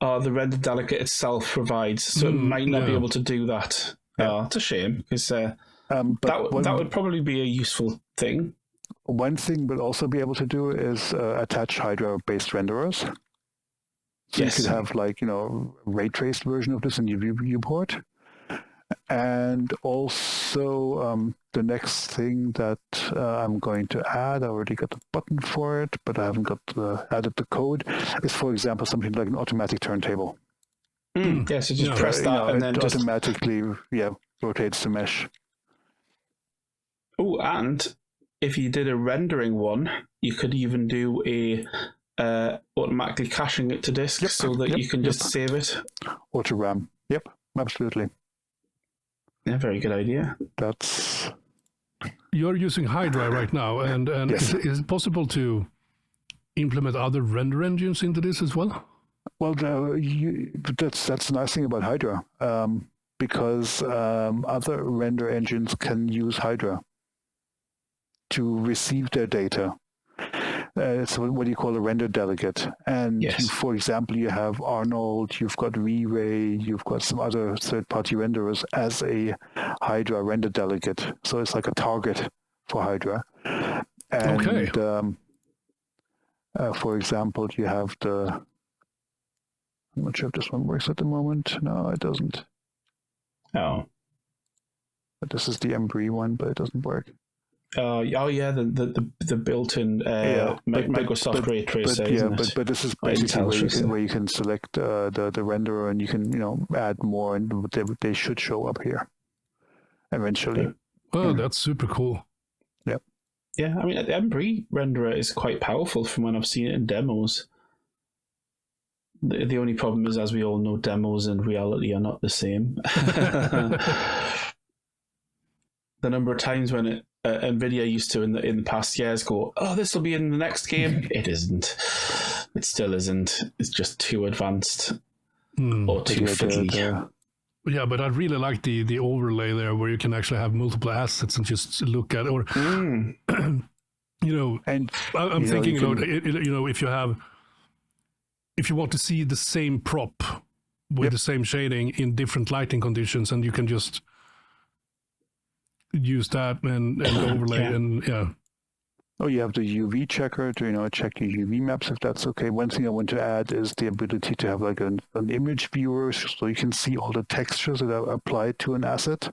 S2: The render delegate itself provides, so it might not be able to do that. It's a shame, because that would probably be a useful thing.
S3: One thing we'll also be able to do is attach Hydra-based renderers. So you could have ray traced version of this in your viewport. And also the next thing that I'm going to add, I already got the button for it, but I haven't got added the code, is, for example, something like an automatic turntable.
S2: Yeah, so just press that and then
S3: it
S2: just
S3: automatically rotates the mesh.
S2: Oh, and if you did a rendering one, you could even do a automatically caching it to disk so that you can just save it.
S3: Auto RAM. Yep, absolutely.
S2: Yeah, very good idea.
S3: That's.
S1: You're using Hydra right now, and
S3: yes.
S1: is it possible to implement other render engines into this as well?
S3: Well, that's the nice thing about Hydra, because other render engines can use Hydra to receive their data. It's what you call a render delegate. And for example, you have Arnold, you've got V-Ray, you've got some other third-party renderers as a Hydra render delegate. So it's like a target for Hydra. And for example, you have the... I'm not sure if this one works at the moment. No, it doesn't.
S2: Oh.
S3: But this is the Embry one, but it doesn't work.
S2: The built-in Microsoft ray tracer.
S3: But this is basically where you can select the renderer, and you can add more, and they should show up here eventually.
S1: Oh, that's super cool.
S3: Yep.
S2: Yeah, I mean, the Embry renderer is quite powerful from when I've seen it in demos. The only problem is, as we all know, demos and reality are not the same. The number of times when NVIDIA used to in the past years go, oh, this will be in the next game. It isn't. It still isn't. It's just too advanced or too fiddly.
S1: Yeah, but I really like the overlay there where you can actually have multiple assets and just look at it. Or, and I'm thinking, if you want to see the same prop with the same shading in different lighting conditions, and you can just use that and overlay
S3: Oh, you have the UV checker to check your UV maps if that's okay. One thing I want to add is the ability to have like an image viewer, so you can see all the textures that are applied to an asset.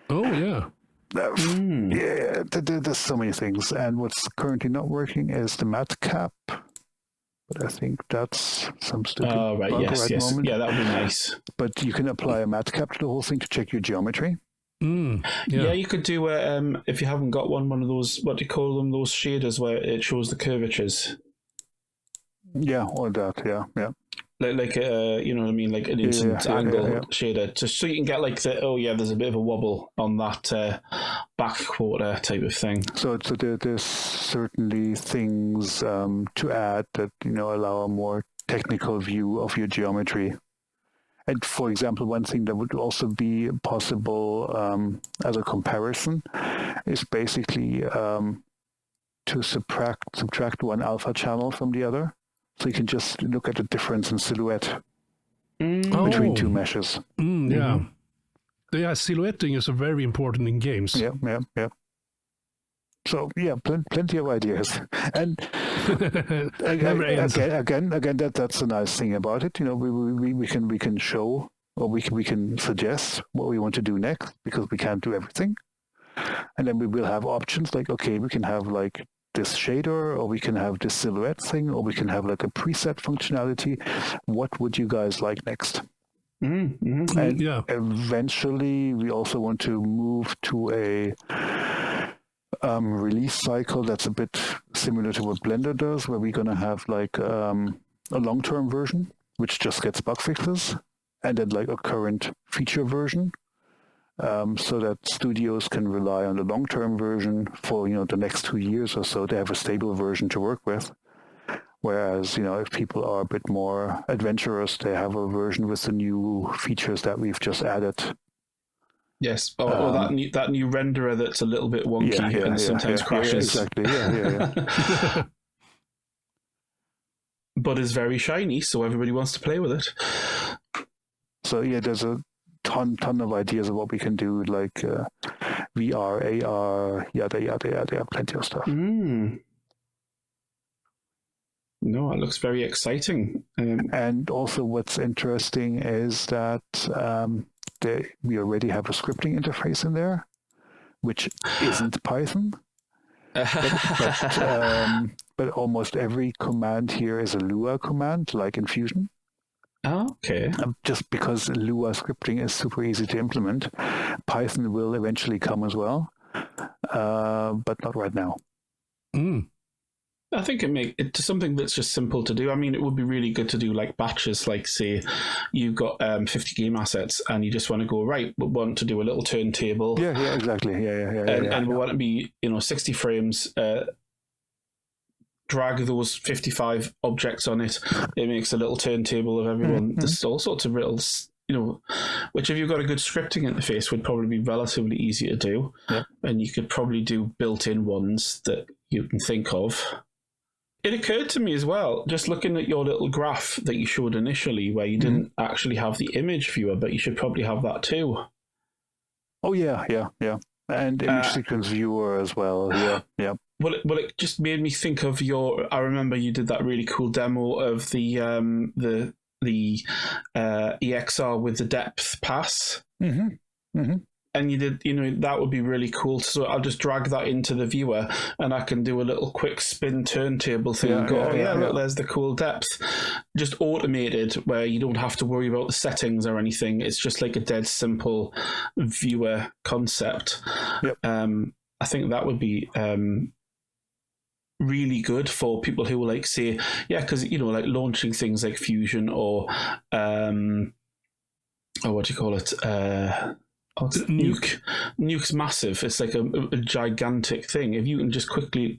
S1: Oh yeah.
S3: Yeah, there's so many things, and what's currently not working is the matte cap. But I think that's some stupid bug right moment.
S2: Yeah, that would be nice.
S3: But you can apply a matte cap to the whole thing to check your geometry.
S2: Yeah, you could do if you haven't got one of those, what do you call them, those shaders where it shows the curvatures.
S3: Yeah, or that, yeah.
S2: Like you know what I mean, like an instant angle shader, just so you can get like there's a bit of a wobble on that back quarter type of thing.
S3: So there's certainly things to add that allow a more technical view of your geometry. And for example, one thing that would also be possible as a comparison is basically to subtract one alpha channel from the other. So you can just look at the difference in silhouette between two meshes.
S1: Yeah. Yeah, silhouetting is very important in games.
S3: Yeah. So yeah, plenty of ideas, and again, that's a nice thing about it. We can show, or we can suggest what we want to do next, because we can't do everything, and then we will have options like, okay, we can have like this shader, or we can have this silhouette thing, or we can have like a preset functionality. What would you guys like next? And eventually, we also want to move to a release cycle that's a bit similar to what Blender does, where we're going to have like a long-term version, which just gets bug fixes, and then like a current feature version, so that studios can rely on the long-term version for the next 2 years or so. They have a stable version to work with. Whereas if people are a bit more adventurous, they have a version with the new features that we've just added.
S2: Yes, or that new renderer that's a little bit wonky and sometimes crashes.
S3: Exactly. Yeah.
S2: But is very shiny, so everybody wants to play with it.
S3: So yeah, there's a ton of ideas of what we can do, like VR, AR, yada, plenty of stuff.
S2: No, it looks very exciting.
S3: And also what's interesting is that we already have a scripting interface in there, which isn't Python. But almost every command here is a Lua command, like in Fusion.
S2: Oh, okay.
S3: Just because Lua scripting is super easy to implement. Python will eventually come as well, but not right now.
S2: I think it's something that's just simple to do. I mean, it would be really good to do like batches, like say you've got 50 game assets and you just want to go, right, we want to do a little turntable.
S3: Yeah, exactly.
S2: And we want to be, 60 frames, drag those 55 objects on it. It makes a little turntable of everyone. There's all sorts of riddles, which if you've got a good scripting interface would probably be relatively easy to do.
S3: Yeah.
S2: And you could probably do built-in ones that you can think of. It occurred to me as well, just looking at your little graph that you showed initially, where you didn't actually have the image viewer, but you should probably have that too.
S3: Oh, yeah. And image sequence viewer as well. Yeah.
S2: Well, it just made me think of I remember you did that really cool demo of the EXR with the depth pass. And you did, that would be really cool. So I'll just drag that into the viewer and I can do a little quick spin turntable thing and go, look, there's the cool depth. Just automated where you don't have to worry about the settings or anything. It's just like a dead simple viewer concept.
S3: Yep.
S2: I think that would be really good for people who will say, because, like launching things like Fusion or what do you call it? Nuke's massive. It's like a gigantic thing. If you can just quickly,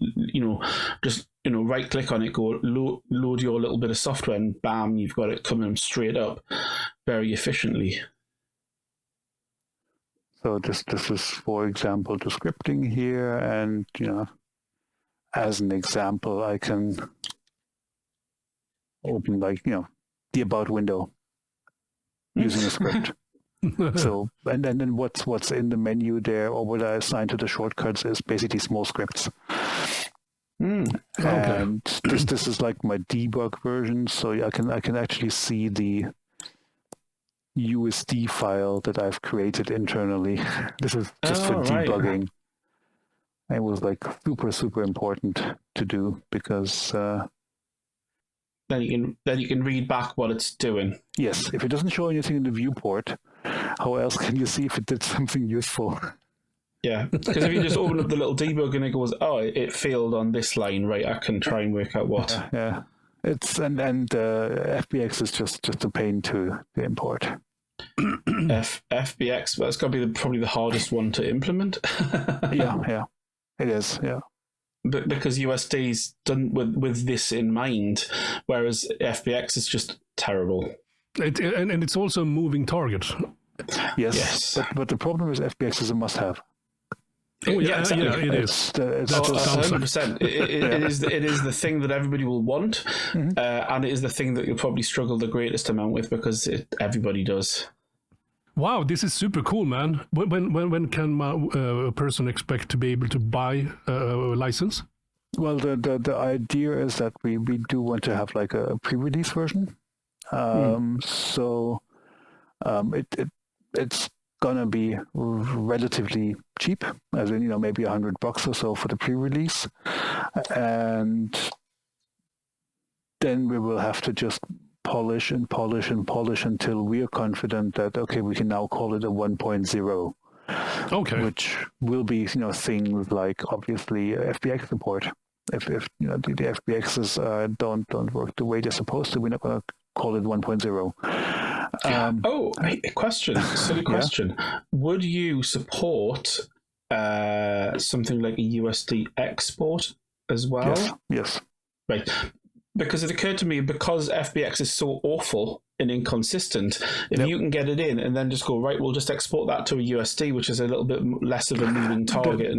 S2: right click on it, go load your little bit of software, and bam, you've got it coming straight up very efficiently.
S3: So this is, for example, the scripting here, and as an example, I can open the about window using a script. So and then what's in the menu there, or what I assign to the shortcuts, is basically small scripts. And this is like my debug version, so I can actually see the USD file that I've created internally. This is just for debugging. It was super important to do because
S2: then you can read back what it's doing.
S3: Yes, if it doesn't show anything in the viewport, how else can you see if it did something useful?
S2: Yeah, because if you just open up the little debug and it goes, it failed on this line, right? I can try and work out what.
S3: Yeah. It's and FBX is just a pain to import.
S2: FBX, that's got to be probably the hardest one to implement.
S3: Yeah, it is. Yeah.
S2: But because USD's done with this in mind, whereas FBX is just terrible.
S1: And it's also a moving target.
S3: Yes. But the problem is FBX is a must-have.
S2: Oh yeah, exactly.
S1: It is.
S2: 100%. It is the thing that everybody will want, and it is the thing that you'll probably struggle the greatest amount with because everybody does.
S1: Wow, this is super cool, man. When can a person expect to be able to buy a license?
S3: Well, the idea is that we do want to have like a pre-release version. So it's gonna be relatively cheap, as in maybe $100 or so for the pre-release, and then we will have to just polish until we are confident that we can now call it a 1.0.
S1: Okay.
S3: Which will be things like obviously FBX support. If the FBXs don't work the way they're supposed to, we're not going to call it 1.0.
S2: Silly question. Would you support something like a USD export as well?
S3: Yes.
S2: Right. Because it occurred to me, because FBX is so awful and inconsistent, if you can get it in and then just go, right, we'll just export that to a USD, which is a little bit less of a moving target.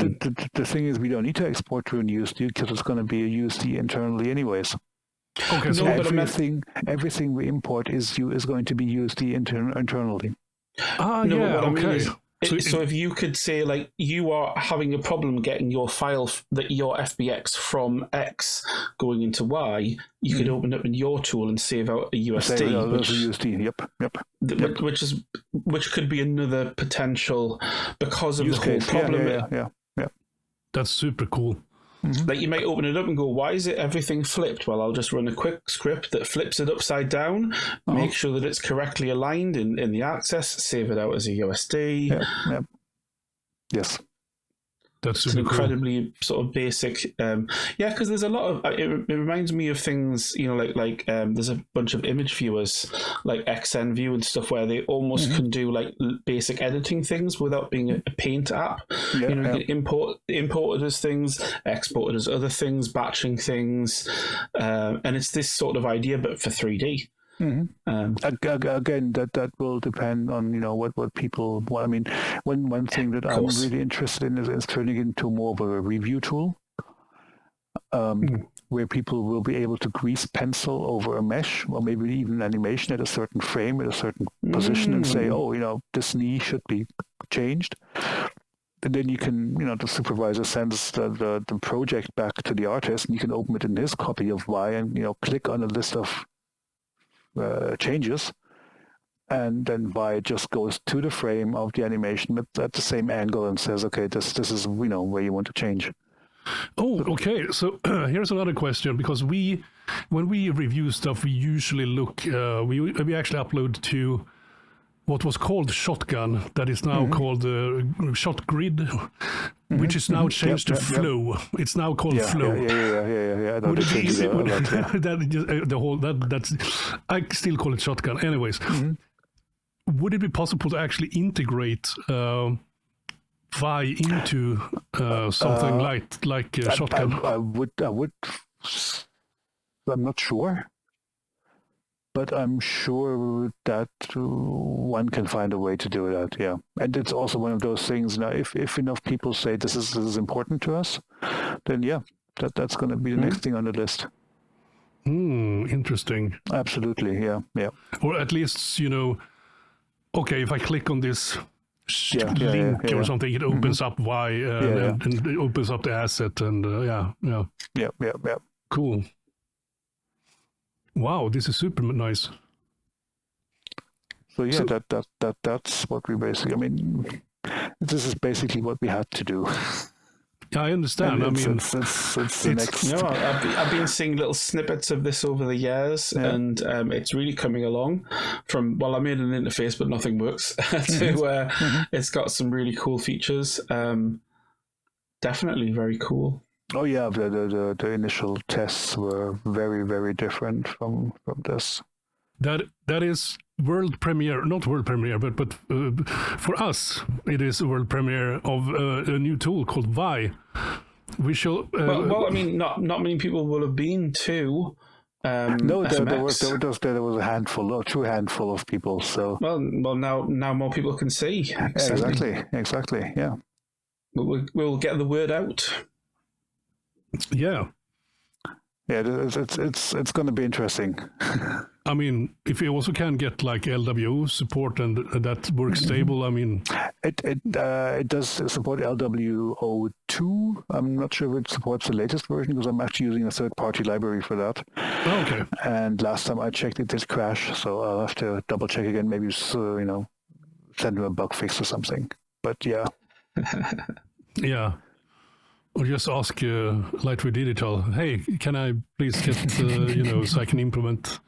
S3: The thing is, we don't need to export to a USD because it's going to be a USD internally anyways.
S1: Okay, so
S3: everything we import is going to be USD internally.
S2: What I mean is, So if you could say, like, you are having a problem getting your file, your FBX from X going into Y, you could open up in your tool and save out a USD.
S3: Yep.
S2: Which could be another potential because of the whole problem.
S3: Yeah.
S1: That's super cool.
S2: Like, you might open it up and go, why is it everything flipped? Well, I'll just run a quick script that flips it upside down, make sure that it's correctly aligned in the access, save it out as a USD.
S3: Yep. Yes.
S1: That's
S2: it's incredibly sort of basic. Because there's a lot of it reminds me of things, like there's a bunch of image viewers like XNView and stuff where they almost can do like basic editing things without being a paint app. You can import it as things, export it as other things, batching things, and it's this sort of idea but for 3D.
S3: Again, that will depend on what people want. I mean, one thing that I'm really interested in is turning it into more of a review tool, where people will be able to grease pencil over a mesh or maybe even animation at a certain frame at a certain position and say, this knee should be changed. And then you can, the supervisor sends the project back to the artist, and you can open it in his copy of Y and click on a list of changes, and then Y just goes to the frame of the animation at the same angle and says, okay, this is where you want to change.
S1: Oh, okay. So here's another question, because when we review stuff, we usually look we actually upload to what was called Shotgun, that is now called Shot Grid, which is now changed to Flow. It's now called Flow.
S3: Yeah.
S1: Would it be easy? That's I still call it Shotgun. Anyways, would it be possible to actually integrate Vi into something like Shotgun?
S3: I would. I'm not sure. But I'm sure that one can find a way to do that, yeah. And it's also one of those things, now, if enough people say this is important to us, then that's going to be the next thing on the list.
S1: Interesting.
S3: Absolutely, yeah.
S1: Or at least, okay, if I click on this link or something, it opens up Y and it opens up the asset, and
S3: Yeah.
S1: Cool. Wow, this is super nice.
S3: So that's what we basically. I mean, this is basically what we had to do.
S1: Yeah, I understand.
S3: It's the next.
S2: I've been seeing little snippets of this over the years, and it's really coming along. From I made an interface, but nothing works. To it's got some really cool features. Definitely very cool.
S3: Oh yeah, the initial tests were very, very different from this.
S1: That is world premiere, not world premiere, but for us it is a world premiere of a new tool called Vi. We shall.
S2: Well, I mean, not many people will have been to.
S3: No, there was a handful, a true handful of people. So
S2: well, now more people can see.
S3: Exactly. Yeah.
S2: We'll get the word out.
S1: Yeah,
S3: it's going to be interesting.
S1: I mean, if you also can get like LWO support and that works stable, I mean,
S3: it does support LWO2. I'm not sure if it supports the latest version because I'm actually using a third-party library for that.
S1: Oh, okay.
S3: And last time I checked, it did crash, so I'll have to double check again. Maybe send them a bug fix or something. But yeah.
S1: Yeah. Or just ask LightWave Digital, hey, can I please get, so I can implement,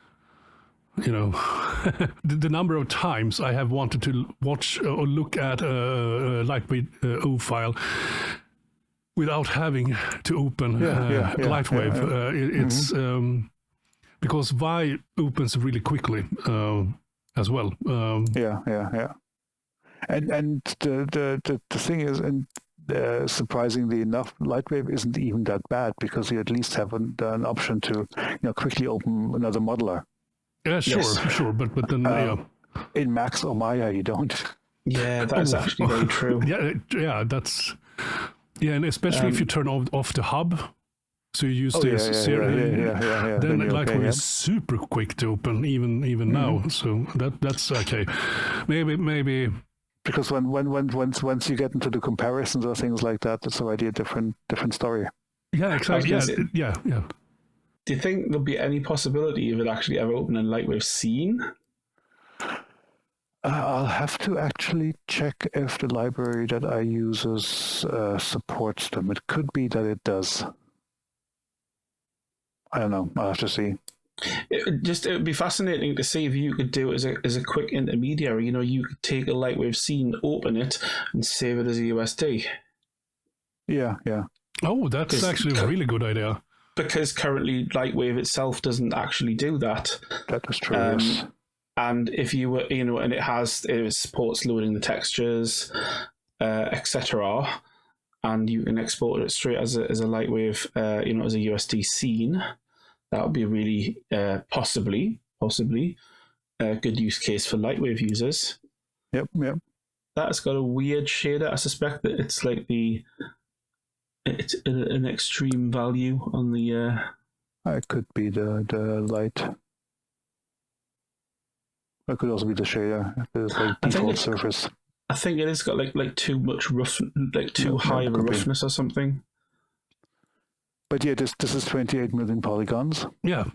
S1: the number of times I have wanted to watch or look at a LightWave O file without having to open LightWave. It's because Vi opens really quickly as well.
S3: Yeah. And the thing is, and surprisingly enough, LightWave isn't even that bad because you at least have an option to quickly open another modeler.
S1: Yeah, sure, but then
S3: in Max or Maya you don't.
S2: Yeah, that's actually very true.
S1: Yeah, that's and especially if you turn off the hub, so you use this then LightWave is super quick to open even now. So that's okay. Maybe
S3: Because once you get into the comparisons or things like that, it's already a different story.
S1: Yeah, exactly. Yeah.
S2: Do you think there'll be any possibility of it actually ever opening LightWave Scene?
S3: I'll have to actually check if the library that I use supports them. It could be that it does. I don't know. I'll have to see.
S2: It would be fascinating to see if you could do it as a quick intermediary. You could take a LightWave Scene, open it, and save it as a USD.
S3: Yeah.
S1: Oh, that's actually a really good idea.
S2: Because currently LightWave itself doesn't actually do that.
S3: That is true. Yes.
S2: And if you were, and it supports loading the textures, etc., and you can export it straight as a LightWave, as a USD scene. That would be a really possibly a good use case for LightWave users.
S3: Yep.
S2: That's got a weird shader. I suspect that it's like it's an extreme value on the.
S3: It could be the light. It could also be the shader. It's like default surface.
S2: I think it has got like too much too high of a roughness or something.
S3: But yeah, this is 28 million polygons.
S1: Yeah.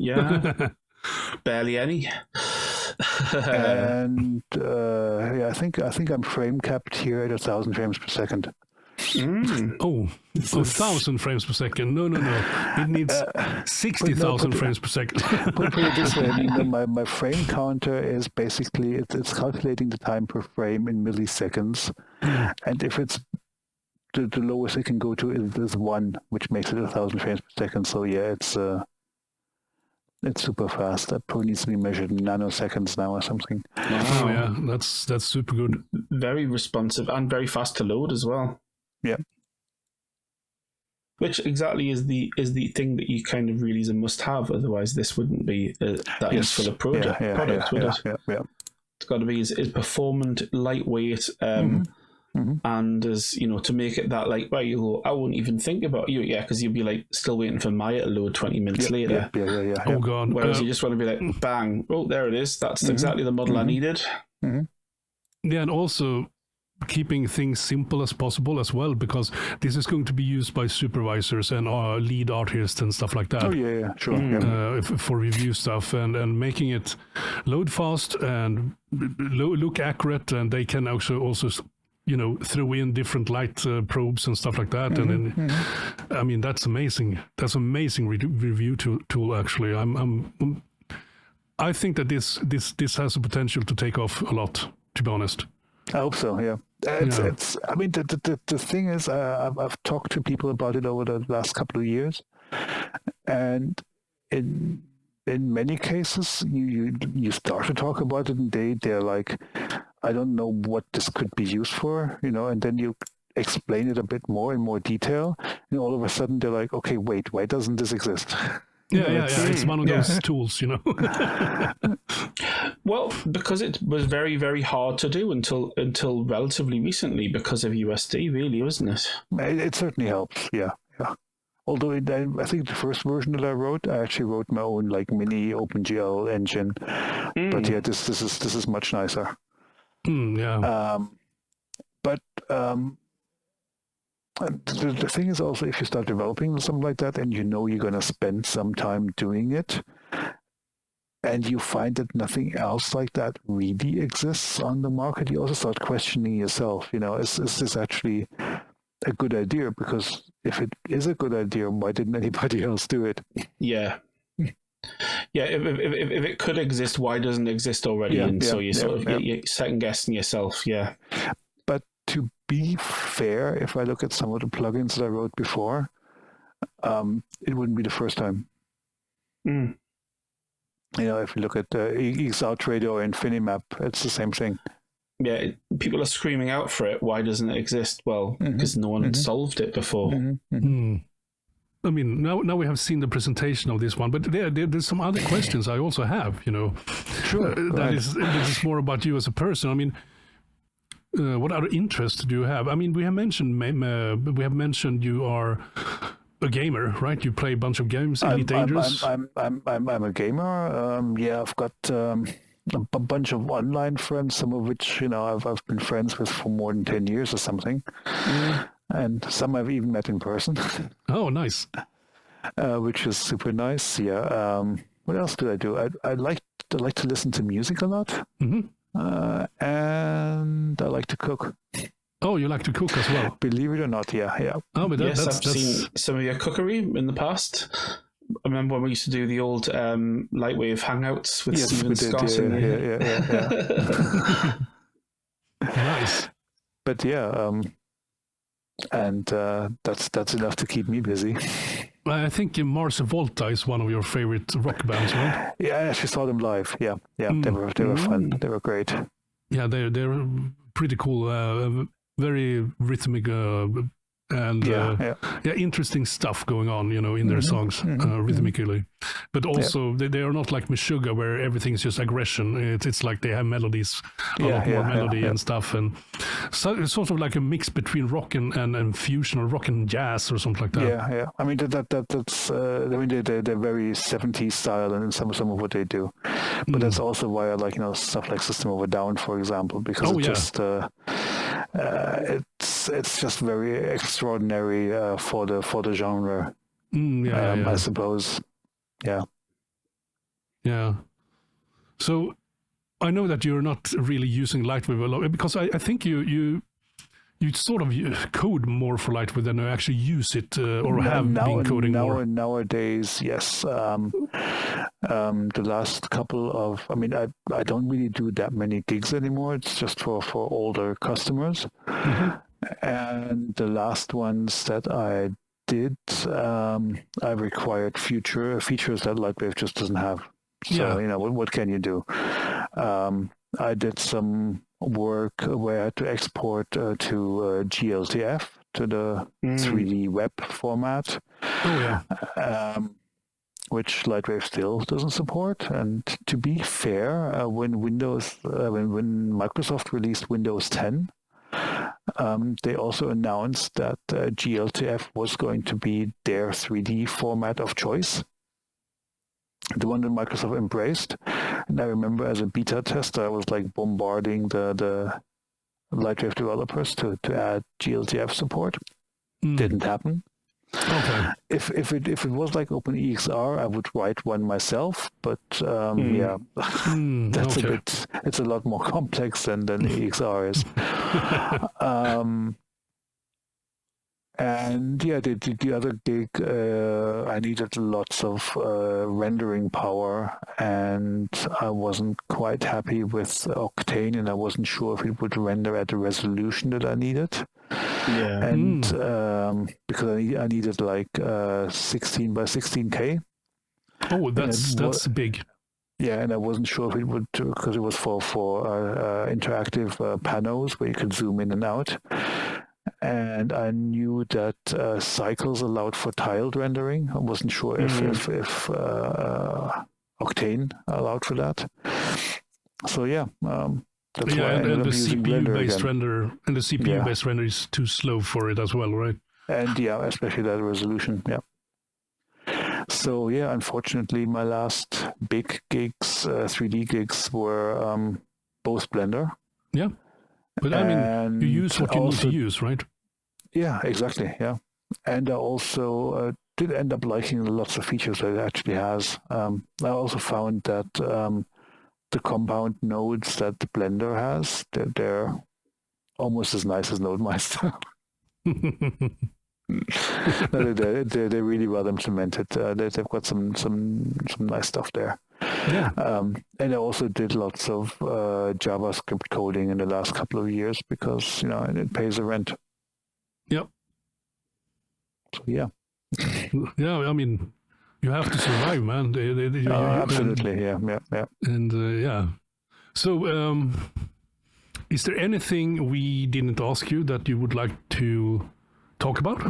S2: Barely any.
S3: And I think I'm frame capped here at 1,000 frames per second.
S1: Oh, 1,000 frames per second. No. It needs 60,000 frames per second.
S3: Put it this way, my frame counter is basically, it's calculating the time per frame in milliseconds. And if it's the lowest it can go to is 1, which makes it 1,000 frames per second. So yeah, it's super fast. That probably needs to be measured in nanoseconds now or something.
S1: Oh yeah, that's super good.
S2: Very responsive and very fast to load as well.
S3: Yeah.
S2: Which exactly is the thing that you kind of really is a must-have. Otherwise, this wouldn't be that useful a product, would it?
S3: Yeah.
S2: It's got to be as performant, lightweight, and as to make it that like, I won't even think about you, because you'd be like still waiting for Maya to load 20 minutes later.
S3: Yeah.
S1: Oh god.
S2: Whereas you just want to be like, bang, oh there it is. That's exactly the model I needed.
S1: Yeah, and also keeping things simple as possible as well, because this is going to be used by supervisors and lead artists and stuff like that.
S3: Oh yeah, sure.
S1: For review stuff and making it load fast and look accurate, and they can also throw in different light probes and stuff like that. And then, I mean, that's amazing. That's amazing review tool. Actually, I think that this has the potential to take off a lot. To be honest.
S3: I hope so. Yeah. It's. I mean, the thing is, I've talked to people about it over the last couple of years, and in many cases, you start to talk about it, and they're like, I don't know what this could be used for, and then you explain it a bit more in more detail, and all of a sudden they're like, okay, wait, why doesn't this exist?
S1: Yeah. It's one of those tools,
S2: Well, because it was very, very hard to do until relatively recently because of USD, really, wasn't it?
S3: It certainly helps, yeah. Although I think the first version that I wrote, I actually wrote my own like mini OpenGL engine. But yeah, this is much nicer. But the thing is also, if you start developing something like that and you're going to spend some time doing it, and you find that nothing else like that really exists on the market, you also start questioning yourself, is this actually a good idea? Because if it is a good idea, why didn't anybody else do it?
S2: Yeah. Yeah, if it could exist, why doesn't it exist already? So you're second guessing yourself, yeah.
S3: But to be fair, if I look at some of the plugins that I wrote before, it wouldn't be the first time. If you look at exrTrader or infiniMap, it's the same thing.
S2: Yeah, people are screaming out for it. Why doesn't it exist? Well, because no one had solved it before.
S1: I mean, now we have seen the presentation of this one, but there's some other questions I also have,
S3: Sure.
S1: That is more about you as a person. I mean, what other interests do you have? I mean, we have mentioned you are a gamer, right? You play a bunch of games. Elite Dangerous.
S3: I'm a gamer. I've got a bunch of online friends, some of which I've been friends with for more than 10 years or something, and some I've even met in person.
S1: Oh, nice.
S3: Which is super nice. Yeah. What else do I do? I like to listen to music a lot, and I like to cook.
S1: Oh, you like to cook as well?
S3: Believe it or not, yeah.
S2: Oh, but I've seen some of your cookery in the past. I remember when we used to do the old LightWave hangouts with Stephen Scott.
S3: Yeah.
S1: Nice.
S3: But yeah, and that's enough to keep me busy.
S1: I think Mars Volta is one of your favorite rock bands, right?
S3: Yeah, I actually saw them live. Yeah. They were fun. They were great.
S1: Yeah, they're pretty cool. Very rhythmic and interesting stuff going on, in their songs rhythmically. But also they are not like Meshuggah where everything's just aggression. It's like they have melodies, a lot more melody and stuff, and so it's sort of like a mix between rock and fusion or rock and jazz or something like that.
S3: Yeah. I mean that's they're very 70s style in some of what they do, but that's also why I like stuff like System of a Down, for example, because it's just very extraordinary for the genre. I suppose.
S1: Yeah. So I know that you're not really using LightWave a lot, because I think you sort of code more for LightWave than you actually use it or have been coding more.
S3: Nowadays, yes. The last couple of, I don't really do that many gigs anymore. It's just for older customers. And the last ones that I did, I required features that LightWave just doesn't have. So, what can you do? I did some work where I had to export to GLTF, to the 3D web format. Which LightWave still doesn't support. And to be fair, when Microsoft released Windows 10, they also announced that GLTF was going to be their 3D format of choice, the one that Microsoft embraced. And I remember as a beta tester, I was like bombarding the LightWave developers to add GLTF support. Didn't happen.
S1: Okay.
S3: If it was like OpenEXR, I would write one myself, but that's a bit. It's a lot more complex than EXR is. And the other gig, I needed lots of rendering power, and I wasn't quite happy with Octane, and I wasn't sure if it would render at the resolution that I needed. Yeah. And because I needed like 16 by 16K.
S1: Oh, that's big.
S3: Yeah, and I wasn't sure if it would, because it was for interactive panels where you could zoom in and out. And I knew that Cycles allowed for tiled rendering. I wasn't sure if Octane allowed for that. So that's why I ended up using Blender again.
S1: And the CPU-based render is too slow for it as well, right?
S3: And especially that resolution. Yeah. So unfortunately, my last big gigs, 3D gigs, were both Blender.
S1: Yeah. But you use what you need to use, right?
S3: Yeah, exactly. Yeah. And I also did end up liking lots of features that it actually has. I also found that the compound nodes that the Blender has, they're almost as nice as nodeMeister. They're really well implemented. They've got some nice stuff there.
S1: Yeah.
S3: And I also did lots of JavaScript coding in the last couple of years because it pays the rent.
S1: Yep.
S3: So yeah.
S1: Yeah, you have to survive, man.
S3: Absolutely. Yeah.
S1: And So, is there anything we didn't ask you that you would like to talk about?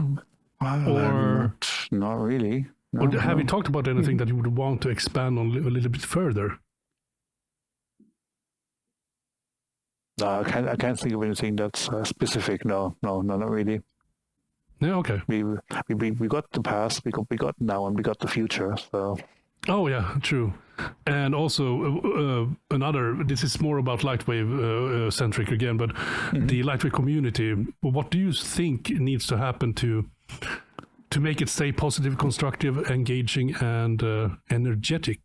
S3: Or not really.
S1: Or have you talked about anything that you would want to expand on a little bit further?
S3: No, I can't think of anything that's specific. No, not really.
S1: Yeah, okay.
S3: We got the past, we got now, and we got the future. So
S1: Oh yeah, true. And also this is more about LightWave centric again, but the LightWave community. What do you think needs to happen to make it stay positive, constructive, engaging, and energetic?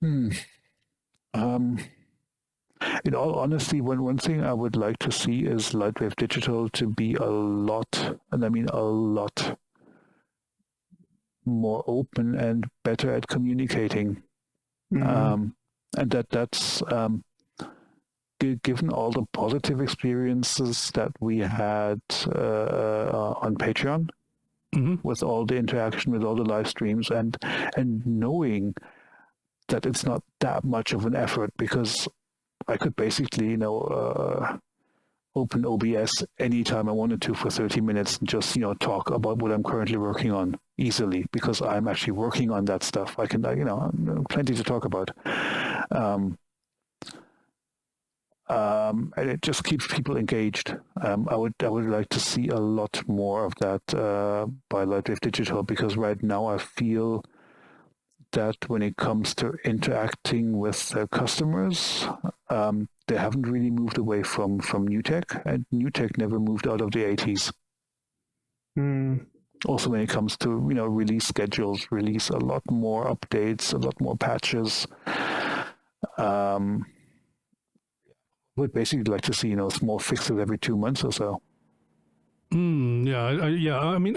S3: In all honesty, one thing I would like to see is LightWave Digital to be a lot, and I mean a lot, more open and better at communicating. And that's given all the positive experiences that we had on Patreon, with all the interaction, with all the live streams, and knowing that it's not that much of an effort, because I could basically, open OBS anytime I wanted to for 30 minutes and just, talk about what I'm currently working on easily, because I'm actually working on that stuff. I can, plenty to talk about. And it just keeps people engaged. I would like to see a lot more of that by LightWave Digital, because right now I feel that when it comes to interacting with their customers, they haven't really moved away from new tech, and new tech never moved out of the 80s. Also, when it comes to release schedules, release a lot more updates, a lot more patches. Would basically like to see small fixes every 2 months or so.
S1: I mean,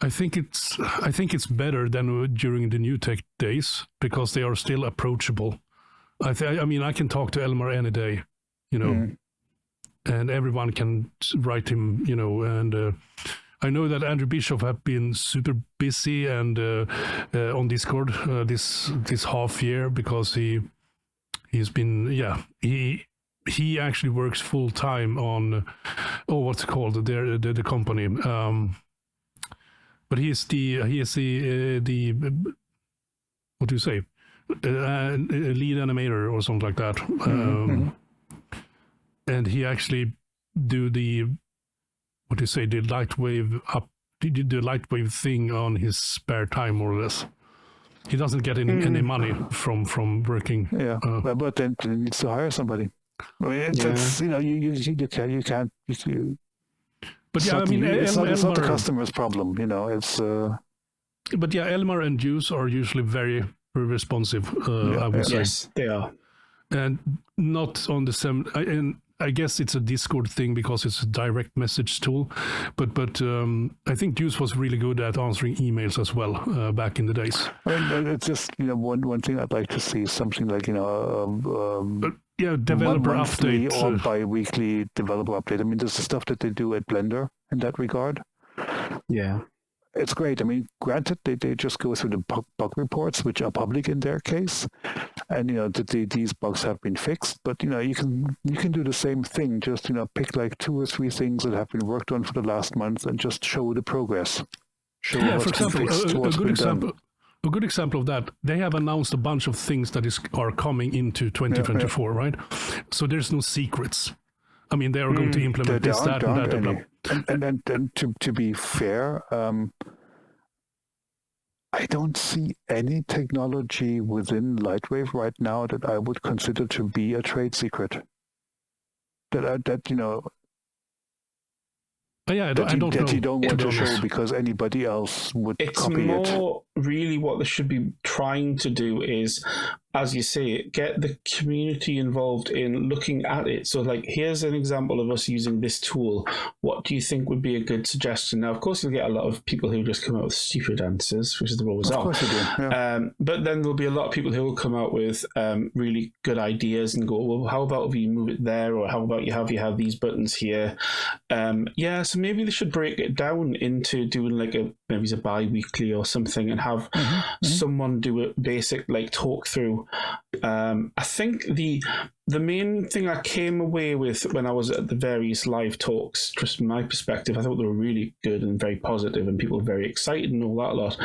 S1: I think it's better than during the new tech days, because they are still approachable. I mean, I can talk to Elmar any day, and everyone can write him, and I know that Andrew Bischoff have been super busy and on Discord this half year, because he's been he actually works full time on what's it called, the company. But he is the what do you say, lead animator or something like that. And he actually do the LightWave the LightWave thing on his spare time, more or less. He doesn't get any money from working.
S3: Yeah, but then he needs to hire somebody. I mean, it's you can't.
S1: But yeah, I mean,
S3: it's not the customer's problem, It's.
S1: But yeah, Elmar and Juice are usually very, very responsive. I would say.
S2: Yes, they are,
S1: and not on the same. And I guess it's a Discord thing because it's a direct message tool. But I think Juice was really good at answering emails as well back in the days.
S3: I mean, it's just one thing I'd like to see is something like
S1: developer update
S3: or bi-weekly developer update. I mean, there's the stuff that they do at Blender in that regard.
S2: Yeah,
S3: it's great. I mean, granted, they just go through the bug reports, which are public in their case, and these bugs have been fixed. But you can do the same thing. Just pick like 2 or 3 things that have been worked on for the last month and just show the progress.
S1: For example, a good example of that, they have announced a bunch of things that are coming into 2024, right? So there's no secrets. I mean, they are going to implement this, that, and that.
S3: And to be fair, I don't see any technology within LightWave right now that I would consider to be a trade secret. I don't know. That you don't want to show because anybody else would copy it.
S2: It's more really what they should be trying to do is, as you say, get the community involved in looking at it. So, like, here's an example of us using this tool. What do you think would be a good suggestion? Now, of course, you'll get a lot of people who just come out with stupid answers, which is the always are. Of course you do. Yeah. But then there'll be a lot of people who will come out with really good ideas and go, well, how about if you move it there, or how about you have these buttons here? So maybe they should break it down into doing like maybe a bi-weekly or something, and have someone do a basic like talk through. I think the main thing I came away with when I was at the various live talks, just from my perspective, I thought they were really good and very positive, and people were very excited and all that lot.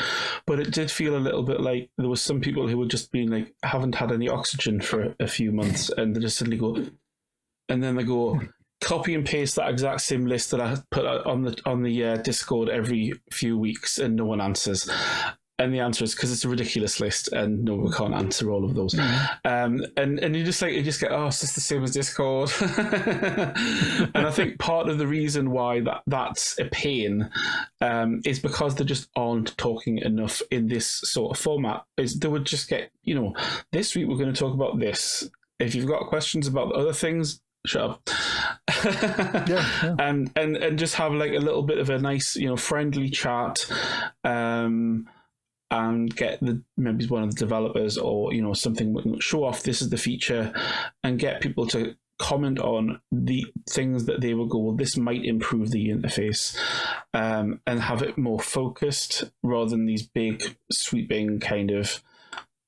S2: But it did feel a little bit like there was some people who were just being like, haven't had any oxygen for a few months, and they just suddenly go, and then they go, copy and paste that exact same list that I put out on the Discord every few weeks, and no one answers. And the answer is because it's a ridiculous list, and no, we can't answer all of those. And you just get, oh, it's just the same as Discord. And I think part of the reason why that's a pain is because they just aren't talking enough in this sort of format. Is they would just get, this week we're going to talk about this. If you've got questions about other things, shut up. Yeah. And just have like a little bit of a nice, friendly chat. And get maybe one of the developers or something, show off this is the feature, and get people to comment on the things that they will go, well, this might improve the interface, and have it more focused rather than these big sweeping kind of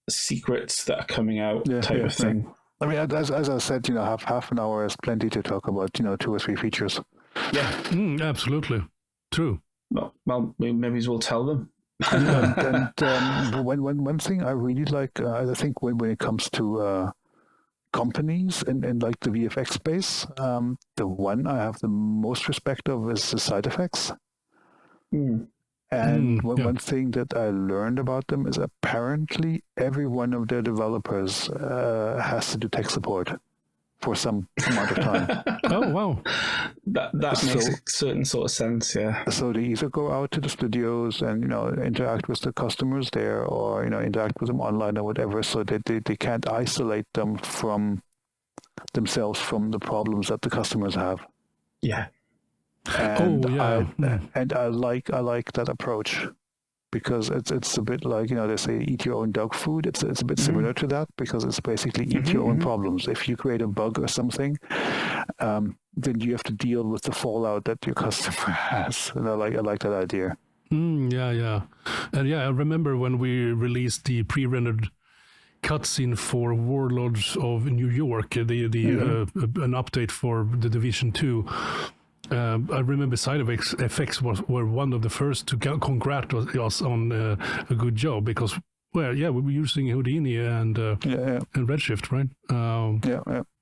S2: secrets that are coming out type of thing.
S3: I mean, as I said, half an hour is plenty to talk about 2 or 3 features.
S2: Yeah,
S1: absolutely true.
S2: Well, maybe we'll tell them.
S3: One thing I really like, I think when it comes to companies in like the VFX space, the one I have the most respect of is the side effects. And one thing that I learned about them is apparently every one of their developers has to do tech support for some amount of time.
S1: Oh, wow.
S2: That makes a certain sort of sense, yeah.
S3: So they either go out to the studios and, interact with the customers there, or, interact with them online or whatever, so that they can't isolate them from themselves from the problems that the customers have.
S2: Yeah.
S3: And I like that approach. Because it's a bit like, they say eat your own dog food. It's a bit similar to that, because it's basically eat your own problems. If you create a bug or something, then you have to deal with the fallout that your customer has. And I like that idea.
S1: Yeah. And I remember when we released the pre-rendered cutscene for Warlords of New York, an update for the Division 2. I remember side effects were one of the first to congratulate us on a good job, because we were using Houdini and Redshift, right?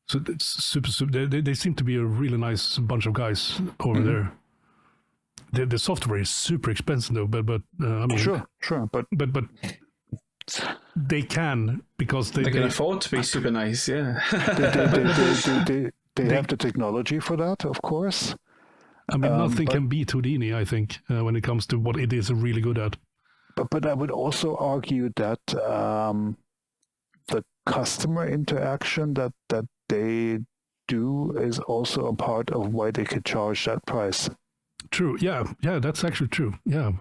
S1: So it's super. They seem to be a really nice bunch of guys over there. The software is super expensive though, but I mean,
S3: sure, but
S1: they can, because they
S2: can afford to be super nice. Yeah,
S3: they have the technology for that, of course.
S1: I mean, nothing can beat Houdini, I think, when it comes to what it is really good at.
S3: But I would also argue that the customer interaction that they do is also a part of why they could charge that price.
S1: True. Yeah, that's actually true. Yeah.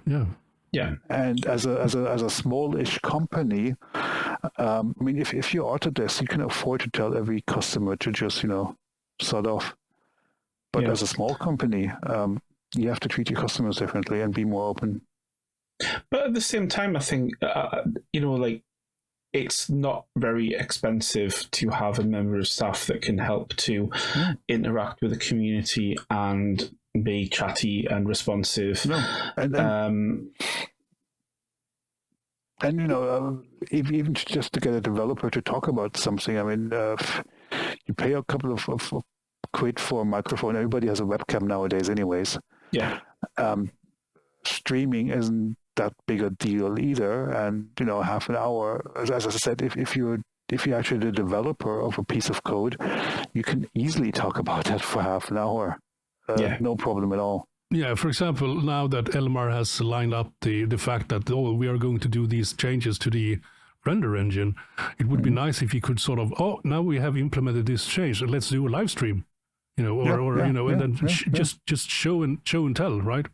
S3: And as a smallish company, I mean, if you're Autodesk, you can afford to tell every customer to just sod off. But as a small company, you have to treat your customers differently and be more open.
S2: But at the same time, I think, it's not very expensive to have a member of staff that can help to interact with the community and be chatty and responsive.
S3: No. Even just to get a developer to talk about something, I mean, you pay a couple of quid for a microphone. Everybody has a webcam nowadays anyways.
S2: Yeah.
S3: Streaming isn't that big a deal either. And, half an hour, as I said, if you're actually the developer of a piece of code, you can easily talk about that for half an hour. No problem at all.
S1: Yeah, for example, now that Elmar has lined up the fact that, we are going to do these changes to the render engine, it would be nice if you could sort of, now we have implemented this change, let's do a live stream, and then just show and tell, right?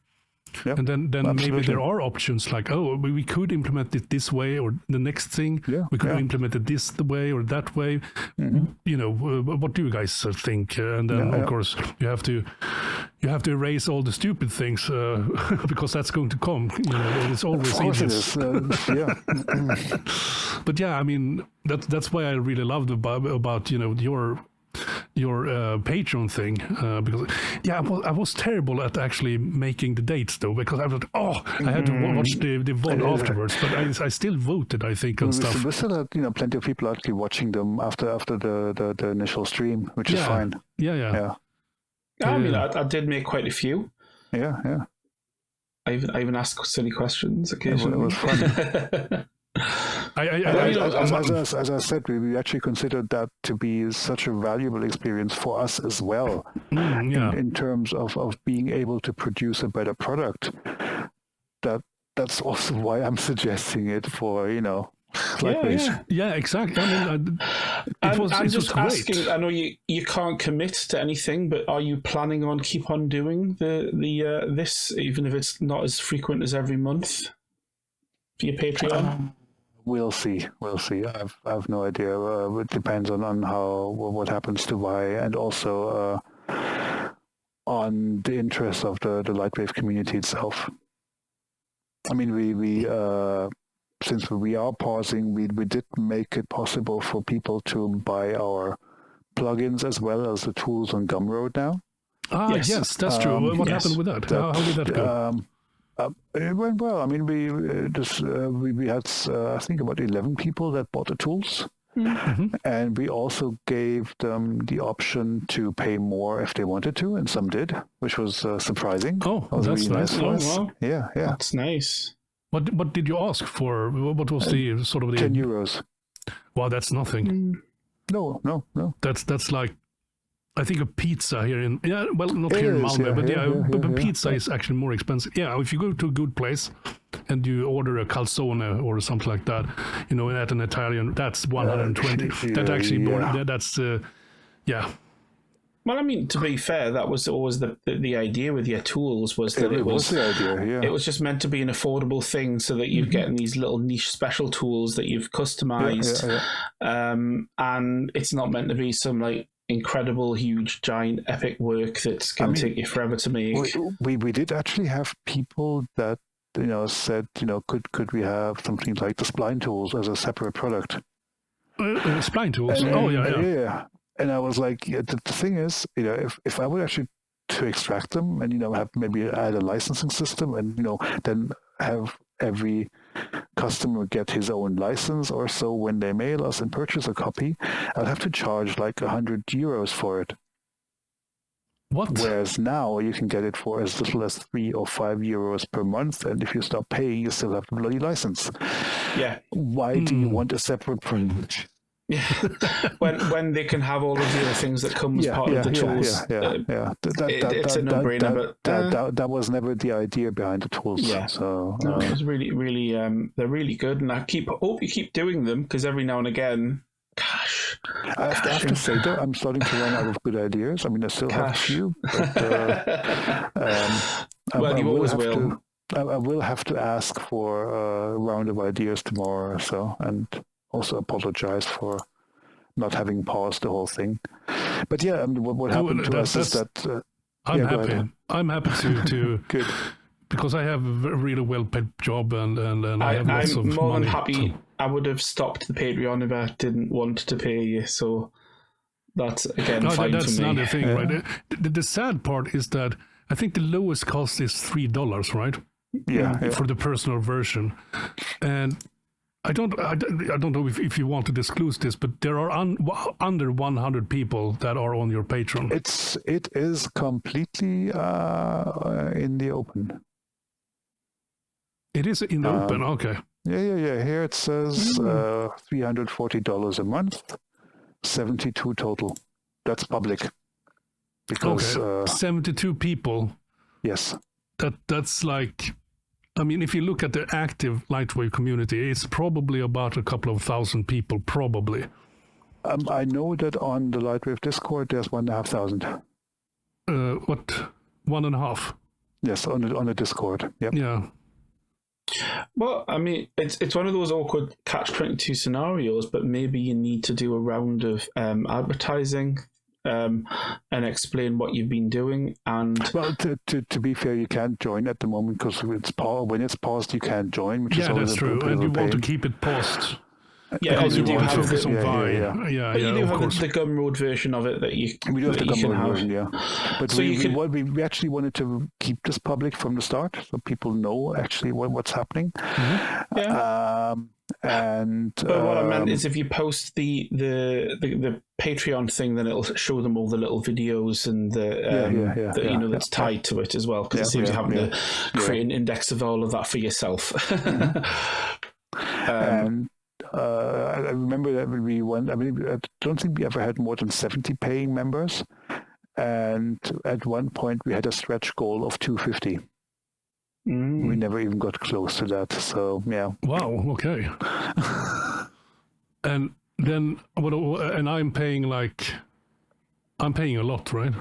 S1: Yep. And then maybe there are options like, we could implement it this way, or the next thing we could implement it this way or that way. What do you guys think? And then of course you have to erase all the stupid things because that's going to come. It's always easiest. But I mean that's why I really loved about your Patreon thing, because I was terrible at actually making the dates though, because I was like, I had to watch the VOD afterwards, but I still voted, I think, on stuff.
S3: We still had plenty of people actually watching them after the initial stream, which is fine.
S1: Yeah.
S2: I mean, I did make quite a few.
S3: Yeah, yeah.
S2: I even asked silly questions occasionally.
S3: It was fun. As I said, we actually considered that to be such a valuable experience for us as well, in terms of being able to produce a better product. That's also why I'm suggesting it for, LightWave.
S1: Yeah, exactly. I mean,
S2: I'm just asking. I know you can't commit to anything, but are you planning on keep on doing the this, even if it's not as frequent as every month for your Patreon?
S3: We'll see. I've no idea. It depends on what happens to why, and also on the interest of the LightWave community itself. I mean, we since we are pausing, we did make it possible for people to buy our plugins as well as the tools on Gumroad now.
S1: Yes, that's true. What happened with that? How did that go?
S3: It went well. I mean, we had I think about 11 people that bought the tools, and we also gave them the option to pay more if they wanted to, and some did, which was surprising.
S1: Oh, that's really nice.
S3: Wow. Yeah,
S2: that's nice.
S1: What did you ask for? What was the sort of the
S3: €10?
S1: Wow, that's nothing.
S3: No.
S1: That's like, I think a pizza here in not here in Malmö, but pizza is actually more expensive. Yeah, if you go to a good place and you order a calzone or something like that, at an Italian, that's 120. That actually more. That's
S2: Well, I mean, to be fair, that was always the idea with your tools was that it was
S3: the idea. Yeah.
S2: It was just meant to be an affordable thing, so that you're getting these little niche special tools that you've customized, and it's not meant to be some like incredible, huge, giant, epic work that's going to take you forever to make.
S3: We did actually have people that said could we have something like the spline tools as a separate product?
S1: Spline tools.
S3: Yeah. And I was like, the thing is, if I were actually to extract them and, have maybe add a licensing system and, then have every customer get his own license or so when they mail us and purchase a copy, I'd have to charge like €100 for it.
S1: What?
S3: Whereas now you can get it for as little as €3 or €5 per month. And if you stop paying, you still have the bloody license.
S2: Yeah.
S3: Why do you want a separate privilege?
S2: Yeah, when they can have all of the other things that come as part of the tools. It's a no-brainer. But
S3: that was never the idea behind the tools.
S2: Yeah,
S3: so
S2: it was really, they're really good, and I hope you keep doing them, because every now and again,
S3: I have to say though, I'm starting to run out of good ideas. I mean, I still have a few, but
S2: you always will.
S3: I will have to ask for a round of ideas tomorrow or so, and also apologize for not having paused the whole thing. But yeah, what happened to us is that...
S1: I'm happy to
S3: Good.
S1: Because I have a really well-paid job and I have lots of money.
S2: I'm more than happy. So. I would have stopped the Patreon if I didn't want to pay you, so that's, again, fine
S1: that's
S2: for me.
S1: Another thing, right? The sad part is that I think the lowest cost is $3, right?
S3: Yeah.
S1: For the personal version. And I don't know if you want to disclose this, but there are under 100 people that are on your Patreon.
S3: It is completely in the open.
S1: It is in the open, okay.
S3: Yeah. Here it says $340 a month, 72 total. That's public. Because
S1: 72 people.
S3: Yes.
S1: That's like. I mean, if you look at the active LightWave community, it's probably about a couple of thousand people, probably.
S3: I know that on the LightWave Discord, there's 1,500.
S1: What? 1.5?
S3: Yes, on the Discord. Yep.
S1: Yeah.
S2: Well, I mean, it's one of those awkward catch-22 scenarios, but maybe you need to do a round of advertising. And explain what you've been doing. And
S3: well, to be fair, you can't join at the moment because when it's paused, you can't join. Which is
S1: that's true. And you want to keep it paused.
S2: Yeah,
S1: because you want to focus on
S2: But you do have the Gumroad version of it that you.
S3: We do have the Gumroad version, yeah. But
S2: so
S3: we actually wanted to keep this public from the start, so people know actually what's happening.
S2: Mm-hmm. Yeah.
S3: And
S2: but what I meant is, if you post the Patreon thing, then it'll show them all the little videos and that's tied to it as well. Because it seems you're having to create an index of all of that for yourself.
S3: And I remember that we went. I mean, I don't think we ever had more than 70 paying members, and at one point we had a stretch goal of 250. We never even got close to that. So yeah.
S1: Wow. Okay. And then and I'm paying a lot, right?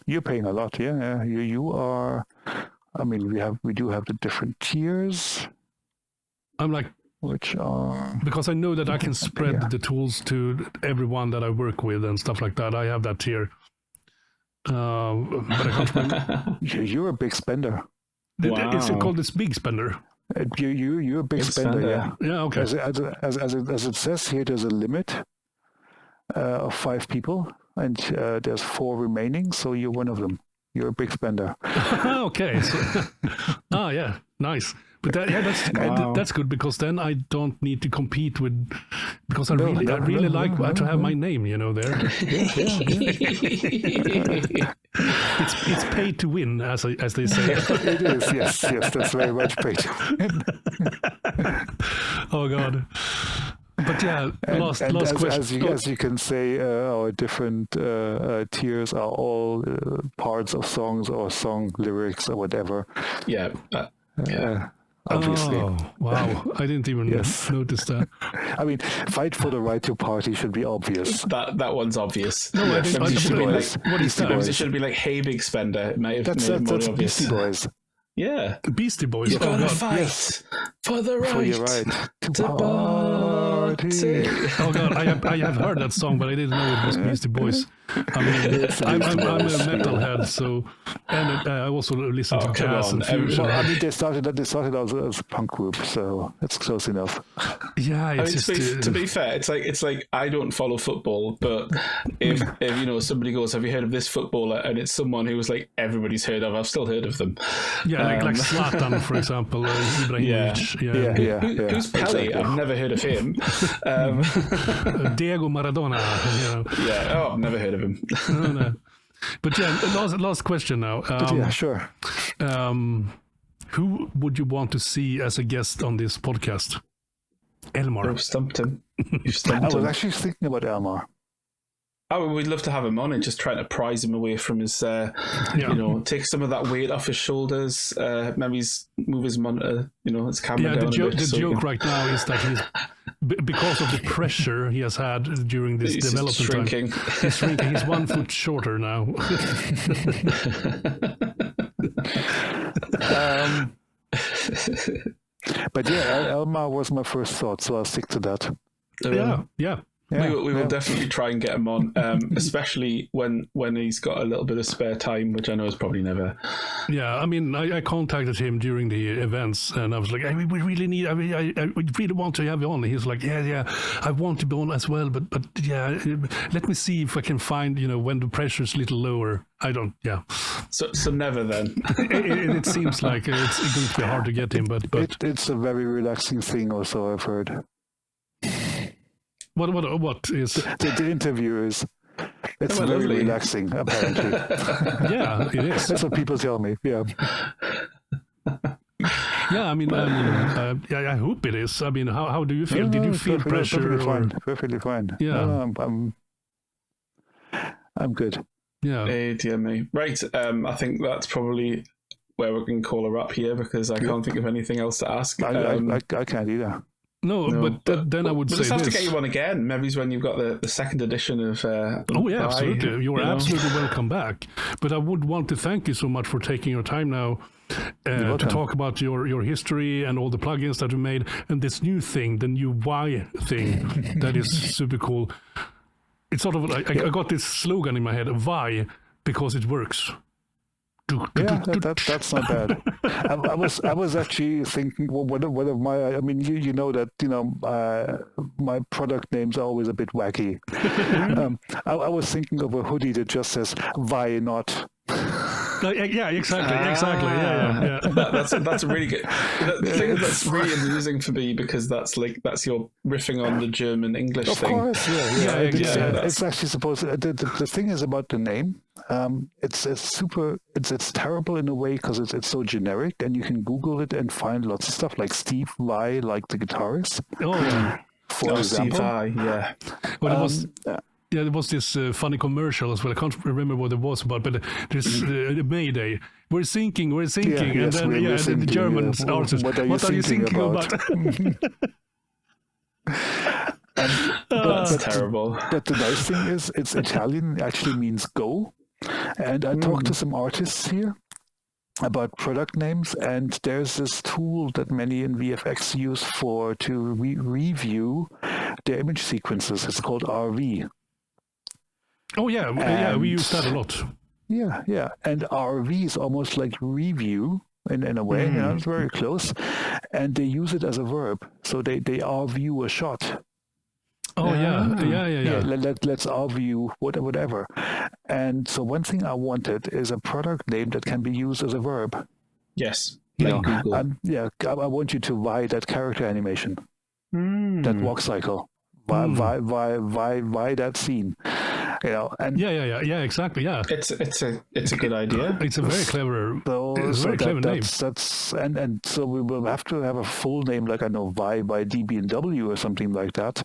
S3: You're paying a lot, yeah. You are. I mean, we do have the different tiers.
S1: I'm like,
S3: which are,
S1: because I know that I can spread the tools to everyone that I work with and stuff like that. I have that tier. But I can't remember.
S3: You're a big spender.
S1: Wow. It's called this big spender.
S3: You're a big spender, yeah.
S1: Yeah, okay.
S3: As it says here, there's a limit of 5 people, and there's 4 remaining, so you're one of them. You're a big spender.
S1: Okay. So, yeah, nice. But that's good, because then I don't need to compete with, because I really like to have my name, there. It's paid to win, as they say.
S3: It is, yes, that's very much paid to win.
S1: Oh God. But yeah, last question.
S3: As you can say, our different tiers are all parts of songs or song lyrics or whatever.
S2: Yeah.
S3: Obviously.
S1: Oh, wow. I didn't even notice that.
S3: I mean, fight for the right to party should be obvious.
S2: That one's obvious.
S1: No, I think
S2: it should be like,
S1: what is that?
S2: It should be like, hey, big spender. It might have made it more obvious.
S3: Beastie Boys.
S2: Yeah.
S1: The Beastie Boys.
S2: You're going to fight for the right, to party.
S1: Oh God, I have heard that song, but I didn't know it was Beastie Boys. I mean, I'm a metalhead, so, and I also listen to jazz and fusion.
S3: Well, I mean, they started out as a punk group, so it's close enough.
S1: Yeah, it's
S2: to be fair, it's like I don't follow football, but if somebody goes, have you heard of this footballer, and it's someone who was like everybody's heard of, I've still heard of them.
S1: Yeah, like Zlatan, for example, Ibrahimovic.
S3: Yeah.
S2: Who's Pelé? Exactly. I've never heard of him.
S1: Diego Maradona.
S2: Yeah. Oh, I've never heard of him.
S1: No. But yeah, last question now.
S3: Sure.
S1: Who would you want to see as a guest on this podcast? Elmar.
S2: I've stumped him.
S3: I was actually thinking about Elmar.
S2: Oh, we'd love to have him on and just trying to prise him away from his, take some of that weight off his shoulders. Maybe move his monitor, his camera down a bit.
S1: The joke right now is that he's, because of the pressure he has had during this development time, he's shrinking. He's 1 foot shorter now.
S3: But yeah, Elmar was my first thought, so I'll stick to that.
S1: Yeah.
S2: We will definitely try and get him on, especially when he's got a little bit of spare time, which I know is probably never.
S1: Yeah, I mean, I contacted him during the events, and I was like, we really need. I mean, I really want to have you on. He's like, yeah, I want to be on as well, but yeah, let me see if I can find, when the pressure's a little lower. I don't. Yeah.
S2: So never then.
S1: it seems like it's going to be hard to get him, but
S3: it's a very relaxing thing. Also, I've heard.
S1: What is
S3: the interview is? It's very relaxing, apparently.
S1: Yeah, it is.
S3: That's what people tell me. Yeah.
S1: Yeah, I mean, I hope it is. I mean, how do you feel? Did you feel pressure?
S3: Perfectly fine.
S1: Yeah,
S3: no, I'm good.
S1: Yeah.
S2: Hey, dear me. Right. I think that's probably where we can call a wrap here, because I can't think of anything else to ask.
S3: I can't either.
S1: No, but then I would say
S2: just have to get you on again. Maybe when you've got the second edition of.
S1: Absolutely. You're absolutely welcome back. But I would want to thank you so much for taking your time now to talk about your history and all the plugins that you made, and this new thing, the new Y thing, that is super cool. It's sort of like I got this slogan in my head: "Why? Because it works."
S3: Yeah, that's not bad. I was actually thinking, well, one of my, I mean, you know that, my product names are always a bit wacky. I was thinking of a hoodie that just says, "Why not?"
S1: Yeah, exactly. Yeah.
S2: That's a really good. The thing that's really amusing for me because that's your riffing on the German English thing.
S3: Of course, it's actually supposed to, the thing is about the name. It's terrible in a way because it's so generic, and you can Google it and find lots of stuff like Steve Vai, like the guitarist.
S1: Oh yeah.
S3: For example.
S2: Steve Vai, yeah.
S1: But it was. Yeah, there was this funny commercial as well. I can't remember what it was about, but this Mayday. We're sinking, and then the Germans answers, what are you thinking about?
S2: That's terrible.
S3: But the nice thing is, it's Italian. It actually means go. And I talked to some artists here about product names, and there's this tool that many in VFX use to review their image sequences. It's called RV.
S1: Oh yeah, we use that a lot.
S3: Yeah, and RV is almost like review in a way. It's very close, and they use it as a verb. So they RView a shot.
S1: Oh yeah.
S3: Let's RView whatever. And so one thing I wanted is a product name that can be used as a verb.
S2: Yes, Google.
S3: I want you to buy that character animation, that walk cycle. Why that scene? And
S1: exactly. Yeah,
S2: it's a good idea.
S1: It's a very clever. Clever name.
S3: And so we will have to have a full name, like I know Vi by db&w or something like that.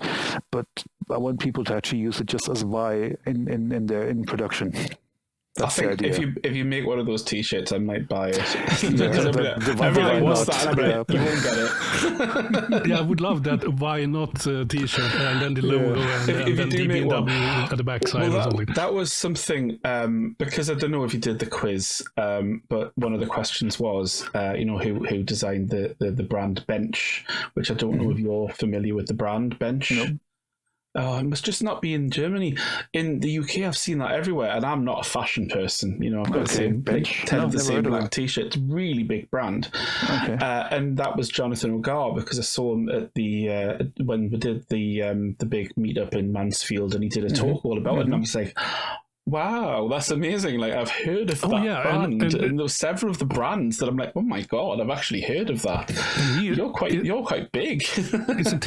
S3: But I want people to actually use it just as Vi in production. That's
S2: I think if you make one of those T-shirts, I might buy it.
S3: Everyone
S2: wants that. And I'm like, you won't get it.
S1: Yeah, I would love that. Why not T-shirt and then the logo and then db&w at the back side or something.
S2: That was something because I don't know if you did the quiz, but one of the questions was, who designed the brand Bench, which I don't know if you're familiar with the brand Bench.
S3: No.
S2: Oh, it must just not be in Germany. In the UK, I've seen that everywhere, and I'm not a fashion person. I've got the same Bench. 10 of the same black T-shirts. Really big brand.
S3: Okay.
S2: And that was Jonathan O'Gar, because I saw him at the when we did the big meetup in Mansfield, and he did a talk all about it, and I was like, wow, that's amazing. Like, I've heard of that brand. And there were several of the brands that I'm like, oh my God, I've actually heard of that. You're quite big.
S1: Isn't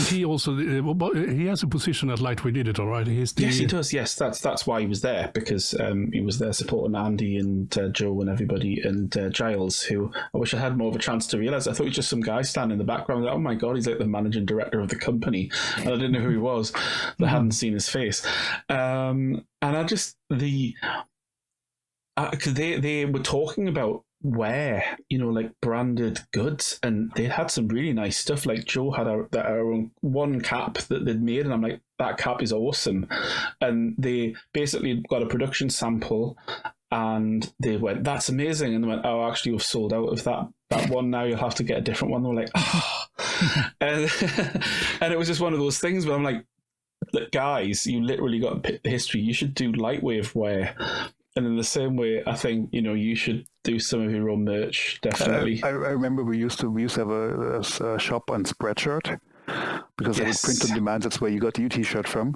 S1: he also, he has a position at LightWave Digital, right?
S2: Yes, he does. Yes, that's why he was there, because he was there supporting Andy and Joe and everybody, and Giles, who I wish I had more of a chance to realise. I thought he was just some guy standing in the background. Like, oh my God, he's like the managing director of the company. And I didn't know who he was. I hadn't seen his face. And I just because they were talking about like branded goods, and they had some really nice stuff. Like Joe had our own one cap that they'd made, and I'm like, that cap is awesome. And they basically got a production sample, and they went, that's amazing. And they went, oh, actually, we've sold out of that one now. You'll have to get a different one. They were like, oh. and it was just one of those things where I'm like, look, guys, you literally got to pick the history. You should do LightWave wear. And in the same way, I think, you should do some of your own merch, definitely.
S3: I remember we used to have a shop on Spreadshirt, because they would print on demand. That's where you got the U-T-shirt from.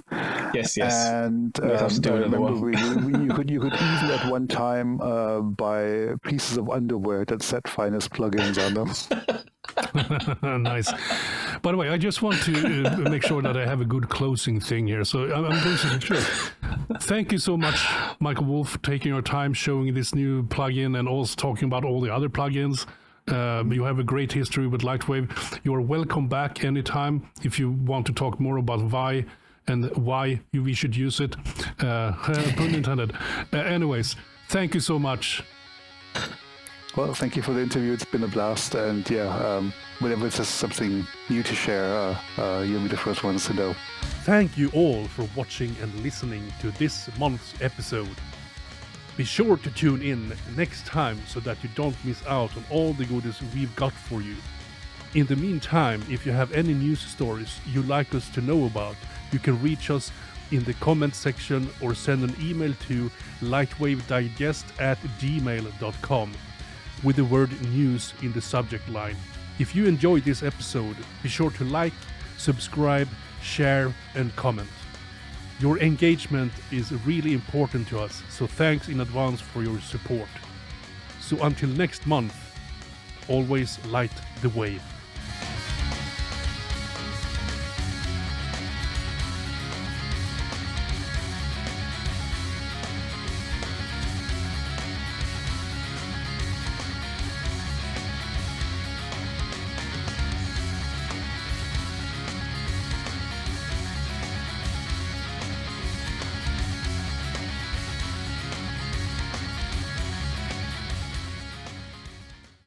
S2: Yes.
S3: And I remember you could even at one time buy pieces of underwear that said Finest plugins on them.
S1: Nice. By the way, I just want to make sure that I have a good closing thing here. So I'm going to sure. Thank you so much, Michael Wolf, for taking your time showing this new plugin and also talking about all the other plugins. You have a great history with LightWave. You are welcome back anytime if you want to talk more about Vi and why we should use it. Pun intended. Anyways, thank you so much.
S3: Well, thank you for the interview. It's been a blast. And whenever there's something new to share, you'll be the first ones to know.
S1: Thank you all for watching and listening to this month's episode. Be sure to tune in next time so that you don't miss out on all the goodies we've got for you. In the meantime, if you have any news stories you'd like us to know about, you can reach us in the comment section or send an email to lightwavedigest@gmail.com with the word news in the subject line. If you enjoyed this episode, be sure to like, subscribe, share and comment. Your engagement is really important to us, so thanks in advance for your support. So until next month, always light the wave.